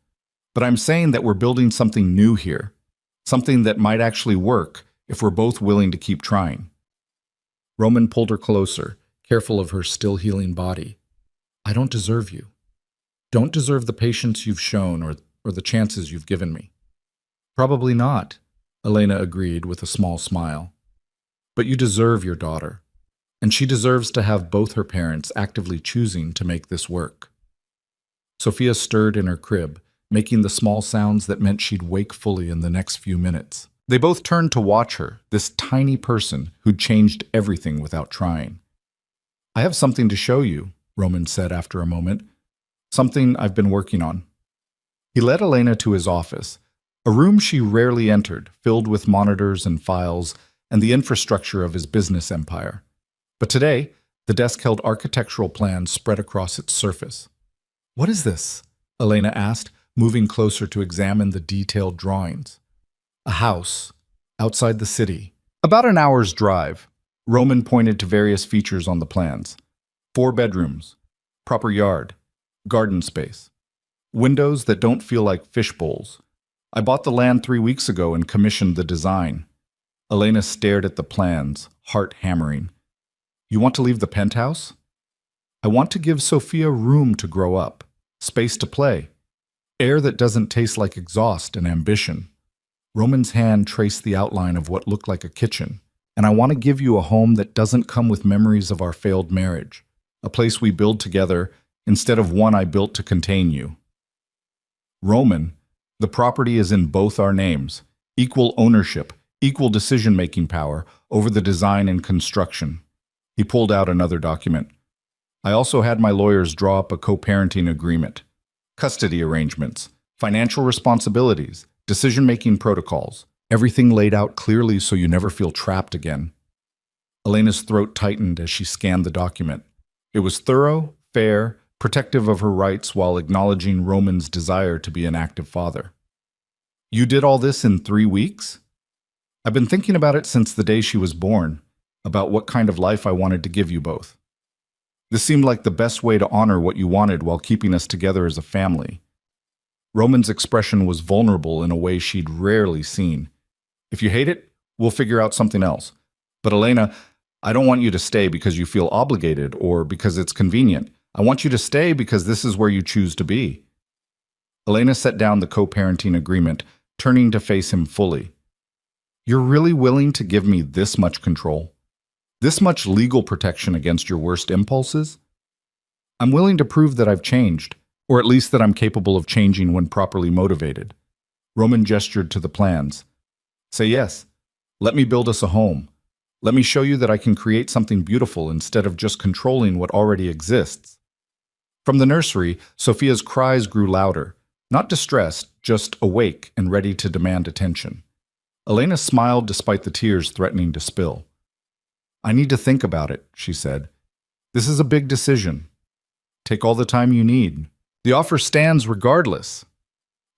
but I'm saying that we're building something new here, something that might actually work if we're both willing to keep trying. Roman pulled her closer, careful of her still healing body. I don't deserve you. Don't deserve the patience you've shown or the chances you've given me. Probably not, Elena agreed with a small smile. But you deserve your daughter, and she deserves to have both her parents actively choosing to make this work. Sophia stirred in her crib, making the small sounds that meant she'd wake fully in the next few minutes. They both turned to watch her, this tiny person who'd changed everything without trying. I have something to show you, Roman said after a moment. Something I've been working on. He led Elena to his office, a room she rarely entered, filled with monitors and files and the infrastructure of his business empire. But today, the desk held architectural plans spread across its surface. "What is this?" Elena asked, moving closer to examine the detailed drawings. "A house, outside the city. About an hour's drive." Roman pointed to various features on the plans. 4 bedrooms, proper yard, garden space, windows that don't feel like fish bowls. "I bought the land 3 weeks ago and commissioned the design." Elena stared at the plans, heart hammering. "You want to leave the penthouse?" "I want to give Sophia room to grow up, space to play, air that doesn't taste like exhaust and ambition." Roman's hand traced the outline of what looked like a kitchen. "And I want to give you a home that doesn't come with memories of our failed marriage, a place we build together instead of one I built to contain you." "Roman, the property is in both our names, equal ownership, equal decision-making power over the design and construction." He pulled out another document. "I also had my lawyers draw up a co-parenting agreement, custody arrangements, financial responsibilities, decision-making protocols, everything laid out clearly so you never feel trapped again." Elena's throat tightened as she scanned the document. It was thorough, fair, protective of her rights while acknowledging Roman's desire to be an active father. "You did all this in 3 weeks?" "I've been thinking about it since the day she was born, about what kind of life I wanted to give you both. This seemed like the best way to honor what you wanted while keeping us together as a family." Roman's expression was vulnerable in a way she'd rarely seen. "If you hate it, we'll figure out something else. But Elena, I don't want you to stay because you feel obligated or because it's convenient. I want you to stay because this is where you choose to be." Elena set down the co-parenting agreement, turning to face him fully. "You're really willing to give me this much control? This much legal protection against your worst impulses?" "I'm willing to prove that I've changed, or at least that I'm capable of changing when properly motivated." Roman gestured to the plans. "Say yes. Let me build us a home. Let me show you that I can create something beautiful instead of just controlling what already exists." From the nursery, Sophia's cries grew louder, not distressed, just awake and ready to demand attention. Elena smiled despite the tears threatening to spill. "I need to think about it," she said. "This is a big decision. Take all the time you need. The offer stands regardless."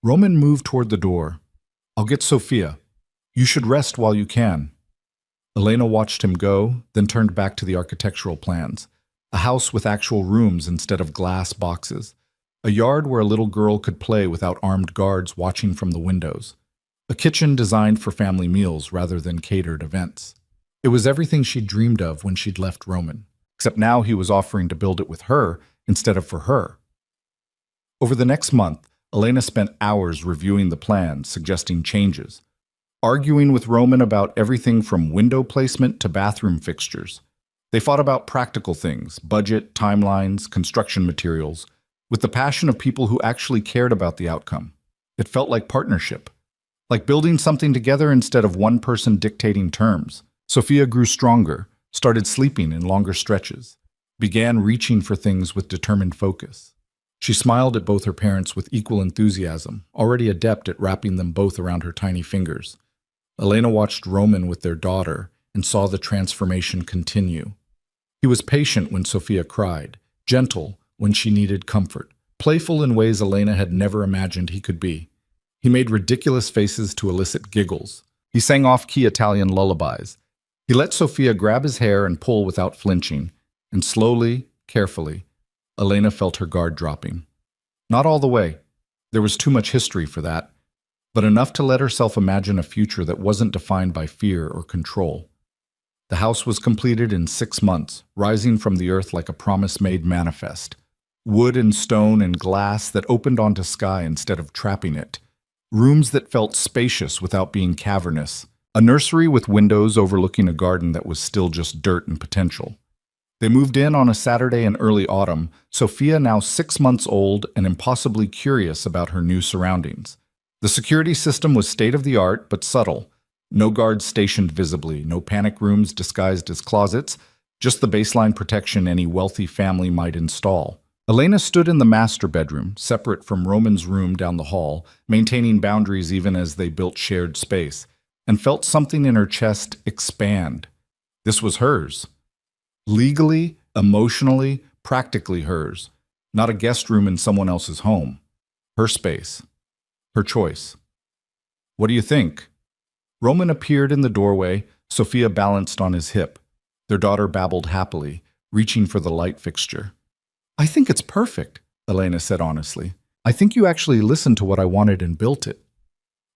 Roman moved toward the door. "I'll get Sophia. You should rest while you can." Elena watched him go, then turned back to the architectural plans. A house with actual rooms instead of glass boxes. A yard where a little girl could play without armed guards watching from the windows. A kitchen designed for family meals rather than catered events. It was everything she'd dreamed of when she'd left Roman, except now he was offering to build it with her instead of for her. Over the next month, Elena spent hours reviewing the plans, suggesting changes, arguing with Roman about everything from window placement to bathroom fixtures. They fought about practical things, budget, timelines, construction materials, with the passion of people who actually cared about the outcome. It felt like partnership, like building something together instead of one person dictating terms. Sophia grew stronger, started sleeping in longer stretches, began reaching for things with determined focus. She smiled at both her parents with equal enthusiasm, already adept at wrapping them both around her tiny fingers. Elena watched Roman with their daughter and saw the transformation continue. He was patient when Sophia cried, gentle when she needed comfort, playful in ways Elena had never imagined he could be. He made ridiculous faces to elicit giggles. He sang off-key Italian lullabies. He let Sophia grab his hair and pull without flinching, and slowly, carefully, Elena felt her guard dropping. Not all the way. There was too much history for that, but enough to let herself imagine a future that wasn't defined by fear or control. The house was completed in 6 months, rising from the earth like a promise-made manifest. Wood and stone and glass that opened onto sky instead of trapping it. Rooms that felt spacious without being cavernous. A nursery with windows overlooking a garden that was still just dirt and potential. They moved in on a Saturday in early autumn, Sophia now 6 months old and impossibly curious about her new surroundings. The security system was state-of-the-art but subtle. No guards stationed visibly, no panic rooms disguised as closets, just the baseline protection any wealthy family might install. Elena stood in the master bedroom, separate from Roman's room down the hall, maintaining boundaries even as they built shared space, and felt something in her chest expand. This was hers. Legally, emotionally, practically hers. Not a guest room in someone else's home. Her space. Her choice. What do you think? Roman appeared in the doorway, Sophia balanced on his hip. Their daughter babbled happily, reaching for the light fixture. I think it's perfect, Elena said honestly. I think you actually listened to what I wanted and built it.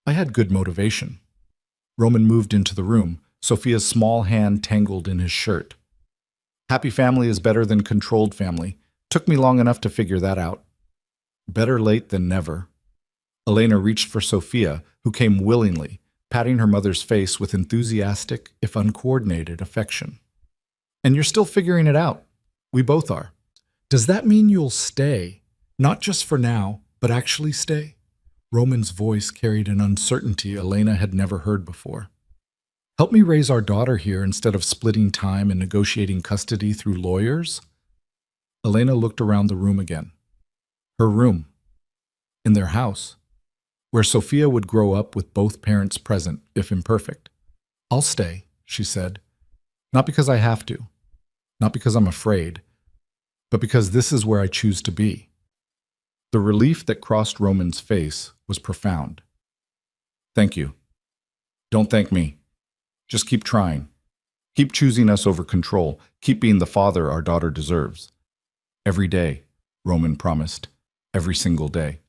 I had good motivation. Roman moved into the room, Sophia's small hand tangled in his shirt. Happy family is better than controlled family. Took me long enough to figure that out. Better late than never. Elena reached for Sophia, who came willingly, patting her mother's face with enthusiastic, if uncoordinated, affection. And you're still figuring it out. We both are. Does that mean you'll stay? Not just for now, but actually stay? Roman's voice carried an uncertainty Elena had never heard before. Help me raise our daughter here instead of splitting time and negotiating custody through lawyers? Elena looked around the room again. Her room. In their house. Where Sophia would grow up with both parents present, if imperfect. I'll stay, she said. Not because I have to. Not because I'm afraid. But because this is where I choose to be. The relief that crossed Roman's face was profound. Thank you. Don't thank me. Just keep trying. Keep choosing us over control. Keep being the father our daughter deserves. Every day, Roman promised. Every single day.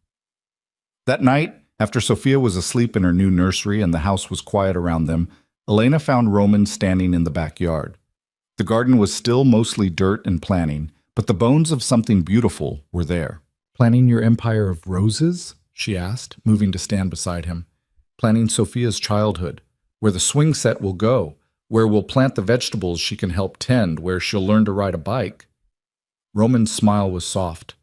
That night, after Sophia was asleep in her new nursery and the house was quiet around them, Elena found Roman standing in the backyard. The garden was still mostly dirt and planning, but the bones of something beautiful were there. Planning your empire of roses? She asked, moving to stand beside him. Planning Sophia's childhood. Where the swing set will go, where we'll plant the vegetables she can help tend, where she'll learn to ride a bike. Roman's smile was soft.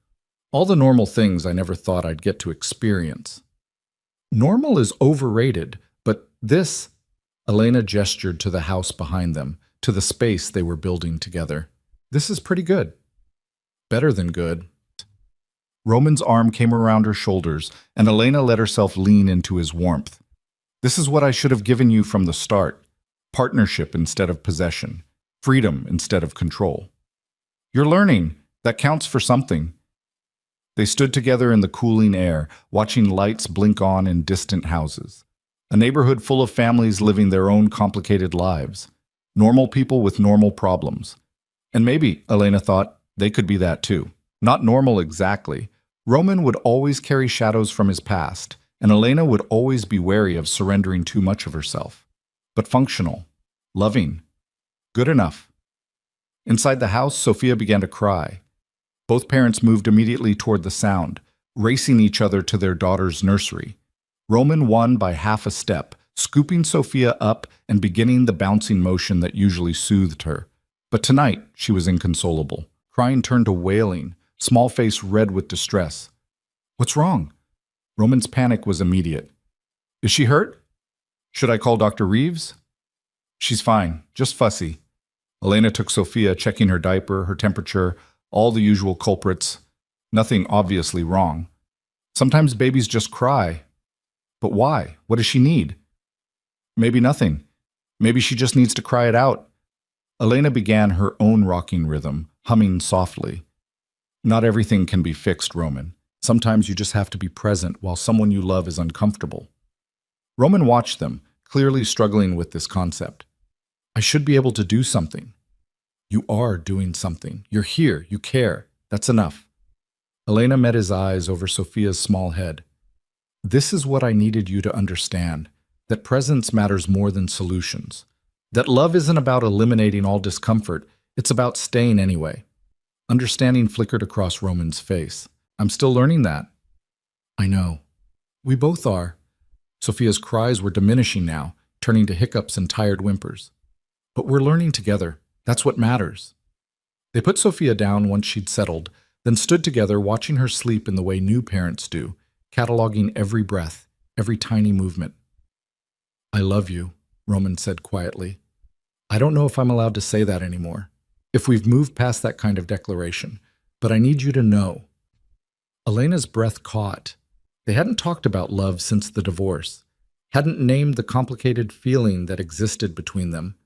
All the normal things I never thought I'd get to experience. Normal is overrated, but this... Elena gestured to the house behind them, to the space they were building together. This is pretty good. Better than good. Roman's arm came around her shoulders, and Elena let herself lean into his warmth. This is what I should have given you from the start. Partnership instead of possession. Freedom instead of control. You're learning. That counts for something. They stood together in the cooling air, watching lights blink on in distant houses. A neighborhood full of families living their own complicated lives. Normal people with normal problems. And maybe, Elena thought, they could be that too. Not normal exactly. Roman would always carry shadows from his past, and Elena would always be wary of surrendering too much of herself. But functional. Loving. Good enough. Inside the house, Sophia began to cry. Both parents moved immediately toward the sound, racing each other to their daughter's nursery. Roman won by half a step, scooping Sophia up and beginning the bouncing motion that usually soothed her. But tonight, she was inconsolable. Crying turned to wailing, small face red with distress. What's wrong? Roman's panic was immediate. Is she hurt? Should I call Dr. Reeves? She's fine, just fussy. Elena took Sophia, checking her diaper, her temperature, all the usual culprits. Nothing obviously wrong. Sometimes babies just cry. But why? What does she need? Maybe nothing. Maybe she just needs to cry it out. Elena began her own rocking rhythm, humming softly. Not everything can be fixed, Roman. Sometimes you just have to be present while someone you love is uncomfortable. Roman watched them, clearly struggling with this concept. I should be able to do something. You are doing something. You're here. You care. That's enough. Elena met his eyes over Sophia's small head. This is what I needed you to understand, that presence matters more than solutions. That love isn't about eliminating all discomfort. It's about staying anyway. Understanding flickered across Roman's face. I'm still learning that. I know. We both are. Sophia's cries were diminishing now, turning to hiccups and tired whimpers. But we're learning together. That's what matters. They put Sophia down once she'd settled, then stood together watching her sleep in the way new parents do, cataloging every breath, every tiny movement. I love you, Roman said quietly. I don't know if I'm allowed to say that anymore. If we've moved past that kind of declaration. But I need you to know. Elena's breath caught. They hadn't talked about love since the divorce, hadn't named the complicated feeling that existed between them.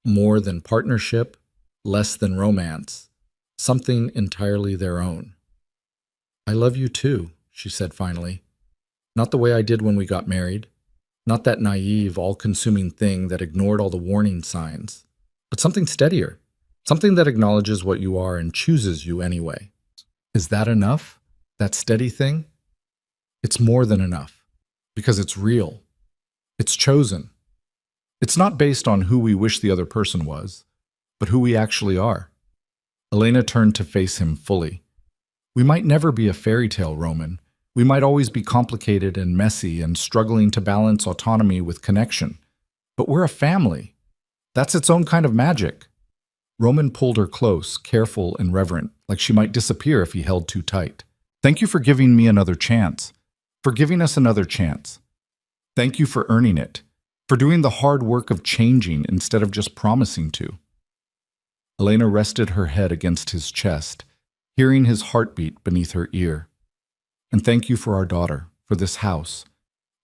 More than partnership, less than romance, something entirely their own. I love you too, she said finally. Not the way I did when we got married. Not that naive, all-consuming thing that ignored all the warning signs. But something steadier. Something that acknowledges what you are and chooses you anyway. Is that enough? That steady thing? It's more than enough. Because it's real. It's chosen. It's not based on who we wish the other person was, but who we actually are. Elena turned to face him fully. We might never be a fairy tale, Roman. We might always be complicated and messy and struggling to balance autonomy with connection. But we're a family. That's its own kind of magic. Roman pulled her close, careful and reverent, like she might disappear if he held too tight. Thank you for giving me another chance. For giving us another chance. Thank you for earning it. For doing the hard work of changing instead of just promising to. Elena rested her head against his chest, hearing his heartbeat beneath her ear. And thank you for our daughter, for this house,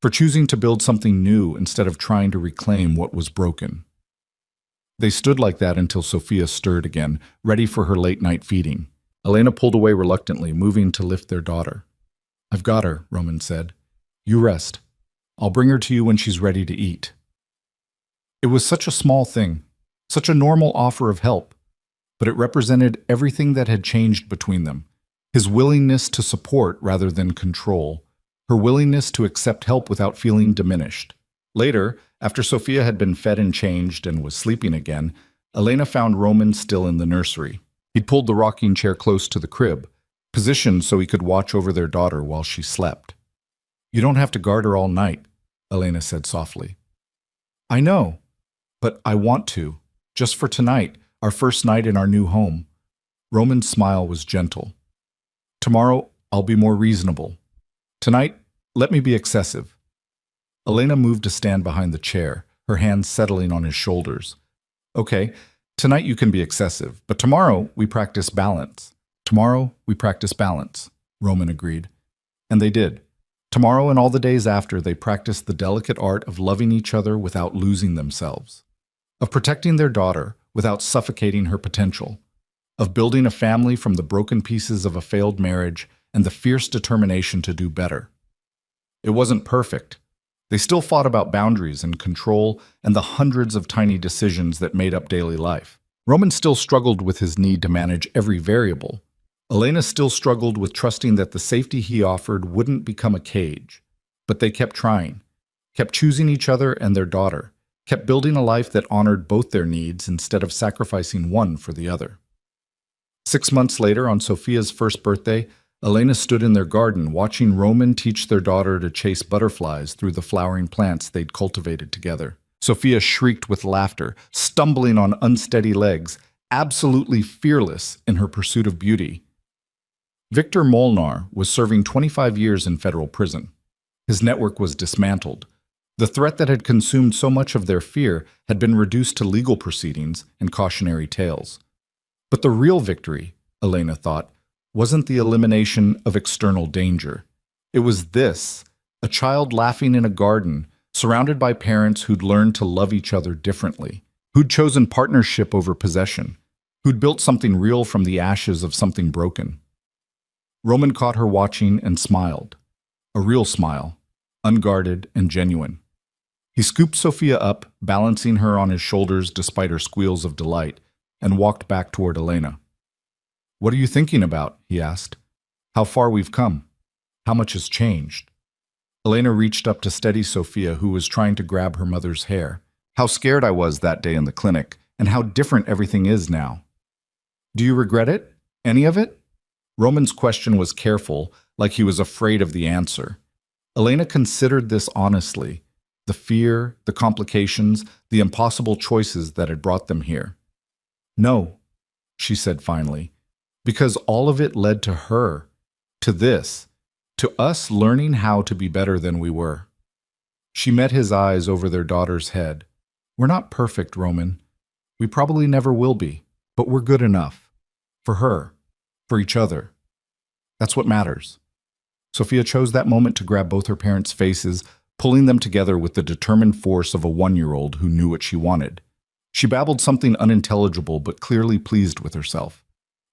for choosing to build something new instead of trying to reclaim what was broken. They stood like that until Sophia stirred again, ready for her late-night feeding. Elena pulled away reluctantly, moving to lift their daughter. I've got her, Roman said. You rest. I'll bring her to you when she's ready to eat. It was such a small thing, such a normal offer of help, but it represented everything that had changed between them. His willingness to support rather than control, her willingness to accept help without feeling diminished. Later, after Sophia had been fed and changed and was sleeping again, Elena found Roman still in the nursery. He'd pulled the rocking chair close to the crib, positioned so he could watch over their daughter while she slept. You don't have to guard her all night, Elena said softly. I know, but I want to, just for tonight, our first night in our new home. Roman's smile was gentle. Tomorrow, I'll be more reasonable. Tonight, let me be excessive. Elena moved to stand behind the chair, her hands settling on his shoulders. Okay, tonight you can be excessive, but tomorrow we practice balance. Tomorrow we practice balance, Roman agreed. And they did. Tomorrow and all the days after, they practiced the delicate art of loving each other without losing themselves, of protecting their daughter without suffocating her potential, of building a family from the broken pieces of a failed marriage and the fierce determination to do better. It wasn't perfect. They still fought about boundaries and control and the hundreds of tiny decisions that made up daily life. Roman still struggled with his need to manage every variable. Elena still struggled with trusting that the safety he offered wouldn't become a cage. But they kept trying, kept choosing each other and their daughter, kept building a life that honored both their needs instead of sacrificing one for the other. 6 months later, on Sophia's first birthday, Elena stood in their garden watching Roman teach their daughter to chase butterflies through the flowering plants they'd cultivated together. Sophia shrieked with laughter, stumbling on unsteady legs, absolutely fearless in her pursuit of beauty. Victor Molnar was serving 25 years in federal prison. His network was dismantled. The threat that had consumed so much of their fear had been reduced to legal proceedings and cautionary tales. But the real victory, Elena thought, wasn't the elimination of external danger. It was this, a child laughing in a garden, surrounded by parents who'd learned to love each other differently, who'd chosen partnership over possession, who'd built something real from the ashes of something broken. Roman caught her watching and smiled, a real smile, unguarded and genuine. He scooped Sophia up, balancing her on his shoulders despite her squeals of delight, and walked back toward Elena. What are you thinking about? He asked. How far we've come. How much has changed. Elena reached up to steady Sophia, who was trying to grab her mother's hair. How scared I was that day in the clinic, and how different everything is now. Do you regret it? Any of it? Roman's question was careful, like he was afraid of the answer. Elena considered this honestly, the fear, the complications, the impossible choices that had brought them here. No, she said finally, because all of it led to her, to this, to us learning how to be better than we were. She met his eyes over their daughter's head. We're not perfect, Roman. We probably never will be, but we're good enough. For her. for each other. That's what matters. Sophia chose that moment to grab both her parents' faces, pulling them together with the determined force of a 1-year-old who knew what she wanted. She babbled something unintelligible but clearly pleased with herself.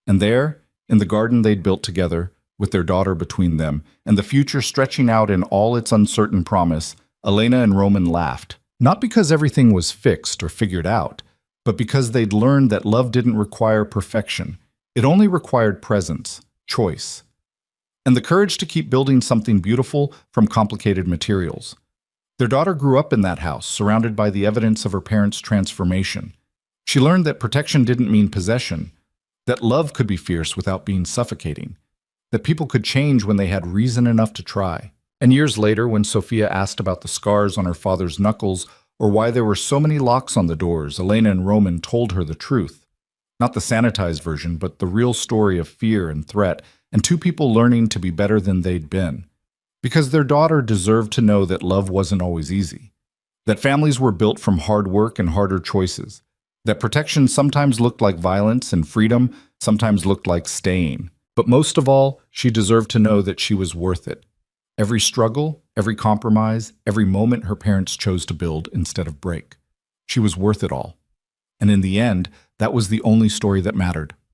And there, in the garden they'd built together, with their daughter between them, and the future stretching out in all its uncertain promise, Elena and Roman laughed. Not because everything was fixed or figured out, but because they'd learned that love didn't require perfection. It only required presence, choice, and the courage to keep building something beautiful from complicated materials. Their daughter grew up in that house, surrounded by the evidence of her parents' transformation. She learned that protection didn't mean possession, that love could be fierce without being suffocating, that people could change when they had reason enough to try. And years later, when Sophia asked about the scars on her father's knuckles or why there were so many locks on the doors, Elena and Roman told her the truth. Not the sanitized version, but the real story of fear and threat, and two people learning to be better than they'd been. Because their daughter deserved to know that love wasn't always easy, that families were built from hard work and harder choices, that protection sometimes looked like violence and freedom sometimes looked like staying. But most of all, she deserved to know that she was worth it. Every struggle, every compromise, every moment her parents chose to build instead of break. She was worth it all. And in the end, that was the only story that mattered.